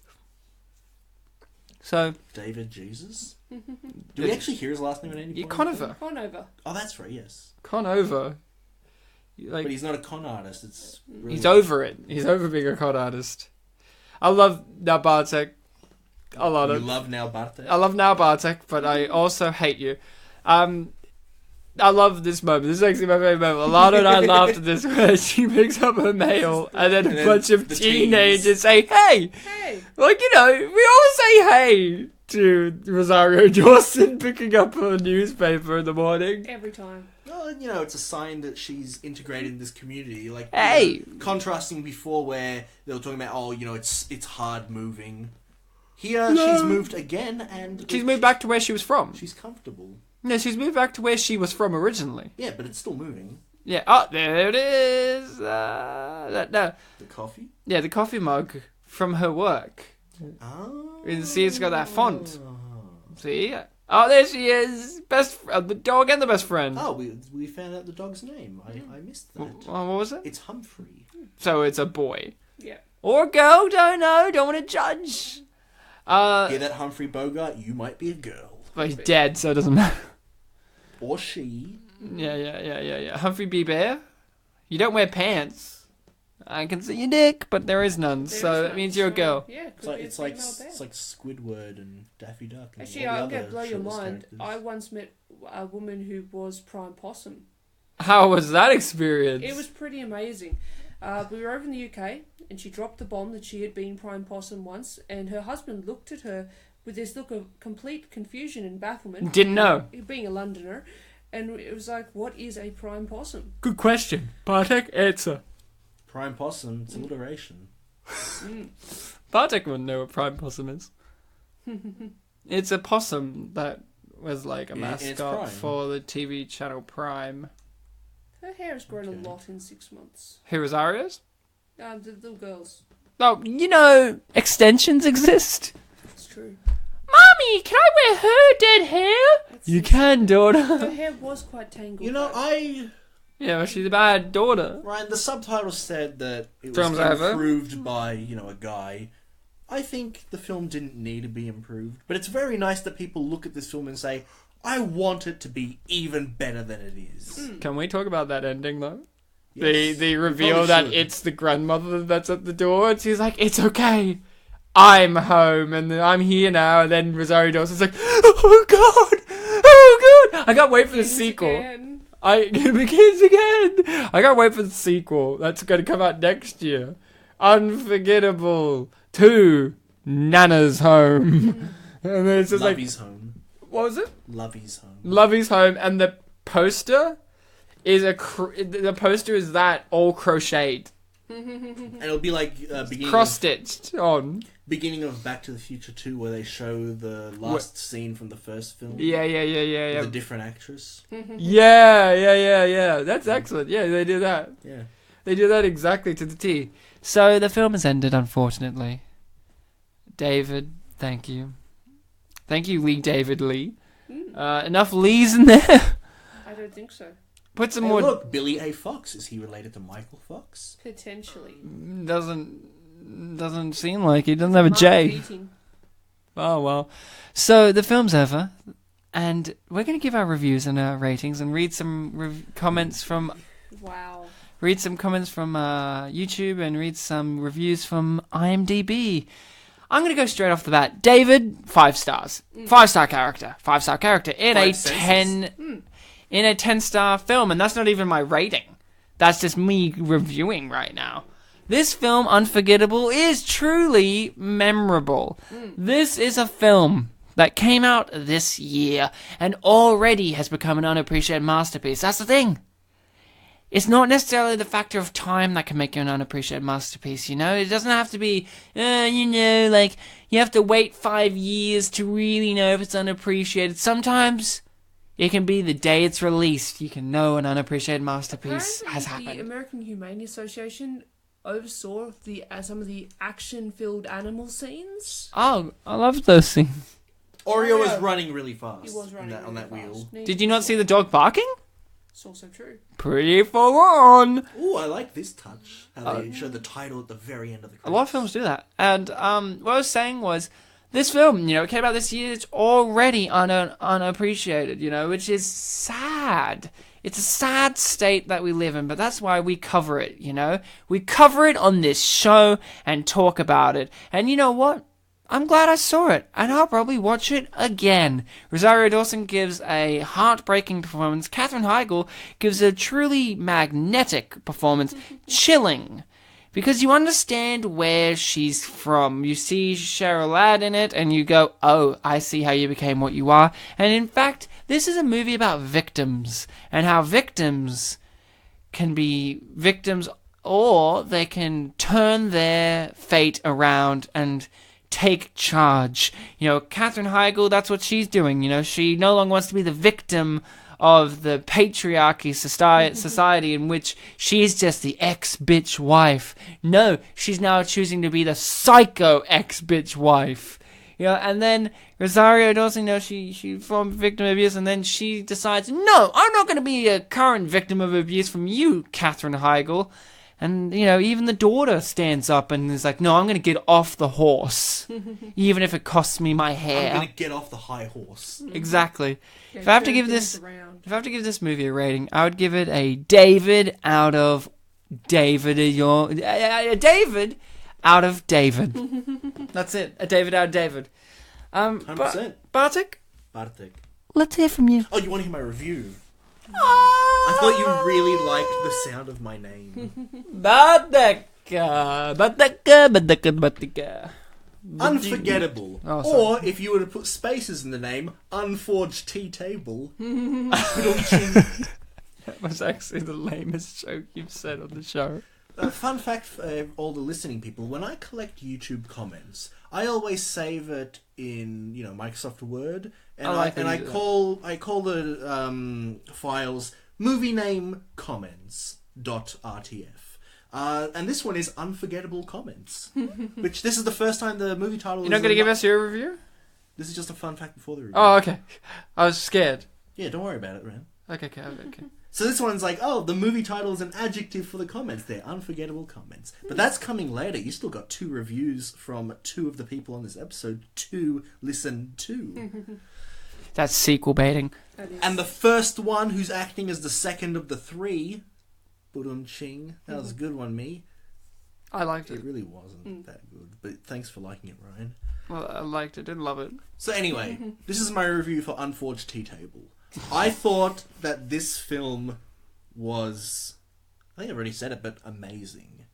So David Jesus? Do we actually hear his last name at any point? Conover. Conover. Oh, that's right, yes. Conover. But he's not a con artist. It's really... He's over it. He's over being a con artist. I love now Bartek. I love it. You love now Bartek? I love now Bartek, but I also hate you. I love this moment. This is actually my favorite moment. Alana and I laughed at this where she picks up her mail and then a bunch of teenagers say, hey! Hey. Like, we all say hey to Rosario Dawson picking up her newspaper in the morning. Every time. Well, it's a sign that she's integrated in this community. Like, hey! Contrasting before where they were talking about, it's hard moving. Here, she's moved again and... She's moved back to where she was from. She's comfortable. No, she's moved back to where she was from originally. Yeah, but it's still moving. Yeah. Oh, there it is. No. The coffee? Yeah, the coffee mug from her work. Oh. You can see it's got that font. See? Oh, there she is. The dog and the best friend. Oh, we found out the dog's name. I missed that. What was it? It's Humphrey. So it's a boy. Yeah. Or a girl, don't know. Don't want to judge. Hear that, Humphrey Bogart? You might be a girl. But he's dead, so it doesn't matter. Or she. Yeah. Humphrey B. Bear? You don't wear pants. I can see your dick, but there is none, so that means you're a girl. Yeah, It's like Squidward and Daffy Duck. And actually, I'm going to blow your mind. I once met a woman who was Prime Possum. How was that experience? It was pretty amazing. We were over in the UK, and she dropped the bomb that she had been Prime Possum once, and her husband looked at her with this look of complete confusion and bafflement. Didn't know. Being a Londoner. And it was like, what is a Prime Possum? Good question. Bartek, answer. Prime Possum, it's alliteration. Bartek wouldn't know what Prime Possum is. It's a possum that was like a mascot for the TV channel Prime. Her hair has grown a lot in 6 months. Who, Rosario's? The little girls. Oh, extensions exist. It's true. Mommy, can I wear her dead hair? You can, daughter. Her hair was quite tangled. Yeah, well, she's a bad daughter. Ryan, the subtitle said that it Films was improved by, a guy. I think the film didn't need to be improved, but it's very nice that people look at this film and say, I want it to be even better than it is. Can we talk about that ending, though? Yes, the reveal that it's the grandmother that's at the door, and she's like, it's okay. I'm home, and I'm here now, and then Rosario Dawson's like, oh god! I can't wait for the sequel. It begins again! I can't wait for the sequel. That's going to come out next year. Unforgettable 2, Nana's Home. And then it's just Lovey's Home. What was it? Lovey's Home. Lovey's Home, and the poster is the poster is that all crocheted. And it'll be like cross-stitched on. Beginning of Back to the Future 2, where they show the last scene from the first film. Yeah. With a different actress. Yeah. That's excellent. Yeah, they do that. Yeah. They do that exactly to the T. So the film has ended, unfortunately. David, thank you. Thank you, Lee David Lee. Enough Lees in there? I don't think so. Put some more... Look, Billy A. Fox. Is he related to Michael Fox? Potentially. Doesn't seem like he doesn't have a J. Oh, well. So the film's over, and we're going to give our reviews and our ratings and read some comments from... Wow. Read some comments from YouTube and read some reviews from IMDb. I'm going to go straight off the bat. David, 5 stars. 5-star character. 5-star character in a 10-star film, and that's not even my rating. That's just me reviewing right now. This film, Unforgettable, is truly memorable. This is a film that came out this year and already has become an unappreciated masterpiece. That's the thing. It's not necessarily the factor of time that can make you an unappreciated masterpiece, It doesn't have to be, you have to wait 5 years to really know if it's unappreciated. Sometimes it can be the day it's released. You can know an unappreciated masterpiece has happened. The American Humane Association oversaw some of the action-filled animal scenes. Oh, I love those scenes. Oreo was running really fast. He was running on that wheel. Did you not see the dog barking? It's also true. Pretty full on. Ooh, I like this touch. How they show the title at the very end of the credits. A lot of films do that. And what I was saying was, this film, it came out this year, it's already unappreciated, which is sad. It's a sad state that we live in, but that's why we cover it, We cover it on this show and talk about it. And you know what? I'm glad I saw it, and I'll probably watch it again. Rosario Dawson gives a heartbreaking performance. Katherine Heigl gives a truly magnetic performance, chilling. Because you understand where she's from. You see Cheryl Ladd in it, and you go, oh, I see how you became what you are. And in fact, this is a movie about victims, and how victims can be victims, or they can turn their fate around and take charge. You know, Katherine Heigl, that's what she's doing. You know, she no longer wants to be the victim of the patriarchy society in which she's just the ex-bitch wife. No, she's now choosing to be the psycho ex-bitch wife. You know, and then Rosario Dawson, you know, she formed victim of abuse, and then she decides, no, I'm not going to be a current victim of abuse from you, Katherine Heigl. And, you know, even the daughter stands up and is like, no, I'm going to get off the horse, even if it costs me my hair. I'm going to get off the high horse. Exactly. Yeah, If I have to give this movie a rating, I would give it a David out of David. David out of David. That's it. A David out of David. 100%. Bartek, Let's hear from you. Oh, you want to hear my review? I thought you really liked the sound of my name. Bartek. Unforgettable. Oh, or, if you were to put spaces in the name, Unforged Tea Table. That was actually the lamest joke you've said on the show. Fun fact for all the listening people, when I collect YouTube comments, I always save it in, Microsoft Word, and I call the files movie name comments.rtf. And this one is Unforgettable Comments, which this is the first time the movie title. You're not going to give us your review? This is just a fun fact before the review. Oh, okay. I was scared. Yeah, don't worry about it, man. Okay. So this one's like, oh, the movie title is an adjective for the comments. They're Unforgettable Comments. But that's coming later. You still got 2 reviews from 2 of the people on this episode to listen to. That's sequel baiting. And the first one, who's acting as the second of the 3, Budum-ching. That was a good one, me. I liked it. It really wasn't that good. But thanks for liking it, Ryan. Well, I liked it. Didn't love it. So anyway, this is my review for Unforged Tea Table. I thought that this film was, I think I've already said it, but amazing.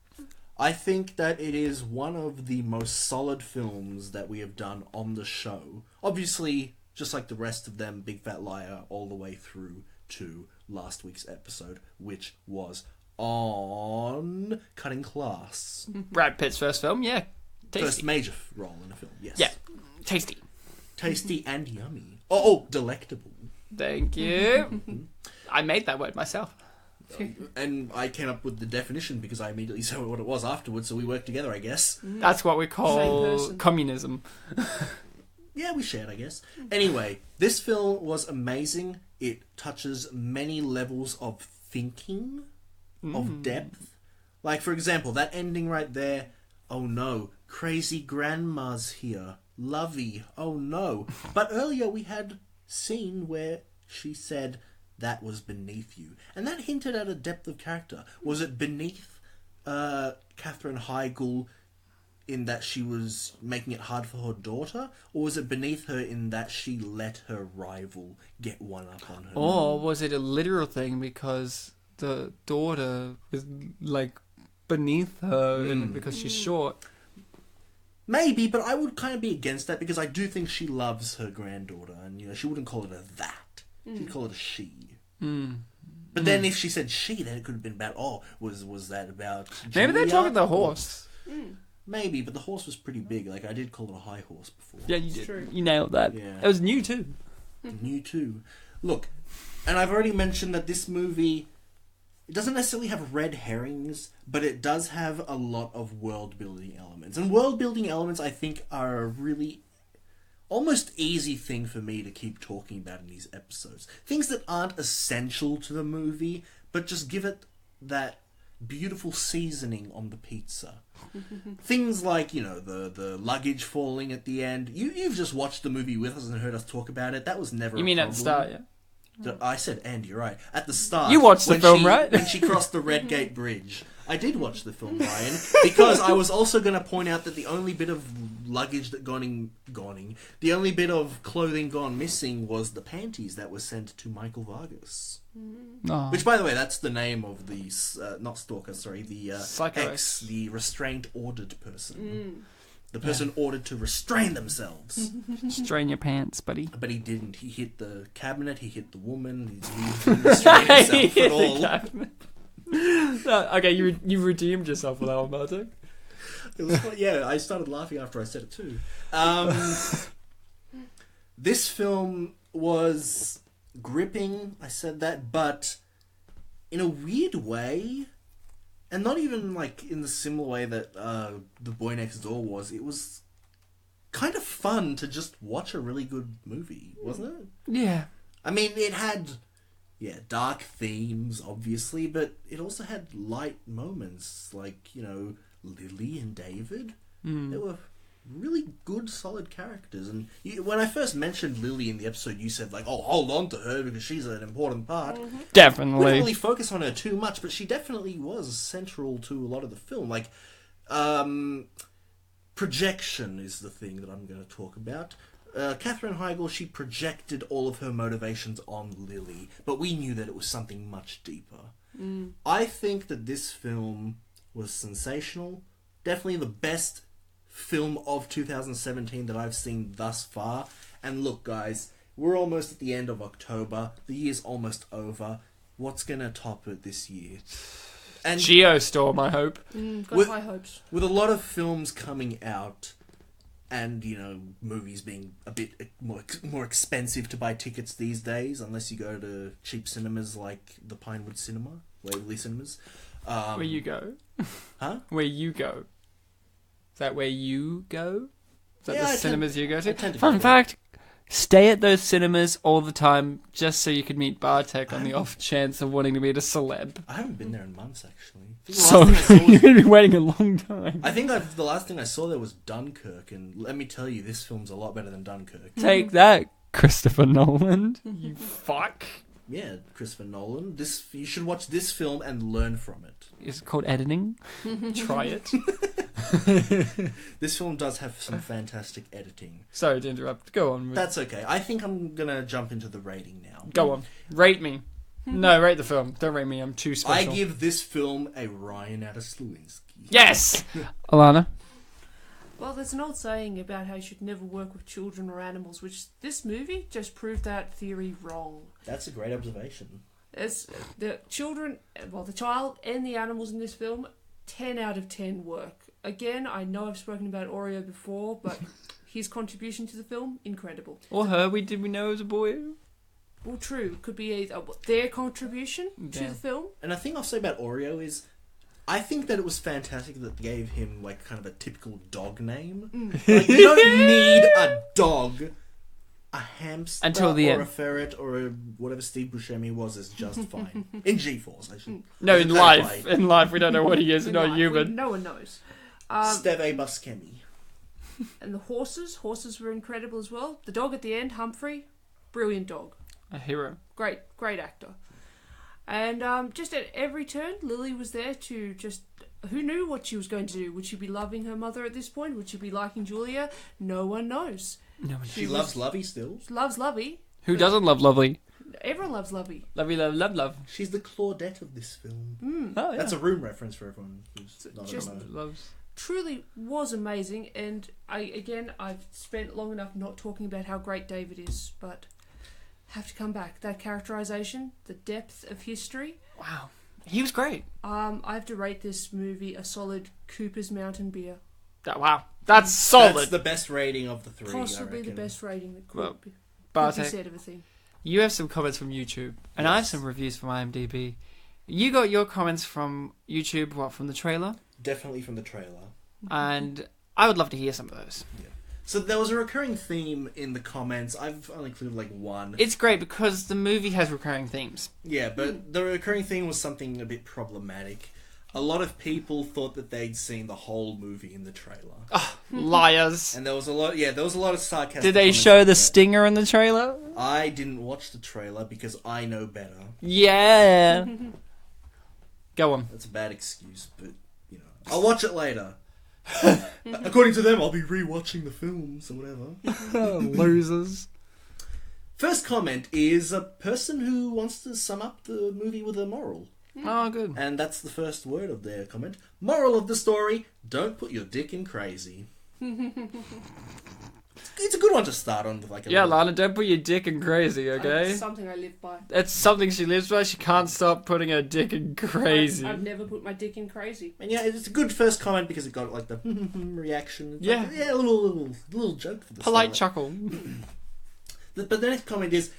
I think that it is one of the most solid films that we have done on the show. Obviously, just like the rest of them, Big Fat Liar, all the way through to last week's episode, which was on Cutting Class. Brad Pitt's first film, yeah. Tasty. First major role in a film, yes. Yeah, tasty. Tasty and yummy. Oh, delectable. Thank you. I made that word myself. And I came up with the definition because I immediately saw what it was afterwards, so we worked together, I guess. That's what we call communism. Yeah, we shared, I guess. Anyway, this film was amazing. It touches many levels of thinking, of depth. Like, for example, that ending right there. Oh no, crazy grandma's here. Lovey, oh no. But earlier we had scene where she said that was beneath you, and that hinted at a depth of character. Was it beneath Katherine Heigl in that she was making it hard for her daughter, or was it beneath her in that she let her rival get one up on her? Or was it a literal thing because the daughter is like beneath her because she's short? Maybe, but I would kind of be against that because I do think she loves her granddaughter, and she wouldn't call it a that. She'd call it a she. But then if she said she, then it could have been about, was that about Maybe they're Julia? talking the horse. Maybe, but the horse was pretty big. Like, I did call it a high horse before. Yeah, you did. True. You nailed that. Yeah. It was new too. New too. Look, and I've already mentioned that this movie, it doesn't necessarily have red herrings, but it does have a lot of world-building elements. And world-building elements, I think, are a really almost easy thing for me to keep talking about in these episodes. Things that aren't essential to the movie, but just give it that beautiful seasoning on the pizza. Things like, the luggage falling at the end. You've just watched the movie with us and heard us talk about it. That was never You a mean problem. at the start, yeah? I said, and you're right. At the start, You watched the film, right? When she crossed the Red Gate Bridge, I did watch the film, Ryan, because I was also going to point out that the only bit of luggage that the only bit of clothing gone missing was the panties that were sent to Michael Vargas. Oh. Which, by the way, that's the name of the, not stalker, sorry, the Psycho ex, the restraint ordered person. The person ordered to restrain themselves. Strain your pants, buddy. But he didn't. He hit the cabinet, he hit the woman, he didn't restrain himself at all. Okay, you redeemed yourself with that one, Bartek. It was fun. Yeah, I started laughing after I said it too. This film was gripping, I said that, but in a weird way, and not even like in the similar way that The Boy Next Door was. It was kind of fun to just watch a really good movie, wasn't it? Yeah. I mean, it had dark themes, obviously, but it also had light moments, like, you know, Lily and David. They were really good, solid characters. And when I first mentioned Lily in the episode, you said, like, oh, hold on to her because she's an important part. Definitely. We didn't really focus on her too much, but she definitely was central to a lot of the film. Like, projection is the thing that I'm going to talk about. Katherine Heigl, she projected all of her motivations on Lily, but we knew that it was something much deeper. I think that this film was sensational. Definitely the best film of 2017 that I've seen thus far. And look, guys, we're almost at the end of October. The year's almost over. What's going to top it this year? And Geostorm, I hope. Got high hopes. with a lot of films coming out, and, you know, movies being a bit more expensive to buy tickets these days, unless you go to cheap cinemas like the Pinewood Cinema, Waverley Cinemas. Where you go? Huh? Where you go? Is that where you go? Is that Yeah, the I cinemas you go to? tend to Fun go fact, stay at those cinemas all the time just so you could meet Bartek on the off chance of wanting to meet a celeb. I haven't been there in months, actually. So you're going to be waiting a long time. I think the last thing I saw there was Dunkirk, and let me tell you, this film's a lot better than Dunkirk. Take that, Christopher Nolan. You fuck. Yeah, Christopher Nolan. You should watch this film and learn from it. Is it called editing? Try it. This film does have some fantastic editing. Sorry to interrupt. Go on. That's okay. I think I'm gonna jump into the rating now. Go on. Rate me. No, rate the film. Don't rate me. I'm too special. I give this film a Ryan out of Sliwinski. Yes! Allana? Well, there's an old saying about how you should never work with children or animals, which this movie just proved that theory wrong. That's a great observation. As the child and the animals in this film, 10 out of 10 work. Again, I know I've spoken about Oreo before, but his contribution to the film, incredible. Or her. Did we know it was a boy? Well, true. Could be either their contribution to the film. And a thing I'll say about Oreo is, I think that it was fantastic that they gave him like kind of a typical dog name. Like, you don't need a dog. A hamster Until the or end. a ferret or whatever Steve Buscemi was is just fine. In G-Force, I should. No, I should in clarify. life. In life, we don't know what he is. In Not life, human. No one knows. Steve Buscemi. And the horses were incredible as well. The dog at the end, Humphrey, brilliant dog. A hero. Great actor. And just at every turn, Lily was there to just... Who knew what she was going to do? Would she be loving her mother at this point? Would she be liking Julia? No one knows. No one. She loves Lovey still. She loves Lovey. Who doesn't love Lovely? Everyone loves Lovey. Lovey, love. She's the Claudette of this film. Oh, yeah. That's a Room reference for everyone who's not Just- a know. Loves. Truly was amazing. And I've spent long enough not talking about how great David is, but have to come back. That characterization, the depth of history. Wow. He was great. I have to rate this movie a solid Cooper's Mountain Beer. Wow. That's solid. That's the best rating of the three. Possibly I the reckon. best rating that Well, could be Bartek, said of a thing. you have some comments from YouTube, and I have Yes. some reviews from IMDb. You got your comments from YouTube, from the trailer? Definitely from the trailer. And I would love to hear some of those. So there was a recurring theme in the comments. I've only included like one. It's great because the movie has recurring themes. Yeah, but the recurring theme was something a bit problematic. A lot of people thought that they'd seen the whole movie in the trailer. Liars. And there was a lot of sarcasm. Did they show the stinger in the trailer? I didn't watch the trailer because I know better. Yeah. Go on. That's a bad excuse, but, I'll watch it later. According to them, I'll be rewatching the films or whatever. Losers. First comment is a person who wants to sum up the movie with a moral. Oh, good. And that's the first word of their comment. Moral of the story, don't put your dick in crazy. It's a good one to start on. Yeah, Lana, don't put your dick in crazy, okay? That's something I live by. That's something she lives by. She can't stop putting her dick in crazy. I've never put my dick in crazy. And yeah, it's a good first comment because it got the reaction. It's yeah. A little joke for the polite start. chuckle. But the next comment is,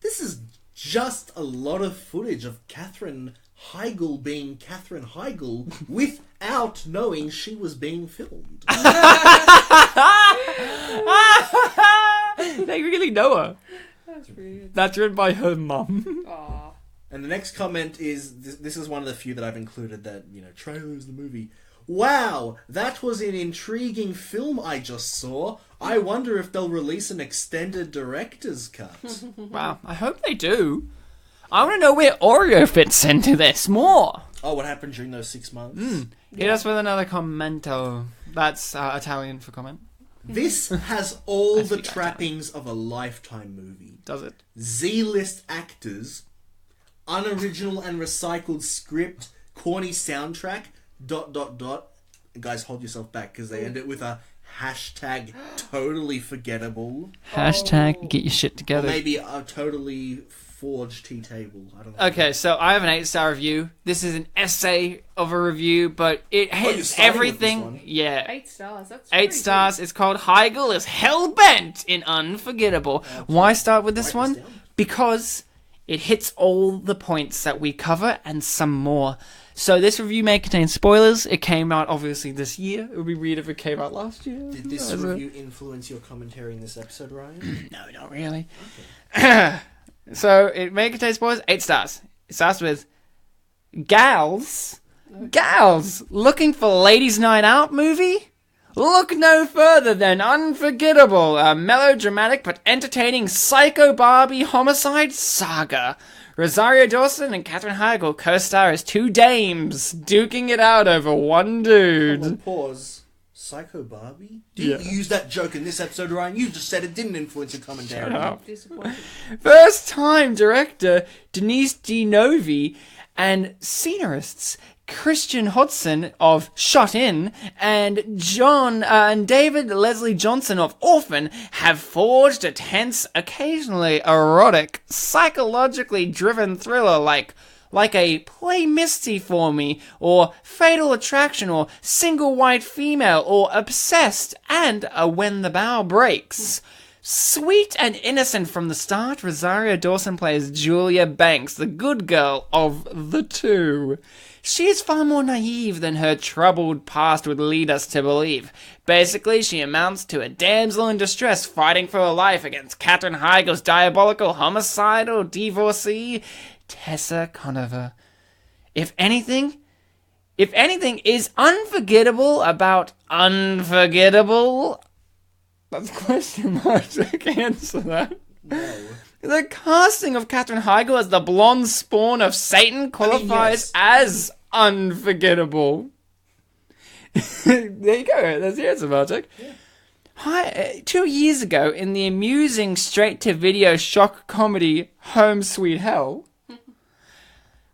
this is just a lot of footage of Katherine Heigl being Katherine Heigl without knowing she was being filmed. They really know her. That's really good. That's written by her mum. Aw. And the next comment is, this is one of the few that I've included that, trailers the movie. Wow, that was an intriguing film I just saw. I wonder if they'll release an extended director's cut. Wow, I hope they do. I want to know where Oreo fits into this more. Oh, what happened during those 6 months? Hit us with another commento. That's Italian for comment. This has all the trappings of a Lifetime movie. Does it? Z-list actors, unoriginal and recycled script, corny soundtrack, ... Guys, hold yourself back because they end it with a hashtag totally forgettable. Hashtag get your shit together. Or maybe a totally forged tea table. I don't know. Okay, so I have an 8-star review. This is an essay of a review, but it hits starting with everything. this one. Yeah. 8 stars. That's 8 pretty stars. It's called Heigl is Hellbent in Unforgettable. Why start with this Write one? this down. Because it hits all the points that we cover and some more. So this review may contain spoilers. It came out obviously this year. It would be weird if it came out last year. Did this review influence your commentary in this episode, Ryan? No, not really. Okay. So it may contain spoilers. 8 stars. It starts with Gals. Gals looking for ladies' night out movie? Look no further than Unforgettable, a melodramatic but entertaining psycho Barbie homicide saga. Rosario Dawson and Katherine Heigl co-star as 2 dames, duking it out over one dude. Hold on, pause. Psycho Barbie? Didn't you use that joke in this episode, Ryan? You just said it didn't influence your commentary. Shut up. disappointing. First-time director Denise DiNovi and scenarists Christian Hodson of Shot In and David Leslie Johnson of Orphan have forged a tense, occasionally erotic, psychologically driven thriller like a Play Misty for Me, or Fatal Attraction, or Single White Female, or Obsessed, and a When the Bow Breaks. Sweet and innocent from the start, Rosario Dawson plays Julia Banks, the good girl of the two. She is far more naive than her troubled past would lead us to believe. Basically, she amounts to a damsel in distress fighting for her life against Katherine Heigl's diabolical homicidal divorcee, Tessa Conover. If anything is unforgettable about Unforgettable, that's a question mark. I can't answer that. No. The casting of Katherine Heigl as the blonde spawn of Satan qualifies as unforgettable. There you go. That's the answer, Bartek. Yeah. 2 years ago, in the amusing straight-to-video shock comedy Home Sweet Hell,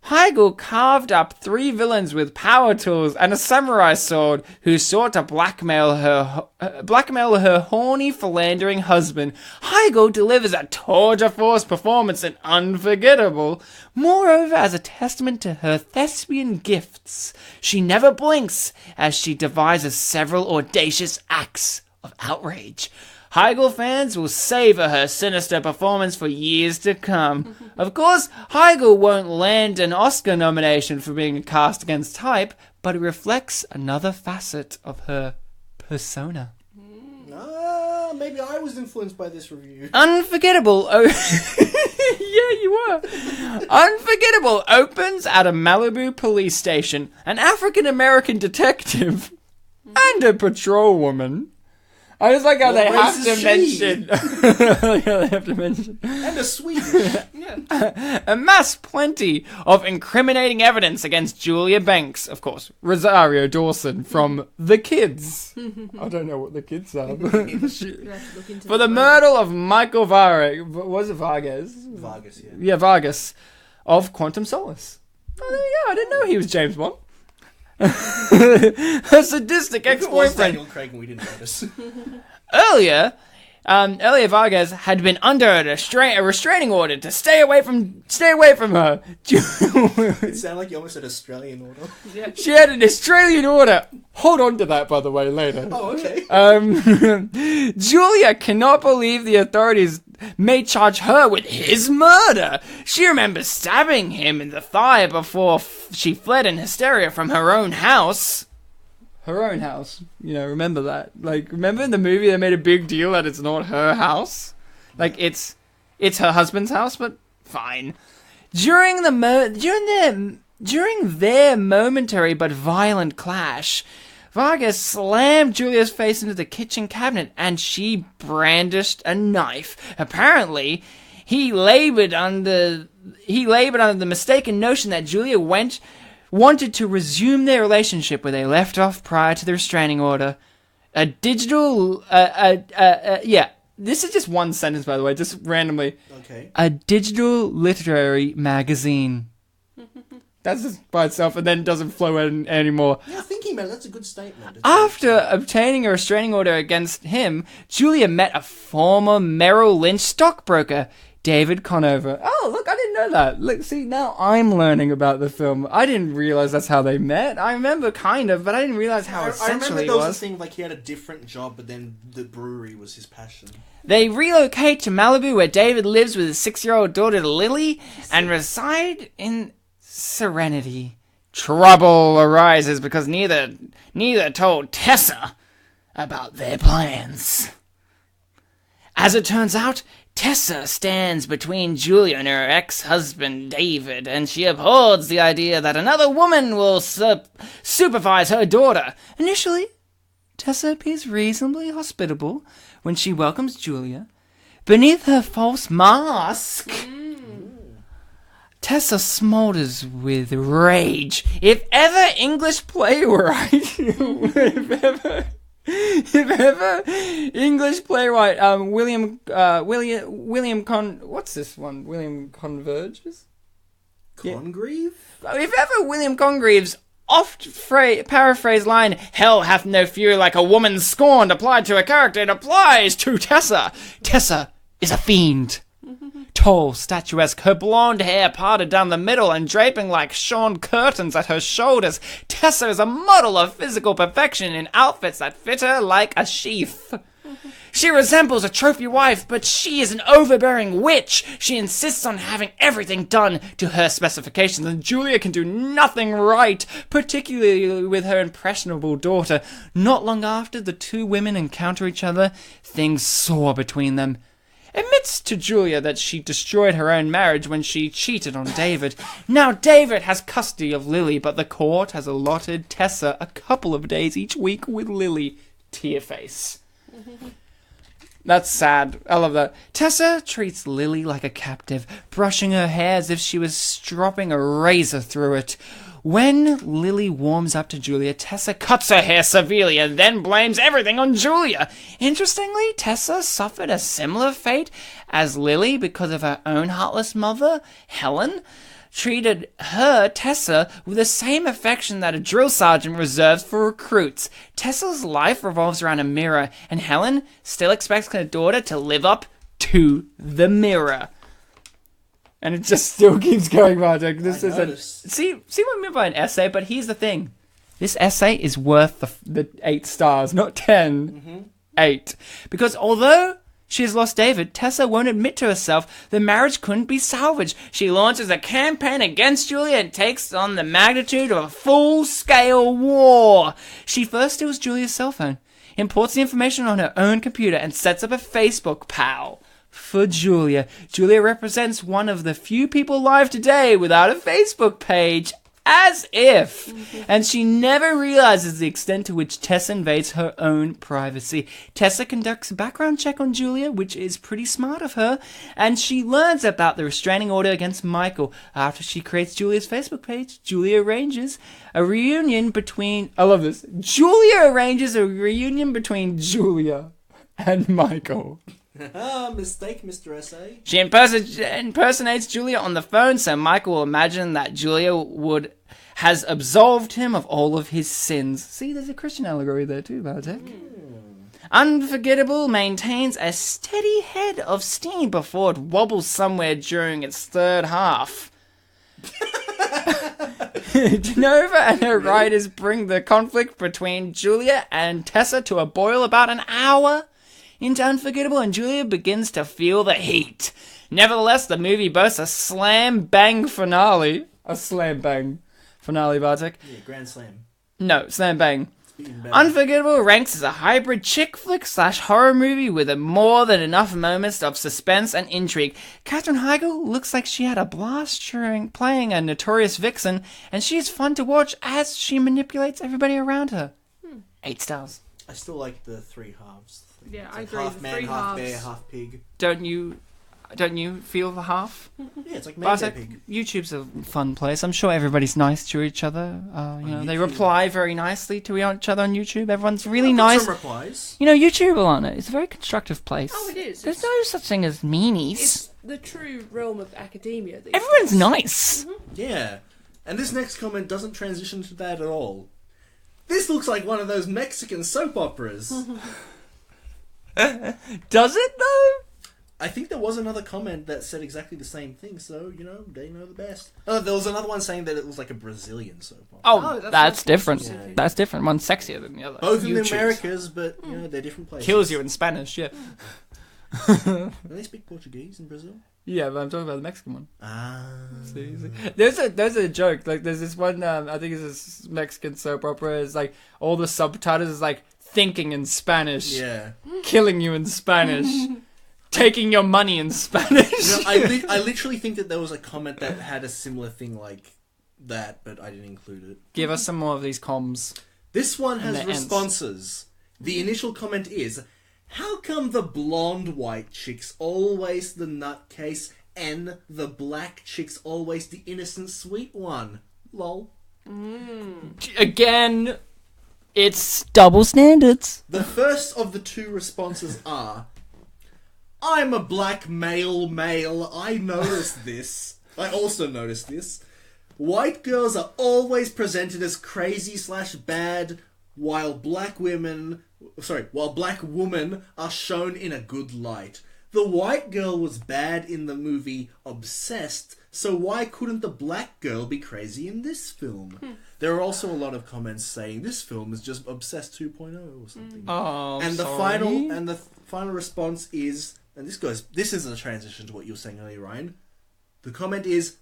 Heigl carved up 3 villains with power tools and a samurai sword who sought to blackmail her horny, philandering husband. Heigl delivers a tour de force performance in Unforgettable. Moreover, as a testament to her thespian gifts, she never blinks as she devises several audacious acts of outrage. Heigl fans will savour her sinister performance for years to come. Of course, Heigl won't land an Oscar nomination for being cast against type, but it reflects another facet of her persona. Maybe I was influenced by this review. Unforgettable. Yeah, you were. Unforgettable opens at a Malibu police station. An African-American detective and a patrol woman I just like how What they have race to is she? mention. I like how they have to mention. And a Swedish. Amass plenty of incriminating evidence against Julia Banks, of course, Rosario Dawson from The Kids. I don't know what The Kids are. You have to look into For the murder of Michael was it Vargas? Vargas, yeah. Yeah, Vargas of Quantum Solace. Oh, there you go. I didn't know he was James Bond. A sadistic If it was ex-boyfriend. Daniel Craig and we didn't notice. Earlier Vargas had been under a restraining order to stay away from her. It sounded like you almost said Australian order. Yeah. She had an Australian order. Hold on to that, by the way, later. Oh, okay. Julia cannot believe the authorities may charge her with his murder. She remembers stabbing him in the thigh before she fled in hysteria from her own house. Her own house. You know, remember that. Like, remember in the movie they made a big deal that it's not her house? Like, it's her husband's house, but fine. During their momentary but violent clash, Vargas slammed Julia's face into the kitchen cabinet and she brandished a knife. Apparently, he labored under the mistaken notion that Julia wanted to resume their relationship where they left off prior to the restraining order. This is just one sentence, by the way, just randomly. Okay. A digital literary magazine. That's just by itself, and then doesn't flow in anymore. Yeah, thinking about it, that's a good statement. After obtaining a restraining order against him, Julia met a former Merrill Lynch stockbroker, David Conover. Oh, look, I didn't know that. Look, see, now I'm learning about the film. I didn't realize that's how they met. I remember kind of, but I didn't realize how I essentially remember it there was a was. thing like he had a different job, but then the brewery was his passion. They relocate to Malibu, where David lives with his 6-year-old daughter Lily, and reside in serenity. Trouble arises because neither told Tessa about their plans. As it turns out, Tessa stands between Julia and her ex-husband David, and she abhors the idea that another woman will supervise her daughter. Initially, Tessa appears reasonably hospitable when she welcomes Julia. Beneath her false mask, Tessa smolders with rage. If ever English playwright, William Converges? Congreve? If ever William Congreve's paraphrase line, "Hell hath no fury like a woman scorned," applied to a character, it applies to Tessa. Tessa is a fiend. Tall, statuesque, her blonde hair parted down the middle and draping like shorn curtains at her shoulders, Tessa is a model of physical perfection in outfits that fit her like a sheath. She resembles a trophy wife, but she is an overbearing witch. She insists on having everything done to her specifications, and Julia can do nothing right, particularly with her impressionable daughter. Not long after the two women encounter each other, things soar between them. Admits to Julia that she destroyed her own marriage when she cheated on David. Now David has custody of Lily, but the court has allotted Tessa a couple of days each week with Lily. Tear face. That's sad. I love that. Tessa treats Lily like a captive, brushing her hair as if she was stropping a razor through it. When Lily warms up to Julia, Tessa cuts her hair severely and then blames everything on Julia. Interestingly, Tessa suffered a similar fate as Lily because of her own heartless mother, Helen, treated her, Tessa, with the same affection that a drill sergeant reserves for recruits. Tessa's life revolves around a mirror, and Helen still expects her daughter to live up to the mirror. And it just still keeps going, Bartek. This is see what I mean by an essay, but here's the thing. This essay is worth the 8 stars, not 10. Mm-hmm. 8. Because although she has lost David, Tessa won't admit to herself the marriage couldn't be salvaged. She launches a campaign against Julia and takes on the magnitude of a full-scale war. She first steals Julia's cell phone, imports the information on her own computer, and sets up a Facebook pal for Julia. Julia represents one of the few people alive today without a Facebook page. As if! And she never realizes the extent to which Tessa invades her own privacy. Tessa conducts a background check on Julia, which is pretty smart of her, and she learns about the restraining order against Michael. After she creates Julia's Facebook page, Julia arranges a reunion between... I love this. Julia arranges a reunion between Julia and Michael. Mistake, Mr. S.A. She impersonates Julia on the phone, so Michael will imagine that Julia has absolved him of all of his sins. See, there's a Christian allegory there too, Bartek. Unforgettable maintains a steady head of steam before it wobbles somewhere during its third half. Genova and her writers bring the conflict between Julia and Tessa to a boil about an hour into Unforgettable, and Julia begins to feel the heat. Nevertheless, the movie boasts a slam-bang finale. A slam-bang finale, Bartek. Yeah, grand slam. No, slam-bang. Unforgettable ranks as a hybrid chick flick / horror movie with more than enough moments of suspense and intrigue. Katherine Heigl looks like she had a blast during playing a notorious vixen, and she is fun to watch as she manipulates everybody around her. 8 stars. I still like the three halves. Yeah, It's I like agree. half The man, three half halves. bear, half pig. Don't you feel the half? Yeah, it's like man, bear, Bartek, pig. YouTube's a fun place. I'm sure everybody's nice to each other. They YouTube. reply very nicely to each other on YouTube. Everyone's really I've got nice. some replies. YouTube, Allana, is a very constructive place. Oh, it is. There's no such thing as meanies. It's the true realm of academia. These Everyone's days. nice. Yeah. And this next comment doesn't transition to that at all. This looks like one of those Mexican soap operas. Does it, though? I think there was another comment that said exactly the same thing, so, they know the best. Oh, there was another one saying that it was like a Brazilian soap opera. Oh, that's that's what different. I'm thinking. That's different. One's sexier than the other. Both in You the choose. Americas, but, they're different places. Kills you in Spanish, yeah. Do they speak Portuguese in Brazil? Yeah, but I'm talking about the Mexican one. Ah. See. There's a joke. Like, there's this one, I think it's this Mexican soap opera. It's like, all the subtitles is like, thinking in Spanish. Yeah. Killing you in Spanish. Taking your money in Spanish. I literally think that there was a comment that had a similar thing like that, but I didn't include it. Give us some more of these comms. This one has And the responses. The initial comment is, how come the blonde white chick's always the nutcase and the black chick's always the innocent sweet one? Lol. Again, it's double standards. The first of the two responses are, I'm a black male. I noticed this. I also noticed this. White girls are always presented as crazy / bad, while black women are shown in a good light. The white girl was bad in the movie Obsessed, so why couldn't the black girl be crazy in this film? There are also a lot of comments saying this film is just Obsessed 2.0 or something. Oh, And the sorry. final response is, and this is a transition to what you were saying earlier, Ryan. The comment is,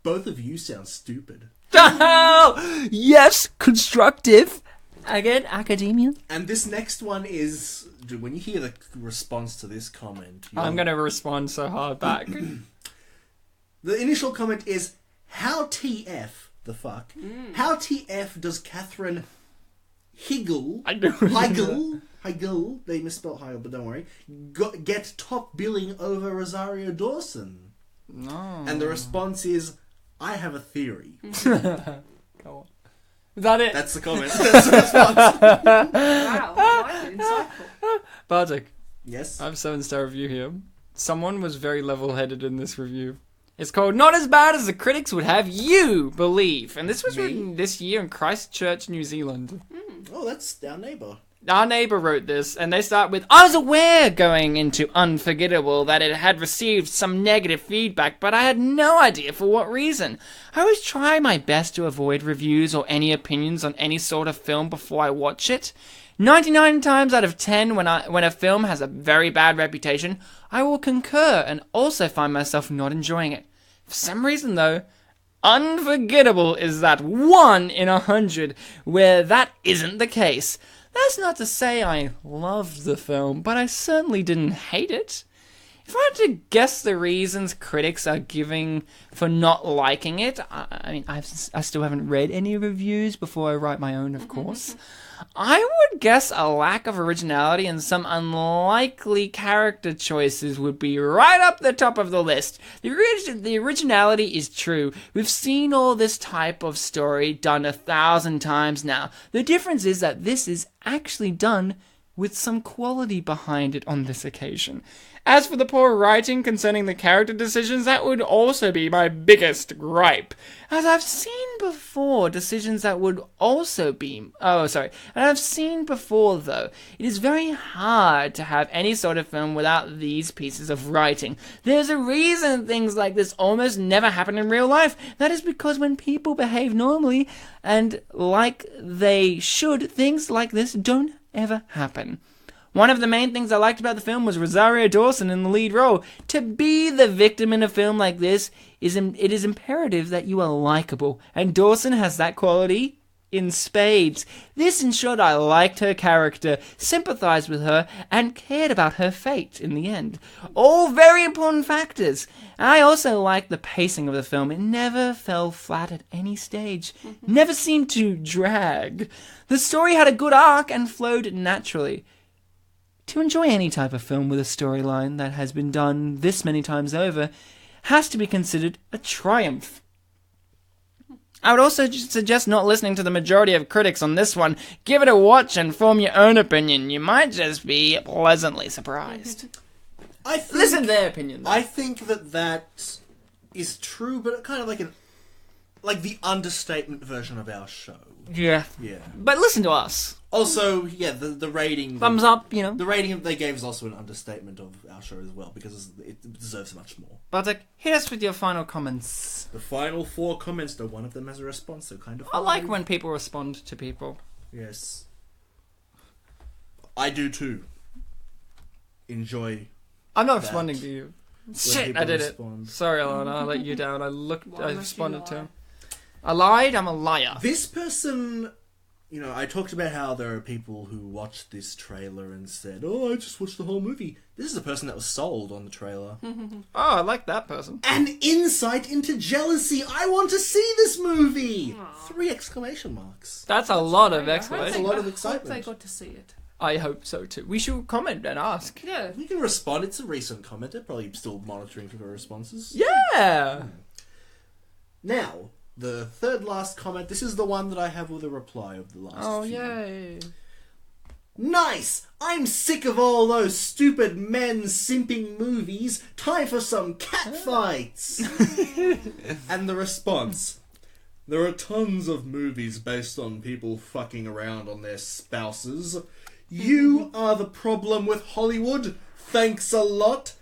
both of you sound stupid. Oh, yes, constructive. Again, academia. And this next one is, when you hear the response to this comment, I'm going to respond so hard back. the initial comment is, how TF the fuck? How TF does Katherine Heigl, I know. Heigl, they misspelled Heigl, but don't worry, get top billing over Rosario Dawson? No. And the response is, I have a theory. Go on. Is that it? That's the comment. That's the response. Wow, I like it. Insightful. Bartek, Yes. I have a 7-star review here. Someone was very level-headed in this review. It's called Not As Bad As The Critics Would Have You Believe. And this was Me? written this year in Christchurch, New Zealand. Oh, that's our neighbour. Our neighbour wrote this, and they start with, I was aware going into Unforgettable that it had received some negative feedback, but I had no idea for what reason. I always try my best to avoid reviews or any opinions on any sort of film before I watch it. 99 times out of 10, when a film has a very bad reputation, I will concur and also find myself not enjoying it. For some reason, though, Unforgettable is that 1 in 100 where that isn't the case. That's not to say I loved the film, but I certainly didn't hate it. If I had to guess the reasons critics are giving for not liking it, I mean, I still haven't read any reviews before I write my own, of course. I would guess a lack of originality and some unlikely character choices would be right up the top of the list. The originality is true. We've seen all this type of story done 1,000 times now. The difference is that this is actually done with some quality behind it on this occasion. As for the poor writing concerning the character decisions, that would also be my biggest gripe. As I've seen before, decisions that would also be... And I've seen before, though, it is very hard to have any sort of film without these pieces of writing. There's a reason things like this almost never happen in real life. That is because when people behave normally and like they should, things like this don't ever happen. One of the main things I liked about the film was Rosario Dawson in the lead role. To be the victim in a film like this, it is imperative that you are likable, and Dawson has that quality in spades. This ensured I liked her character, sympathized with her, and cared about her fate in the end. All very important factors. I also liked the pacing of the film. It never fell flat at any stage. Never seemed to drag. The story had a good arc and flowed naturally. To enjoy any type of film with a storyline that has been done this many times over has to be considered a triumph. I would also suggest not listening to the majority of critics on this one. Give it a watch and form your own opinion. You might just be pleasantly surprised. Listen to their opinion, though. I think that is true, but kind of like the understatement version of our show. Yeah. Yeah. But listen to us. Also, yeah, the rating... Thumbs up, you know. The rating they gave is also an understatement of our show as well, because it deserves much more. Bartek, hit us with your final comments. The final 4 comments, though one of them has a response, so kind of... I like when people respond to people. Yes. I do too. Enjoy. I'm not responding to you. Shit, I did respond. it. Sorry, Allana, I let you down. I responded to him. I lied, I'm a liar. This person... You know, I talked about how there are people who watched this trailer and said, "Oh, I just watched the whole movie." This is a person that was sold on the trailer. Oh, I like that person. An insight into jealousy. I want to see this movie. Aww. 3 exclamation marks. That's a lot of exclamation. That's a lot of excitement. I hope they got to see it. I hope so too. We should comment and ask. Yeah. We can respond. It's a recent comment. They're probably still monitoring for the responses. Yeah. Now, the third last comment. This is the one that I have with a reply of the last few. Yay. Nice! I'm sick of all those stupid men simping movies. Time for some catfights! And the response. There are tons of movies based on people fucking around on their spouses. You are the problem with Hollywood. Thanks a lot.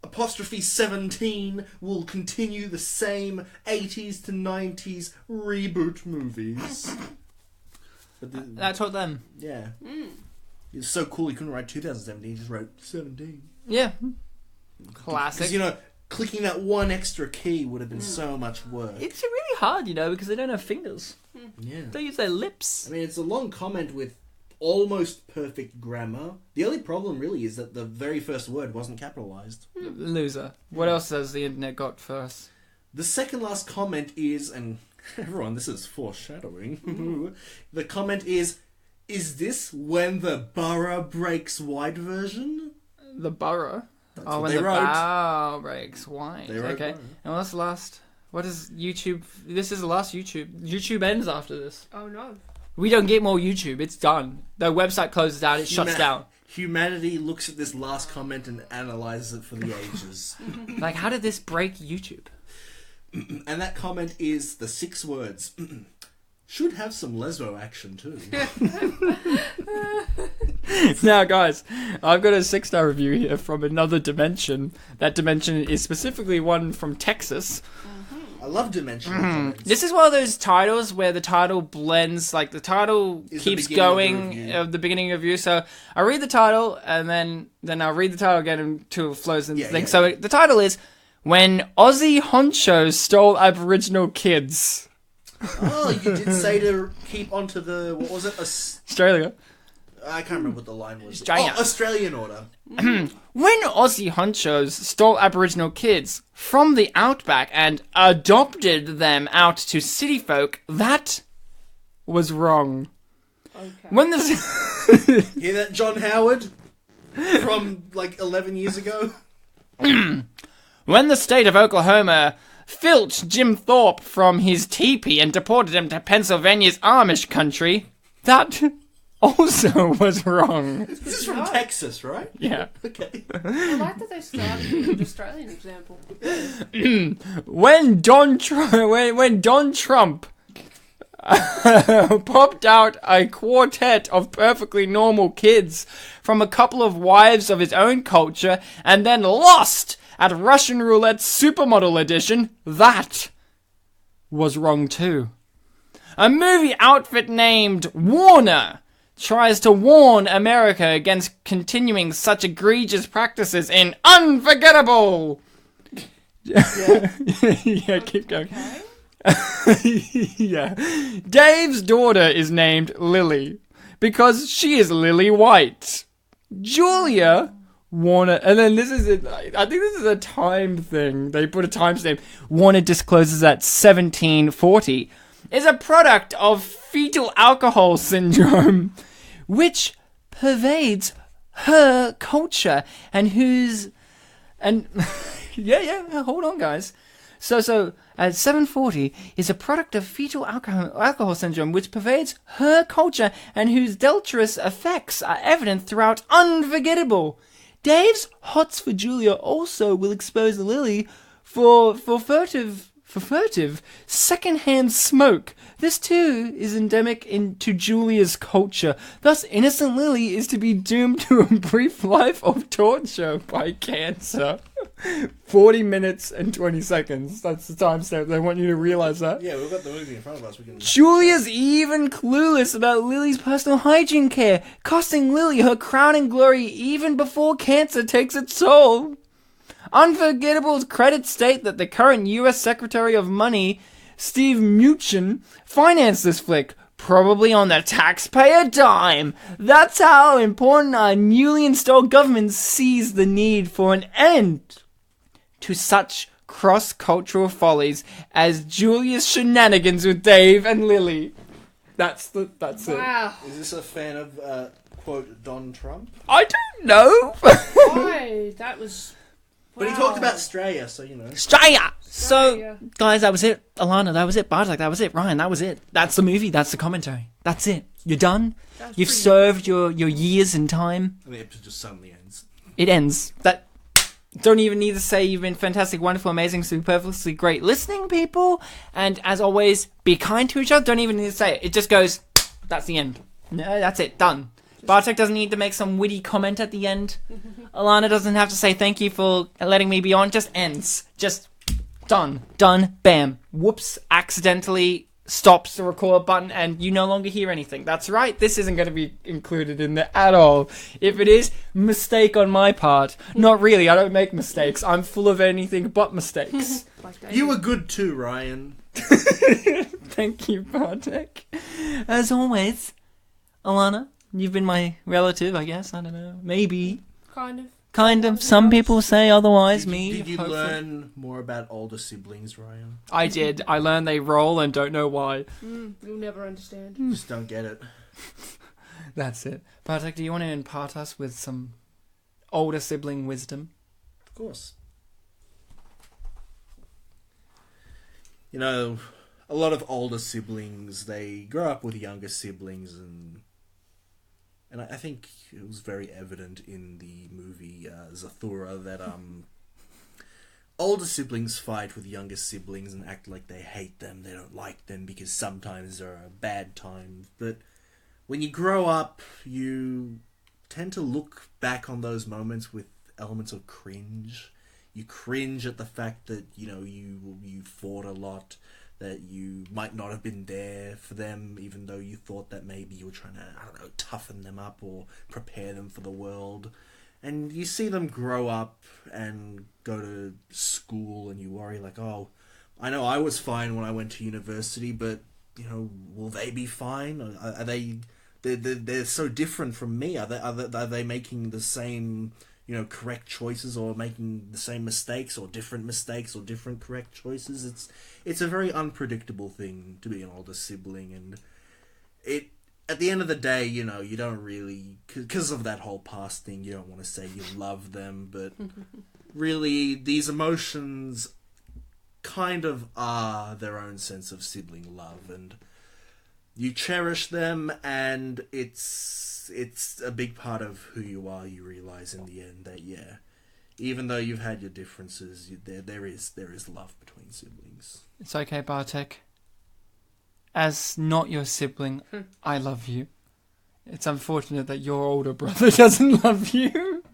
Apostrophe 17 will continue the same 80s to 90s reboot movies. That's what them. Yeah. It's so cool he couldn't write 2017, he just wrote 17. Yeah. Classic. Because, you know, clicking that one extra key would have been so much work. It's really hard, you know, because they don't have fingers. Yeah. They use their lips. I mean, it's a long comment with almost perfect grammar. The only problem really is that the very first word wasn't capitalized. Loser. What else has the internet got for us? The second last comment is, and everyone, this is foreshadowing. The comment is this when the borough breaks white version? The borough? That's when what they the wrote. bow breaks white. They wrote okay. borough. And what's the last? What is YouTube? This is the last YouTube. YouTube ends after this. Oh no. We don't get more YouTube. It's done. The website closes down. It shuts down. Humanity looks at this last comment and analyzes it for the ages. Like, how did this break YouTube? And that comment is the 6 words. Should have some lesbo action too. Now, guys, I've got a 6-star review here from another dimension. That dimension is specifically one from Texas. I love dimensional comments. This is one of those titles where the title blends, like the title Is keeps the going of the beginning of the review. So I read the title and then I'll read the title again until it flows into the thing. Yeah. So the title is When Aussie Honchos Stole Aboriginal Kids. Oh, you did say to keep onto the, what was it? Australia. I can't remember what the line was. China. Oh, Australian order. When Aussie honchos stole Aboriginal kids from the outback and adopted them out to city folk, that was wrong. Okay. When the Hear that, John Howard? From, 11 years ago? when the state of Oklahoma filched Jim Thorpe from his teepee and deported him to Pennsylvania's Amish country, that also was wrong. This is from Texas, right? Yeah. Okay. I like that they started with an Australian example. When Don Trump popped out a quartet of perfectly normal kids from a couple of wives of his own culture and then lost at Russian Roulette Supermodel Edition, that was wrong too. A movie outfit named Warner tries to warn America against continuing such egregious practices in Unforgettable. Yeah, keep going. Okay. Yeah. Dave's daughter is named Lily because she is Lily White. Julia Warner, and then this is I think this is a time thing. They put a timestamp. Warner discloses at 1740 is a product of fetal alcohol syndrome, which pervades her culture and yeah, hold on, guys. So at 740 is a product of fetal alcohol syndrome which pervades her culture and whose deleterious effects are evident throughout Unforgettable. Dave's hots for Julia also will expose Lily for furtive secondhand smoke. This too is endemic to Julia's culture. Thus, innocent Lily is to be doomed to a brief life of torture by cancer. 40 minutes and 20 seconds. That's the timestamp. They want you to realize that. Yeah, we've got the movie in front of us. Julia's even clueless about Lily's personal hygiene care, costing Lily her crowning glory even before cancer takes its toll. Unforgettable's credits state that the current U.S. Secretary of Money, Steve Mnuchin, financed this flick, probably on the taxpayer dime. That's how important our newly installed government sees the need for an end to such cross-cultural follies as Julia's shenanigans with Dave and Lily. That's it. Wow. Is this a fan of, quote, Don Trump? I don't know. Why? That was... But he wow. talked about Australia, so you know. Australia! So, Australia. guys, that was it. Allana, that was it. Bartek, that was it. Ryan, that was it. That's the movie. That's the commentary. That's it. You're done. That was You've pretty- served your years in time. And the episode just suddenly ends. It ends. That don't even need to say you've been fantastic, wonderful, amazing, superfluously great listening, people. And as always, be kind to each other. Don't even need to say it. It just goes, that's the end. No, that's it. Done. Bartek doesn't need to make some witty comment at the end. Allana doesn't have to say thank you for letting me be on. Just ends. Just done. Done. Bam. Whoops. Accidentally stops the record button and you no longer hear anything. That's right. This isn't going to be included in there at all. If it is, mistake on my part. Not really. I don't make mistakes. I'm full of anything but mistakes. Like David. You were good too, Ryan. Thank you, Bartek. As always, Allana, you've been my relative, I guess. I don't know. Maybe. Kind of. Some people say otherwise. Did Me. you hopefully. learn more about older siblings, Ryan? I did. I learned they roll and don't know why. You'll never understand. Just don't get it. That's it. Bartek, do you want to impart us with some older sibling wisdom? Of course. You know, a lot of older siblings, they grow up with younger siblings, and I think it was very evident in the movie Zathura that older siblings fight with younger siblings and act like they hate them, they don't like them because sometimes there are bad times. But when you grow up, you tend to look back on those moments with elements of cringe. You cringe at the fact that, you know, you fought a lot, that you might not have been there for them, even though you thought that maybe you were trying to, I don't know, toughen them up or prepare them for the world. And you see them grow up and go to school and you worry like, oh, I know I was fine when I went to university, but, you know, will they be fine? Are they they're so different from me. Are they making the same, correct choices, or making the same mistakes, or different correct choices? It's a very unpredictable thing to be an older sibling, and at the end of the day, you don't really, because of that whole past thing, you don't want to say you love them, but really, these emotions kind of are their own sense of sibling love, and you cherish them, and it's a big part of who you are. You realize in the end that, even though you've had your differences, there is love between siblings. It's okay, Bartek. As not your sibling, I love you. It's unfortunate that your older brother doesn't love you.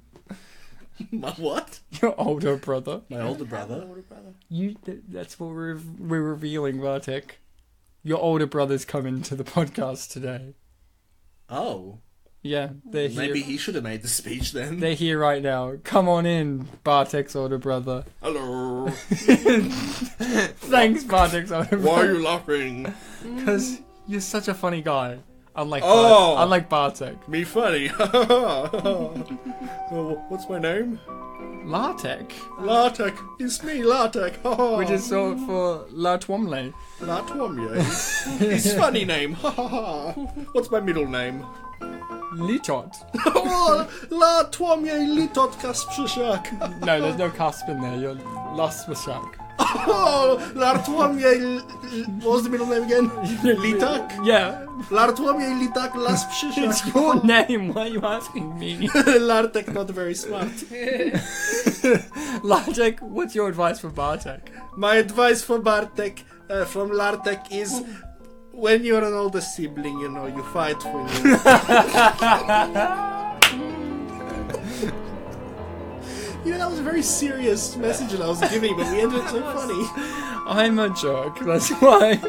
My what? Your older brother. My older brother? That's what we're revealing, Bartek. Your older brother's coming to the podcast today. Oh. Yeah, they're here. Maybe he should have made the speech then. They're here right now. Come on in, Bartek's older brother. Hello. Thanks, Bartek's older brother. Why are you laughing? Because you're such a funny guy. Unlike Bartek. Me funny. What's my name? Lartek. Lartek. It's me, Lartek. Which is short for La Twomley. La Twomley. His funny name. What's my middle name? Litot. La Twomley Litot Kasprzyszak. No, there's no cusp in there. You're Kasprzyszak. La Twomley. What was the middle name again? Litak? Yeah. La Twomley Litak Kasprzyszak. It's your name. Why are you asking me? Lartek, not very smart. Lartek, what's your advice for Bartek? My advice for Bartek from Lartek is, when you're an older sibling, you fight for you. That was a very serious message that I was giving, but we ended it so funny. I'm a jerk, that's why.